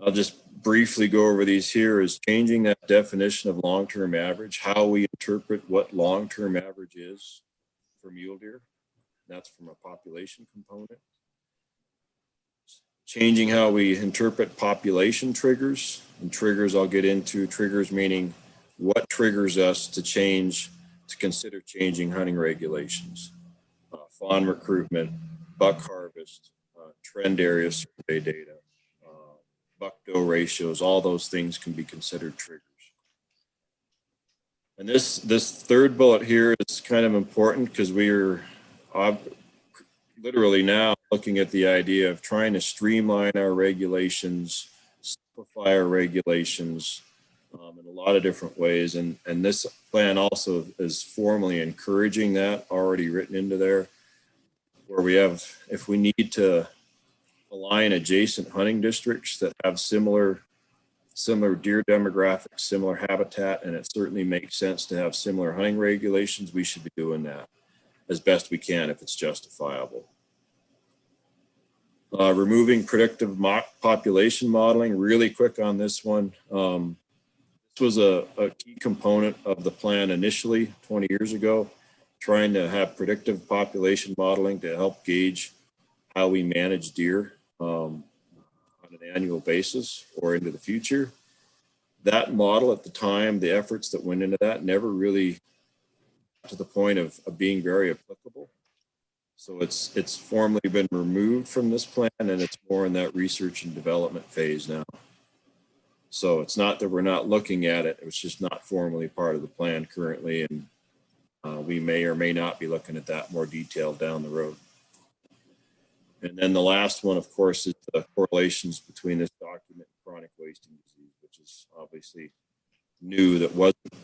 I'll just briefly go over these here. Is changing that definition of long-term average, how we interpret what long-term average is for mule deer. That's from a population component. Changing how we interpret population triggers. And triggers, I'll get into triggers, meaning what triggers us to consider changing hunting regulations. Fawn recruitment, buck harvest, trend area survey data, buck-doe ratios, all those things can be considered triggers. And this third bullet here is kind of important because we are literally now looking at the idea of trying to streamline our regulations, simplify our regulations in a lot of different ways. And this plan also is formally encouraging that, already written into there, where we have, if we need to align adjacent hunting districts that have similar deer demographics, similar habitat, and it certainly makes sense to have similar hunting regulations, we should be doing that as best we can if it's justifiable. Removing predictive population modeling, really quick on this one. This was a key component of the plan initially 20 years ago, trying to have predictive population modeling to help gauge how we manage deer on an annual basis or into the future. That model at the time, the efforts that went into that never really to the point of being very applicable. So it's formally been removed from this plan, and it's more in that research and development phase now. So it's not that we're not looking at it, it's just not formally part of the plan currently, and we may or may not be looking at that more detailed down the road. And then the last one, of course, is the correlations between this document and chronic wasting disease, which is obviously new, that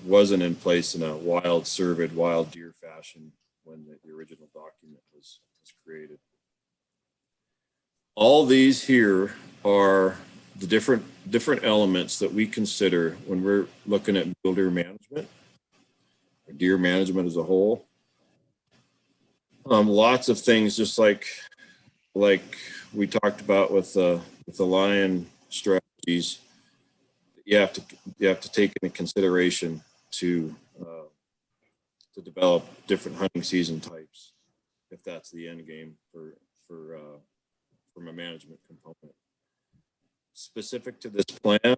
wasn't in place in a wild cervid, wild deer fashion when the original document was created. All these here are the different elements that we consider when we're looking at mule deer management, or deer management as a whole. Lots of things, just like we talked about with the lion strategies, you have to take into consideration to to develop different hunting season types, if that's the end game from a management component. Specific to this plan,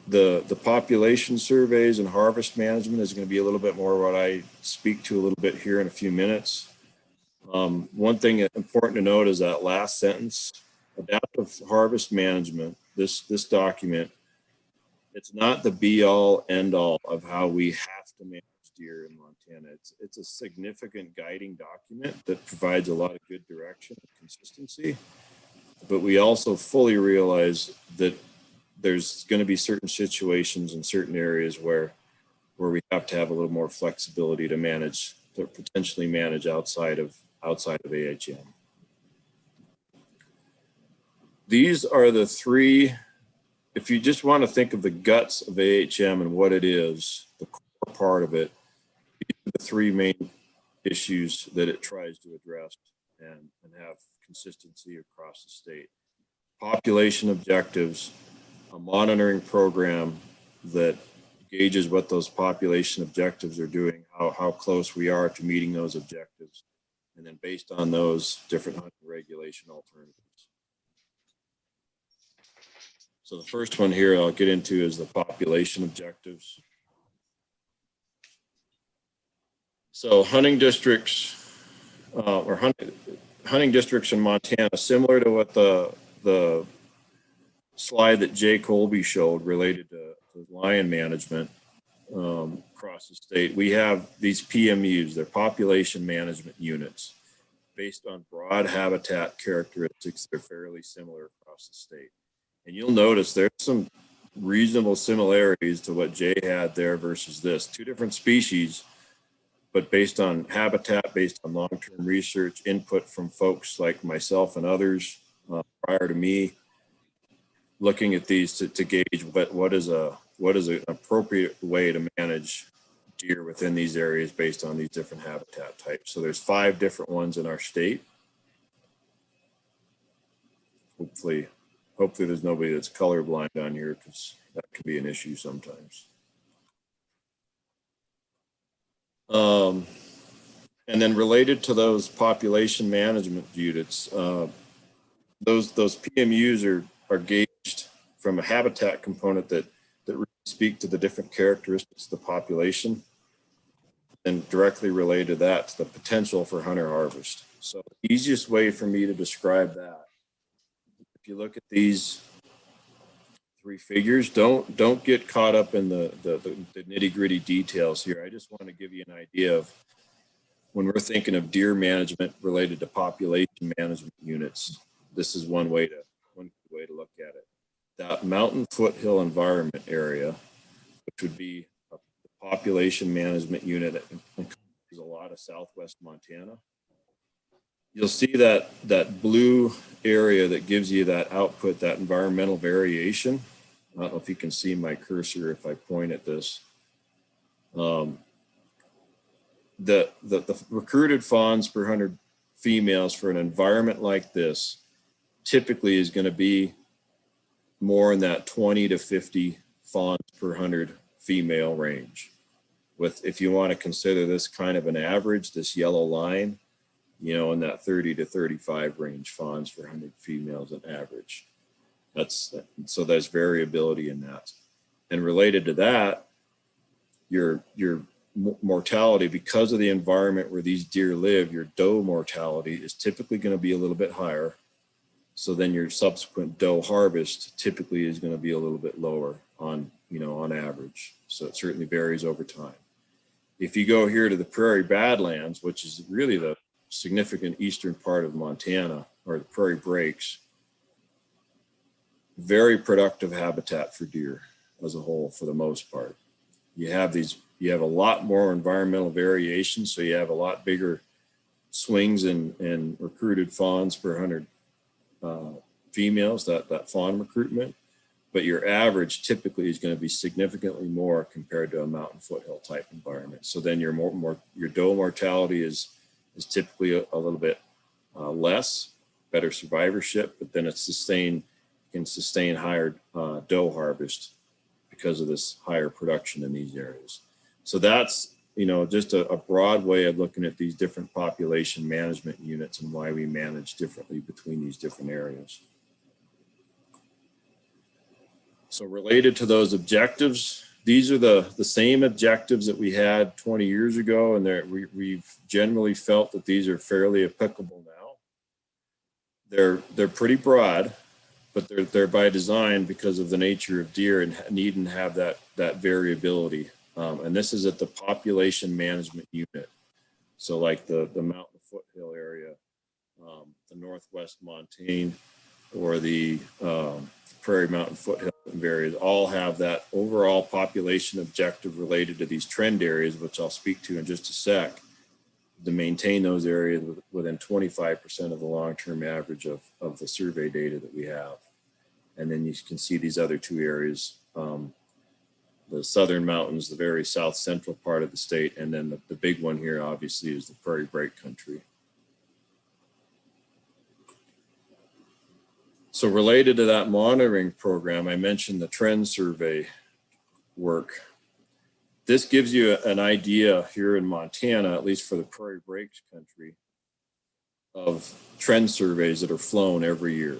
the population surveys and harvest management is going to be a little bit more what I speak to a little bit here in a few minutes. One thing important to note is that last sentence, adaptive harvest management, this document, it's not the be all end all of how we have to manage deer in Montana. It's a significant guiding document that provides a lot of good direction and consistency. But we also fully realize that there's going to be certain situations in certain areas where we have to have a little more flexibility to manage, to potentially manage outside of AHM. These are the three, if you just want to think of the guts of AHM and what it is, the core part of it, these are the three main issues that it tries to address and have consistency across the state. Population objectives, a monitoring program that gauges what those population objectives are doing, how close we are to meeting those objectives, and then based on those, different hunting regulation alternatives. So the first one here I'll get into is the population objectives. So hunting districts hunting districts in Montana, similar to what the slide that Jay Colby showed related to lion management across the state. We have these PMUs, they're population management units, based on broad habitat characteristics. They're fairly similar across the state. And you'll notice there's some reasonable similarities to what Jay had there versus this. Two different species, but based on habitat, based on long-term research, input from folks like myself and others prior to me, looking at these to gauge what is an appropriate way to manage deer within these areas based on these different habitat types. So there's 5 different ones in our state. Hopefully there's nobody that's colorblind on here, because that can be an issue sometimes. And then related to those population management units, those PMUs are gauged from a habitat component that really speak to the different characteristics of the population, and directly related to that, to the potential for hunter harvest. So the easiest way for me to describe that, if you look at these 3 figures, don't get caught up in the nitty-gritty details here. I just want to give you an idea of when we're thinking of deer management related to population management units. This is one way to look at it. That mountain foothill environment area, which would be a population management unit that encompasses a lot of southwest Montana. You'll see that blue area that gives you that output, that environmental variation. I don't know if you can see my cursor if I point at this. The recruited fawns per 100 females for an environment like this typically is going to be more in that 20 to 50 fawns per 100 female range. If you want to consider this kind of an average, this yellow line, in that 30 to 35 range fawns for 100 females on average. So there's variability in that. And related to that, your mortality, because of the environment where these deer live, your doe mortality is typically going to be a little bit higher. So then your subsequent doe harvest typically is going to be a little bit lower on average. So it certainly varies over time. If you go here to the Prairie Badlands, which is really the significant eastern part of Montana, or the prairie breaks, very productive habitat for deer as a whole for the most part. You have a lot more environmental variation, so you have a lot bigger swings in recruited fawns per 100 females, that fawn recruitment, but your average typically is going to be significantly more compared to a mountain foothill type environment. So then your doe mortality is typically a little bit less, better survivorship, but then can sustain higher doe harvest because of this higher production in these areas. So that's, you know, just a broad way of looking at these different population management units and why we manage differently between these different areas. So related to those objectives, these are the same objectives that we had 20 years ago, and we've generally felt that these are fairly applicable now. They're pretty broad, but they're by design because of the nature of deer and needing to have that variability. And this is at the population management unit. So like the mountain foothill area, the Northwest Montane, or the Prairie Mountain foothill areas all have that overall population objective related to these trend areas, which I'll speak to in just a sec, to maintain those areas within 25% of the long-term average of the survey data that we have. And then you can see these other two areas, the Southern Mountains, the very south central part of the state, and then the big one here obviously is the Prairie Break Country. So related to that monitoring program, I mentioned the trend survey work. This gives you an idea here in Montana, at least for the Prairie Breaks Country, of trend surveys that are flown every year.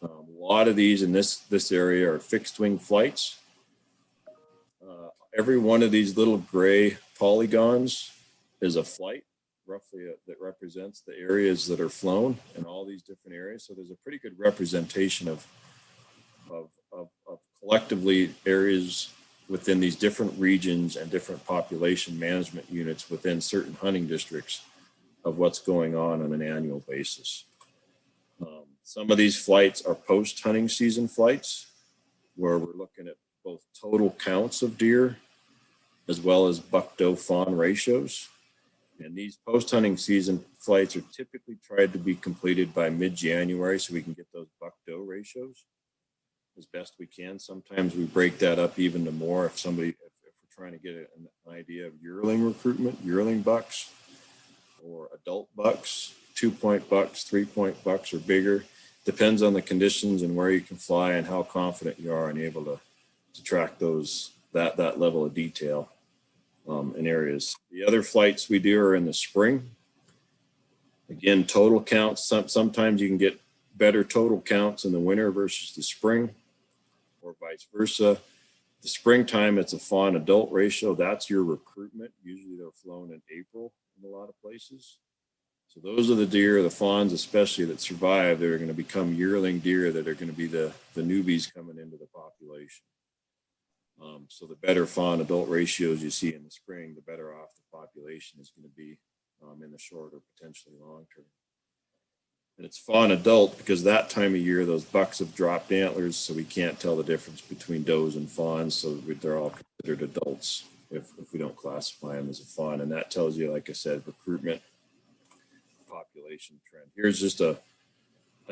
A lot of these in this area are fixed wing flights. Every one of these little gray polygons is a flight, roughly, that represents the areas that are flown in all these different areas. So there's a pretty good representation of collectively areas within these different regions and different population management units within certain hunting districts of what's going on an annual basis. Some of these flights are post-hunting season flights, where we're looking at both total counts of deer as well as buck-doe fawn ratios. And these post-hunting season flights are typically tried to be completed by mid-January so we can get those buck-doe ratios as best we can. Sometimes we break that up even to more if we're trying to get an idea of yearling recruitment, yearling bucks or adult bucks, 2-point bucks, 3-point bucks or bigger. Depends on the conditions and where you can fly and how confident you are and able to track that level of detail in areas. The other flights we do are in the spring. Again, total counts. Sometimes you can get better total counts in the winter versus the spring, or vice versa. The springtime, it's a fawn adult ratio. That's your recruitment. Usually they're flown in April in a lot of places. So those are the deer, the fawns especially, that survive. They're going to become yearling deer that are going to be the newbies coming into the population. So the better fawn adult ratios you see in the spring, the better off the population is going to be in the short or potentially long term. And it's fawn adult because that time of year, those bucks have dropped antlers, so we can't tell the difference between does and fawns. So they're all considered adults if we don't classify them as a fawn. And that tells you, like I said, recruitment, population trend. Here's just a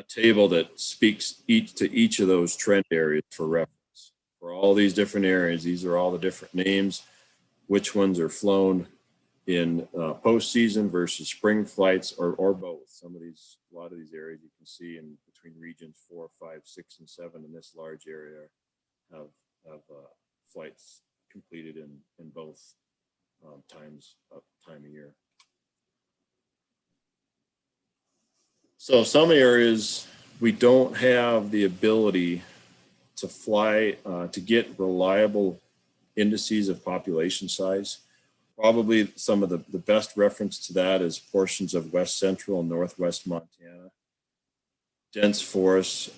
table that speaks to each of those trend areas for reference. For all these different areas, these are all the different names, which ones are flown in postseason versus spring flights or both. A lot of these areas you can see in between regions 4, 5, 6, and 7 in this large area have flights completed in both time of year. So some areas we don't have the ability to fly to get reliable indices of population size. Probably some of the best reference to that is portions of west central and northwest Montana. Dense forests,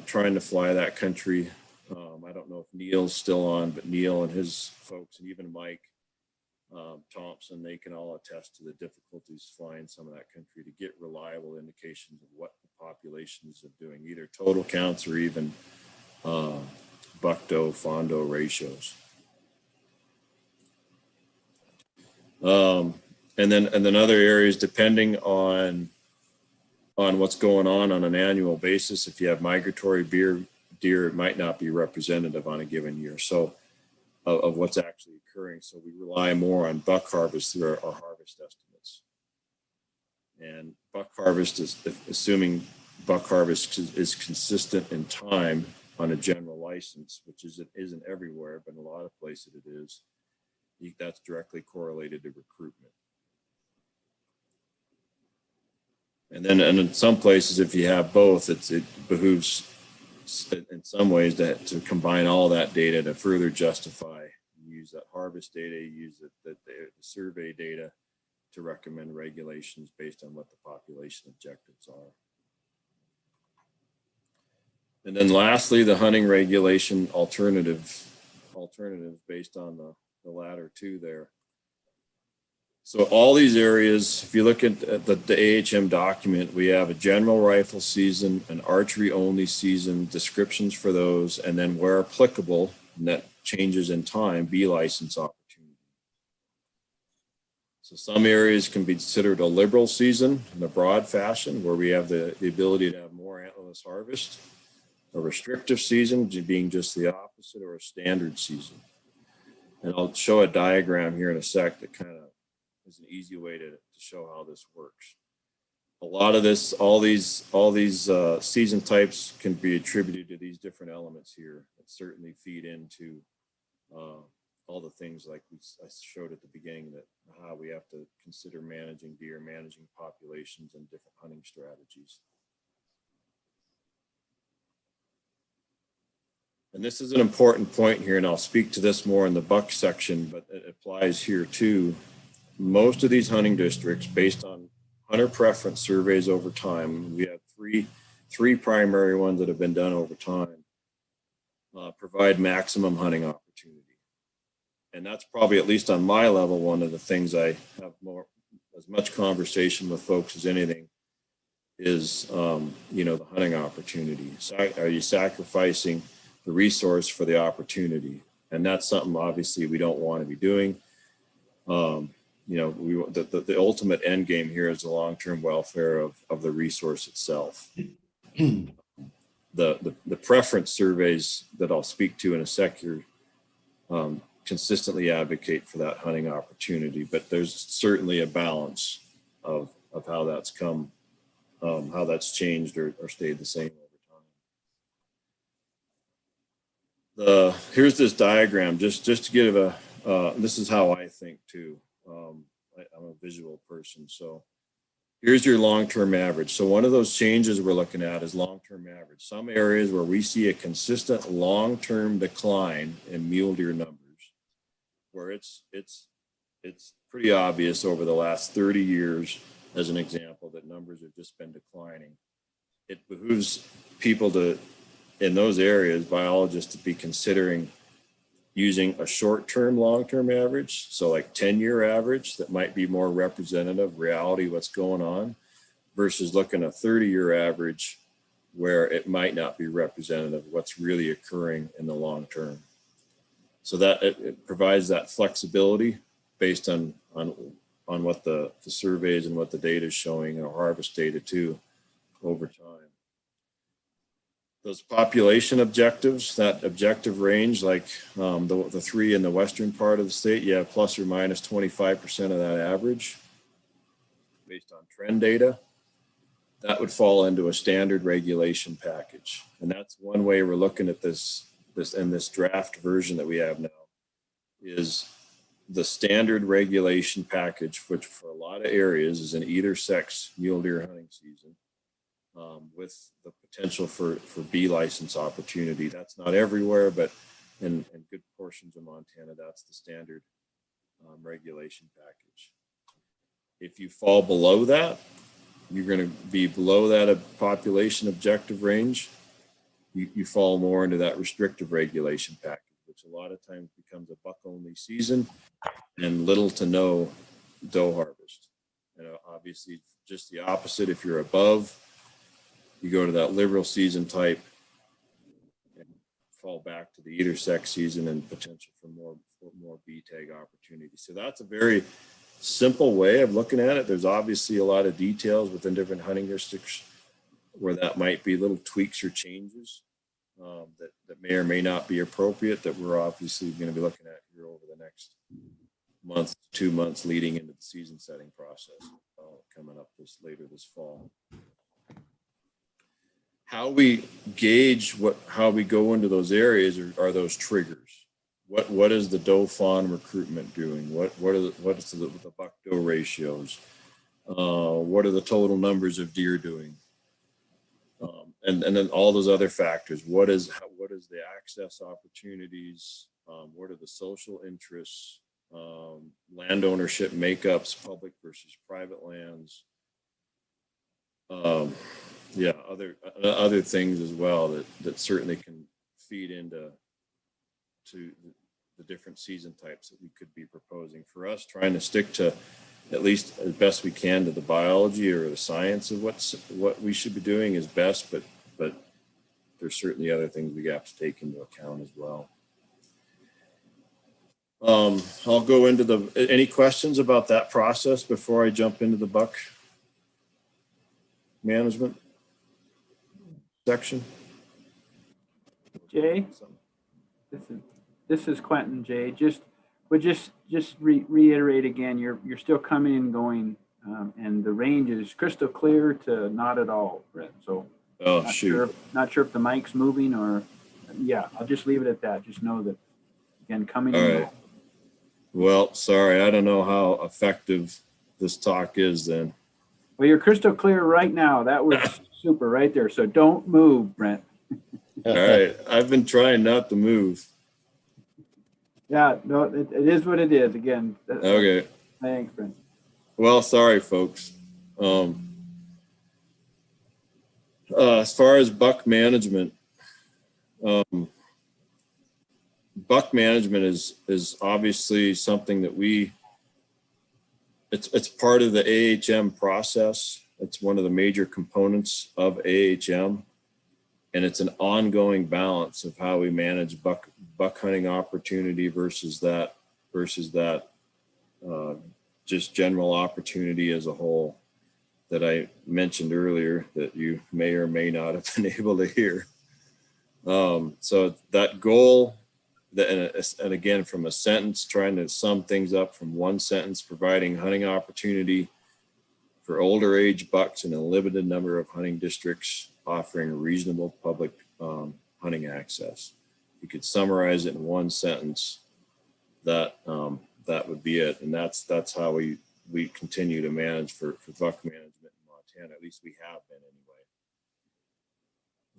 trying to fly that country. I don't know if Neil's still on, but Neil and his folks, and even Mike Thompson, they can all attest to the difficulties flying some of that country to get reliable indications of what the populations are doing, either total counts or even buck-doe, fawn-doe ratios. And then other areas, depending on what's going on an annual basis. If you have migratory deer, it might not be representative on a given year. So of what's actually occurring. So we rely more on buck harvest through our harvest estimates. And buck harvest is, assuming buck harvest is consistent in time on a general license, which isn't everywhere, but in a lot of places it is. That's directly correlated to recruitment. And then, and in some places, if you have both, it behooves in some ways to combine all that data to further justify. You use that harvest data, you use the survey data to recommend regulations based on what the population objectives are. And then lastly, the hunting regulation alternatives based on the latter two there. So all these areas, if you look at the AHM document, we have a general rifle season, an archery only season, descriptions for those, and then where applicable, and that changes in time, B license opportunity. So some areas can be considered a liberal season in a broad fashion where we have the ability to have more antlerless harvest, a restrictive season being just the opposite, or a standard season. And I'll show a diagram here in a sec that kind of is an easy way to show how this works. A lot of this, all these season types can be attributed to these different elements here that certainly feed into all the things like I showed at the beginning, that how we have to consider managing deer, managing populations, and different hunting strategies. And this is an important point here, and I'll speak to this more in the buck section, but it applies here too. Most of these hunting districts, based on hunter preference surveys over time, we have three primary ones that have been done over time, provide maximum hunting opportunity. And that's probably, at least on my level, one of the things I have as much conversation with folks as anything is, the hunting opportunity. So are you sacrificing the resource for the opportunity? And that's something obviously we don't want to be doing. The ultimate end game here is the long-term welfare of the resource itself. The preference surveys that I'll speak to in a sec here consistently advocate for that hunting opportunity, but there's certainly a balance of how that's come, how that's changed or stayed the same over time. Here's this diagram just to give this is how I think too. I'm a visual person, so here's your long-term average. So one of those changes we're looking at is long-term average. Some areas where we see a consistent long-term decline in mule deer numbers, where it's pretty obvious over the last 30 years, as an example, that numbers have just been declining. It behooves people in those areas, biologists, to be considering using a short-term, long-term average, so like 10-year average that might be more representative reality what's going on, versus looking at a 30-year average where it might not be representative of what's really occurring in the long term. So that it provides that flexibility based on what the surveys and what the data is showing, and harvest data too over time. Those population objectives, that objective range, like the three in the western part of the state, you have plus or minus 25% of that average based on trend data. That would fall into a standard regulation package. And that's one way we're looking at this in this draft version that we have now, is the standard regulation package, which for a lot of areas is an either sex mule deer hunting season. With the potential for B license opportunity. That's not everywhere, but in good portions of Montana, that's the standard regulation package. If you fall below that, you're going to be below that population objective range. You fall more into that restrictive regulation package, which a lot of times becomes a buck only season and little to no doe harvest. And obviously just the opposite, if you're above, you go to that liberal season type and fall back to the either sex season and potential for more B tag opportunity. So that's a very simple way of looking at it. There's obviously a lot of details within different hunting districts where that might be little tweaks or changes that may or may not be appropriate, that we're obviously going to be looking at here over the next month, 2 months leading into the season setting process coming up later this fall. How we gauge how we go into those areas are those triggers. what is the doe fawn recruitment doing? What is the buck doe ratios? What are the total numbers of deer doing? And then all those other factors. What is the access opportunities? What are the social interests? Land ownership makeups, public versus private lands. Yeah, other things as well that certainly can feed into the different season types that we could be proposing. For us, trying to stick to at least as best we can to the biology or the science of what we should be doing is best, but there's certainly other things we have to take into account as well. I'll go into any questions about that process before I jump into the buck management section. Jay, this is Quentin. Jay, just reiterate again. You're still coming and going, and the range is crystal clear to not at all, Brett. So, not sure if the mic's moving or, yeah. I'll just leave it at that. Just know that again, coming. All right. Well, sorry, I don't know how effective this talk is then. Well, you're crystal clear right now. That was super right there. So don't move, Brent. All right. I've been trying not to move. Yeah, no, it is what it is. Again. Okay. Thanks, Brent. Well, sorry, folks. As far as buck management, buck management is obviously something that it's part of the AHM process. It's one of the major components of AHM, and it's an ongoing balance of how we manage buck hunting opportunity versus that just general opportunity as a whole that I mentioned earlier that you may or may not have been able to hear. So that goal, and again, from a sentence, trying to sum things up from one sentence, providing hunting opportunity for older age bucks in a limited number of hunting districts, offering reasonable public hunting access. You could summarize it in one sentence. That would be it, and that's how we continue to manage for buck management in Montana. At least we have been anyway.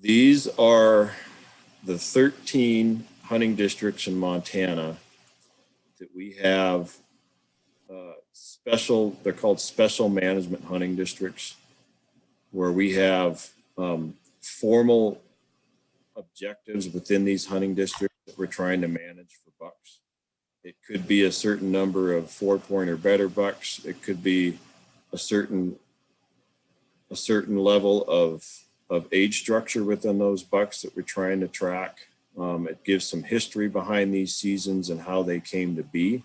These are the 13 hunting districts in Montana that we have they're called special management hunting districts, where we have formal objectives within these hunting districts that we're trying to manage for bucks. It could be a certain number of 4-point or better bucks. It could be a certain level of age structure within those bucks that we're trying to track. It gives some history behind these seasons and how they came to be.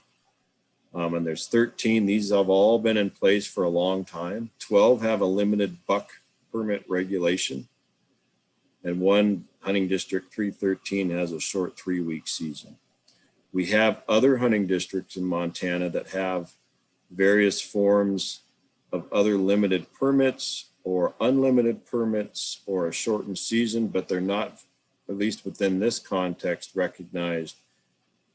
And there's 13. These have all been in place for a long time. 12 have a limited buck permit regulation. And one hunting district, 313, has a short 3-week season. We have other hunting districts in Montana that have various forms of other limited permits or unlimited permits or a shortened season, but they're not, at least within this context, recognized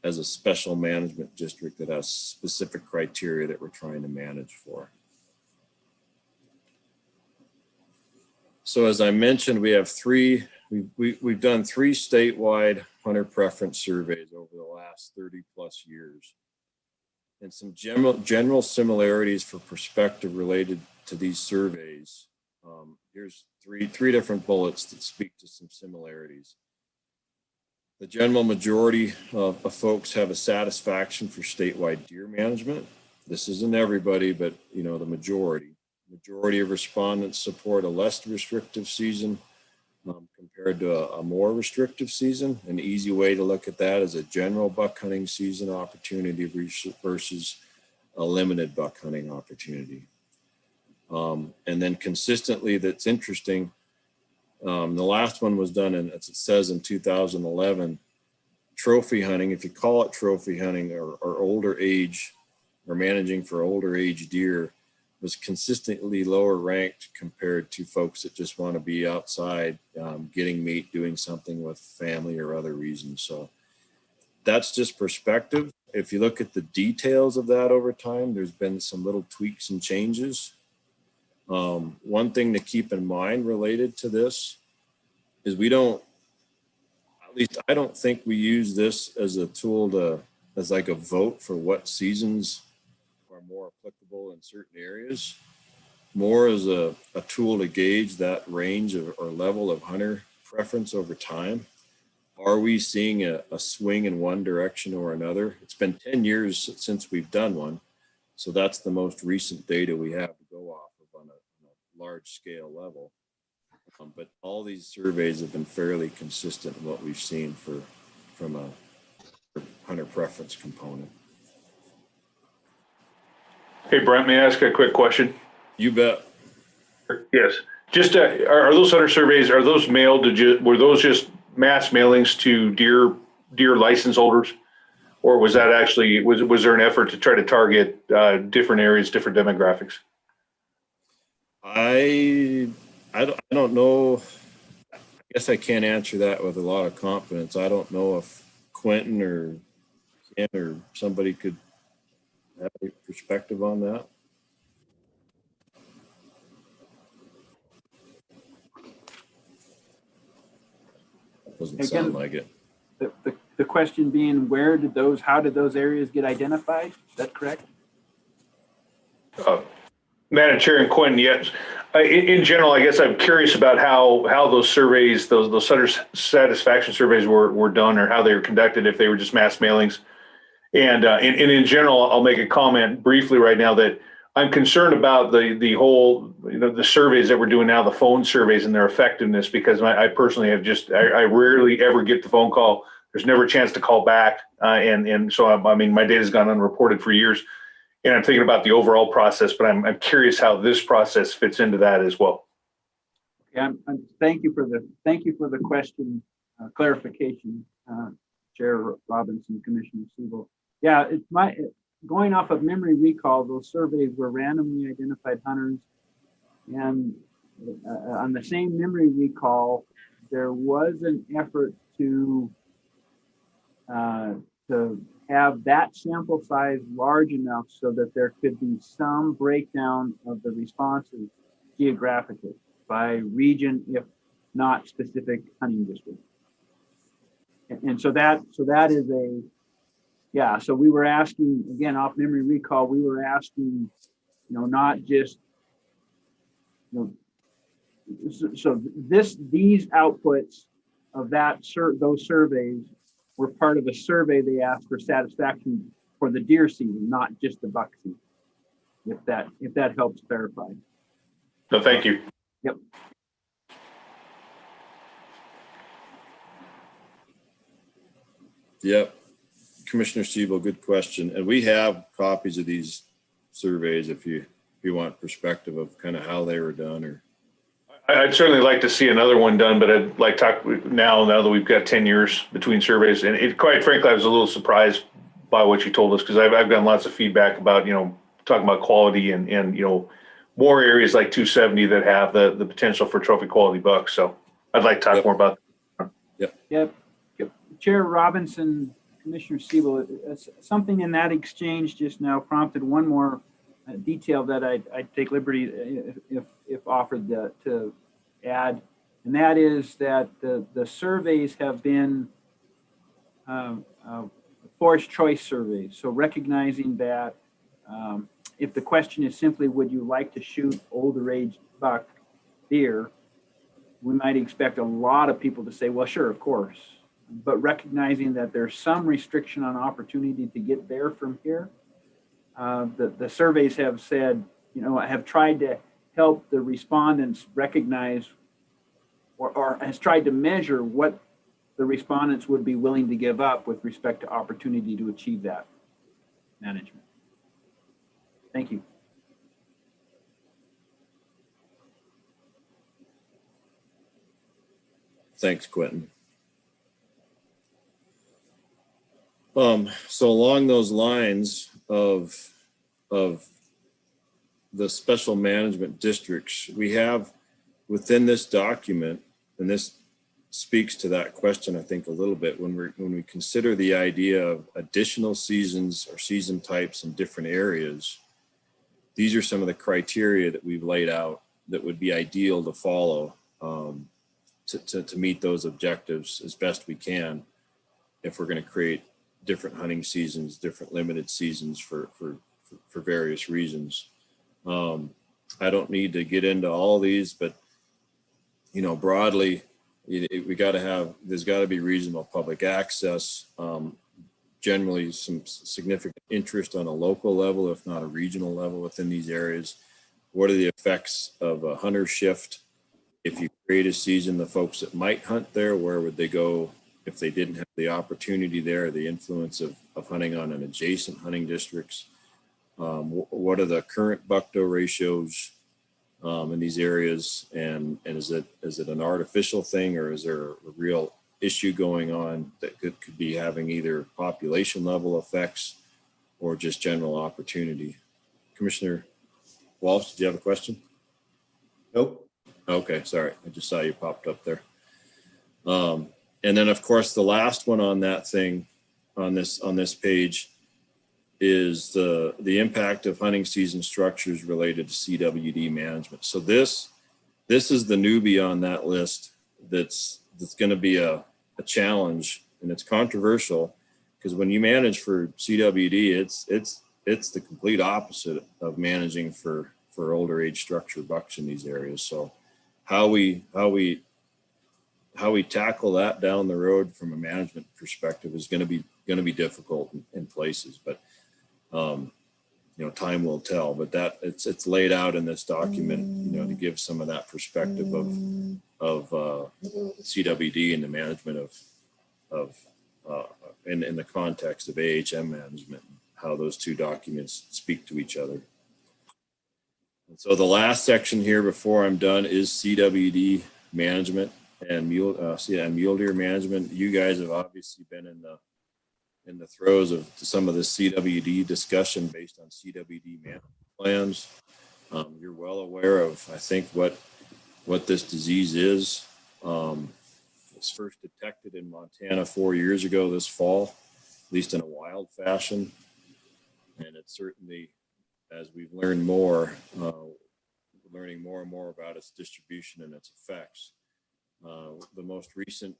as a special management district that has specific criteria that we're trying to manage for. So as I mentioned, we have we've done 3 statewide hunter preference surveys over the last 30 plus years. And some general similarities for perspective related to these surveys. Here's three different bullets that speak to some similarities. The general majority of folks have a satisfaction for statewide deer management. This isn't everybody, but the majority. Majority of respondents support a less restrictive season compared to a more restrictive season. An easy way to look at that is a general buck hunting season opportunity versus a limited buck hunting opportunity. And then consistently, that's interesting. The last one was done as it says in 2011, trophy hunting, if you call it trophy hunting or older age or managing for older age deer, was consistently lower ranked compared to folks that just want to be outside getting meat, doing something with family or other reasons. So that's just perspective. If you look at the details of that over time, there's been some little tweaks and changes. One thing to keep in mind related to this is we don't, at least I don't think we use this as a tool as like a vote for what seasons are more applicable in certain areas, more as a tool to gauge that range or level of hunter preference over time. Are we seeing a swing in one direction or another? It's been 10 years since we've done one. So that's the most recent data we have to go off of on a large scale level. But all these surveys have been fairly consistent in what we've seen from a hunter preference component. Hey, Brent, may I ask a quick question? You bet. Yes. Just, are those hunter surveys, are those mailed were those just mass mailings to deer license holders? Or was that actually, was there an effort to try to target different areas, different demographics? I don't know. I guess I can't answer that with a lot of confidence. I don't know if Quentin or Ken or somebody could have a perspective on that. Doesn't sound like it. The question being, how did those areas get identified? Is that correct? Madam Chair and Quentin, yes. In general, I guess I'm curious about how those surveys, those hunter satisfaction surveys were done, or how they were conducted, if they were just mass mailings. And in general, I'll make a comment briefly right now that I'm concerned about the whole, the surveys that we're doing now, the phone surveys and their effectiveness, because I personally have I rarely ever get the phone call. There's never a chance to call back. And so, I mean, my data's gone unreported for years. And I'm thinking about the overall process, but I'm curious how this process fits into that as well. Yeah, thank you for the question, clarification, Chair Robinson, Commissioner Siebel. Yeah, going off of memory recall, those surveys were randomly identified hunters, and on the same memory recall, there was an effort to have that sample size large enough so that there could be some breakdown of the responses geographically by region, if not specific hunting district. And so that is so we were asking, again, off memory recall, we were asking, not just, so these outputs of those surveys were part of a survey they asked for satisfaction for the deer season, not just the buck season. If that helps clarify. No, thank you. Yep. Yep. Commissioner Siebel, good question. And we have copies of these surveys if you want perspective of kind of how they were done. Or I'd certainly like to see another one done, but I'd like to talk now that we've got 10 years between surveys. And quite frankly, I was a little surprised by what you told us, because I've gotten lots of feedback about, talking about quality and more areas like 270 that have the potential for trophy quality bucks. So I'd like to talk more about that. Yep. Chair Robinson, Commissioner Siebel, something in that exchange just now prompted one more detail that I'd take liberty, if offered, to add, and that is that the surveys have been forced choice surveys. So recognizing that if the question is simply, would you like to shoot older age buck deer, we might expect a lot of people to say, well, sure, of course. But recognizing that there's some restriction on opportunity to get there from here, the surveys have said, have tried to help the respondents recognize or has tried to measure what the respondents would be willing to give up with respect to opportunity to achieve that management. Thank you. thanks, Quentin. So along those lines of the special management districts, we have within this document, and this speaks to that question, I think, a little bit. When we consider the idea of additional seasons or season types in different areas, these are some of the criteria that we've laid out that would be ideal to follow to meet those objectives as best we can if we're going to create different hunting seasons, different limited seasons for various reasons. I don't need to get into all these, but broadly, there's got to be reasonable public access, generally some significant interest on a local level, if not a regional level within these areas. What are the effects of a hunter shift? If you create a season, the folks that might hunt there, where would they go if they didn't have the opportunity there, the influence of hunting on an adjacent hunting districts? What are the current buck-doe ratios in these areas, and is it an artificial thing, or is there a real issue going on that could be having either population level effects or just general opportunity? Commissioner Walsh, did you have a question? Nope. Okay, sorry, I just saw you popped up there. And then, of course, the last one on that thing on this page is the impact of hunting season structures related to CWD management. So this is the newbie on that list that's going to be a challenge, and it's controversial because when you manage for CWD, it's the complete opposite of managing for older age structure bucks in these areas. So how we tackle that down the road from a management perspective is going to be difficult in places, but time will tell. But that it's laid out in this document, to give some of that perspective of CWD and the management of in the context of AHM management, how those two documents speak to each other. And so the last section here before I'm done is CWD management and mule deer management. You guys have obviously been in the throes of some of the CWD discussion based on CWD management plans. You're well aware of, I think, what this disease is. It was first detected in Montana 4 years ago this fall, at least in a wild fashion. And it's certainly, as we've learned more, learning more and more about its distribution and its effects. The most recent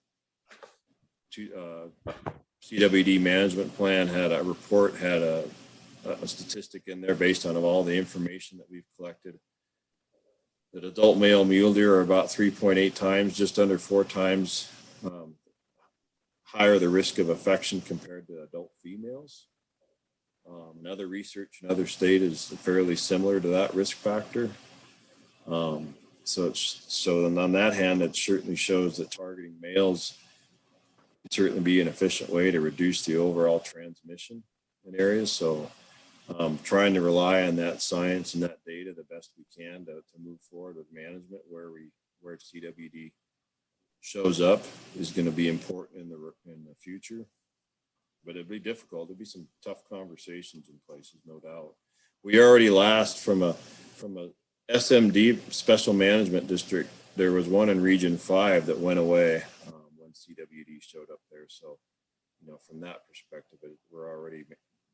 CWD management plan had a statistic in there based on all the information that we've collected, that adult male mule deer are about 3.8 times, just under 4 times higher the risk of infection compared to adult females. Another research in other state is fairly similar to that risk factor. So on that hand, it certainly shows that targeting males would certainly be an efficient way to reduce the overall transmission in areas. So trying to rely on that science and that data the best we can to move forward with management where CWD shows up is going to be important in the future. But it'll be difficult. There'll be some tough conversations in places, no doubt. We already from a SMD, Special Management District, there was one in Region 5 that went away when CWD showed up there. So, from that perspective, we're already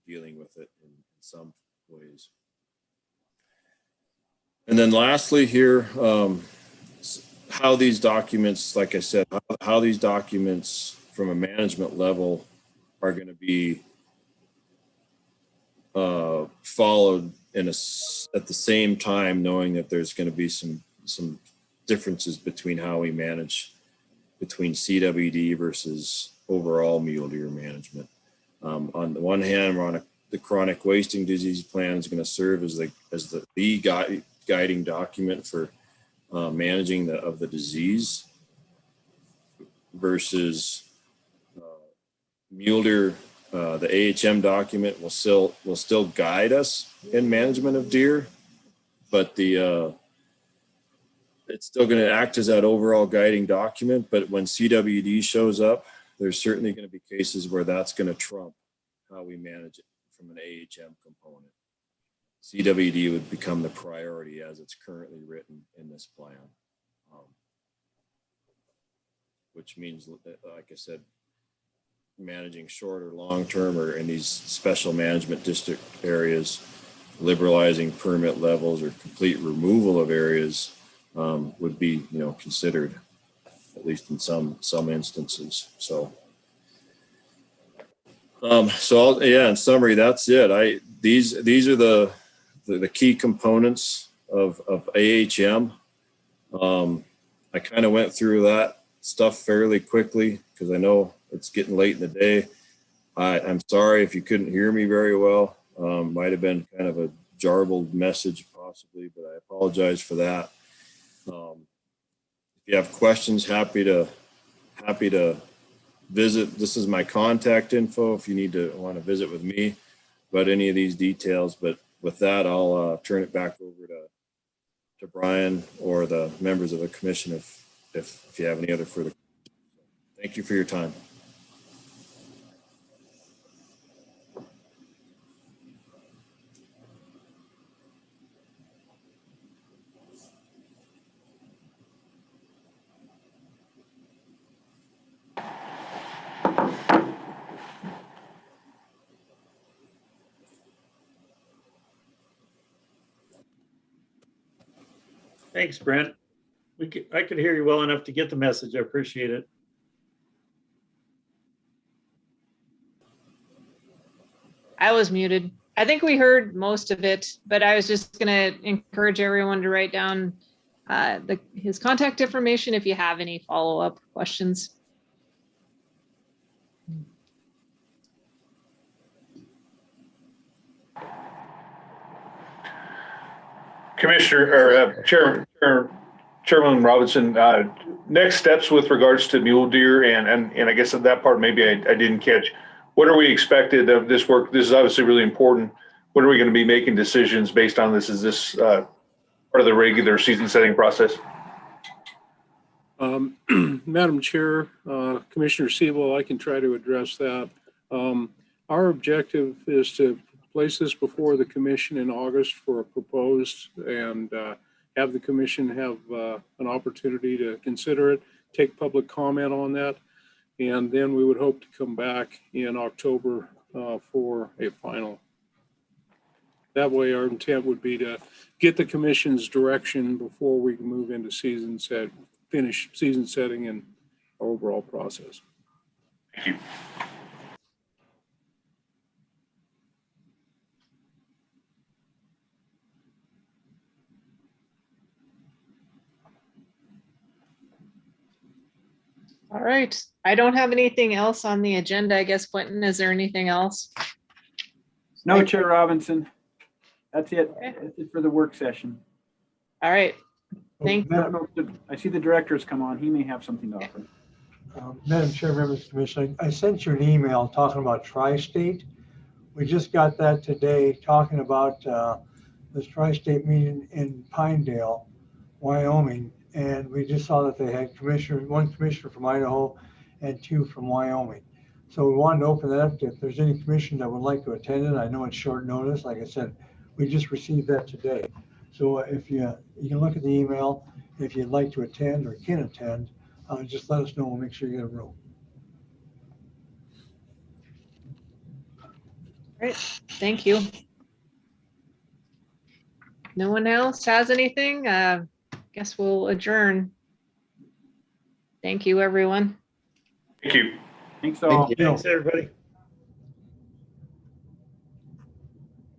dealing with it in some ways. And then lastly here, how these documents, like I said, how these documents from a management level are going to be followed at the same time, knowing that there's going to be some differences between how we manage between CWD versus overall mule deer management. On the one hand, we're on the chronic wasting disease plan is going to serve as the guiding document for managing the disease versus mule deer. The AHM document will still guide us in management of deer, but it's still going to act as that overall guiding document. But when CWD shows up, there's certainly going to be cases where that's going to trump how we manage it from an AHM component. CWD would become the priority as it's currently written in this plan, which means, like I said, managing short or long term or in these special management district areas, liberalizing permit levels or complete removal of areas would be, considered, at least in some instances. So, in summary, that's it. These are the key components of AHM. I kind of went through that stuff fairly quickly because I know it's getting late in the day. I'm sorry if you couldn't hear me very well. Might have been kind of a jarbled message possibly, but I apologize for that. If you have questions, happy to visit. This is my contact info if you want to visit with me about any of these details. But with that, I'll turn it back over to Brian or the members of the commission if you have any other further. Thank you for your time. Thanks, Brent. I could hear you well enough to get the message. I appreciate it. I was muted. I think we heard most of it, but I was just going to encourage everyone to write down his contact information if you have any follow-up questions. Commissioner or Chairman Robinson, next steps with regards to mule deer and I guess that part maybe I didn't catch. What are we expected of this work? This is obviously really important. When are we going to be making decisions based on this? Is this part of the regular season setting process? Madam Chair, Commissioner Siebel, I can try to address that. Our objective is to place this before the commission in August for a proposed and have the commission have an opportunity to consider it, take public comment on that, and then we would hope to come back in October for a final. That way our intent would be to get the commission's direction before we can move into finish season setting and overall process. Thank you. All right. I don't have anything else on the agenda. I guess, Quentin, is there anything else? No, Chair Robinson. That's it. That's it for the work session. All right. Thank you. I see the director's come on. He may have something to offer. Madam Chair, members of the commission, I sent you an email talking about Tri-State. We just got that today, talking about this Tri-State meeting in Pinedale, Wyoming, and we just saw that they had one commissioner from Idaho and 2 from Wyoming. So we wanted to open that up to if there's any commission that would like to attend it. I know it's short notice. Like I said, we just received that today. So if you can look at the email, if you'd like to attend or can attend, just let us know. We'll make sure you get a room. Great. Thank you. No one else has anything? Guess we'll adjourn. Thank you, everyone. Thank you. Thanks all. Thanks, everybody.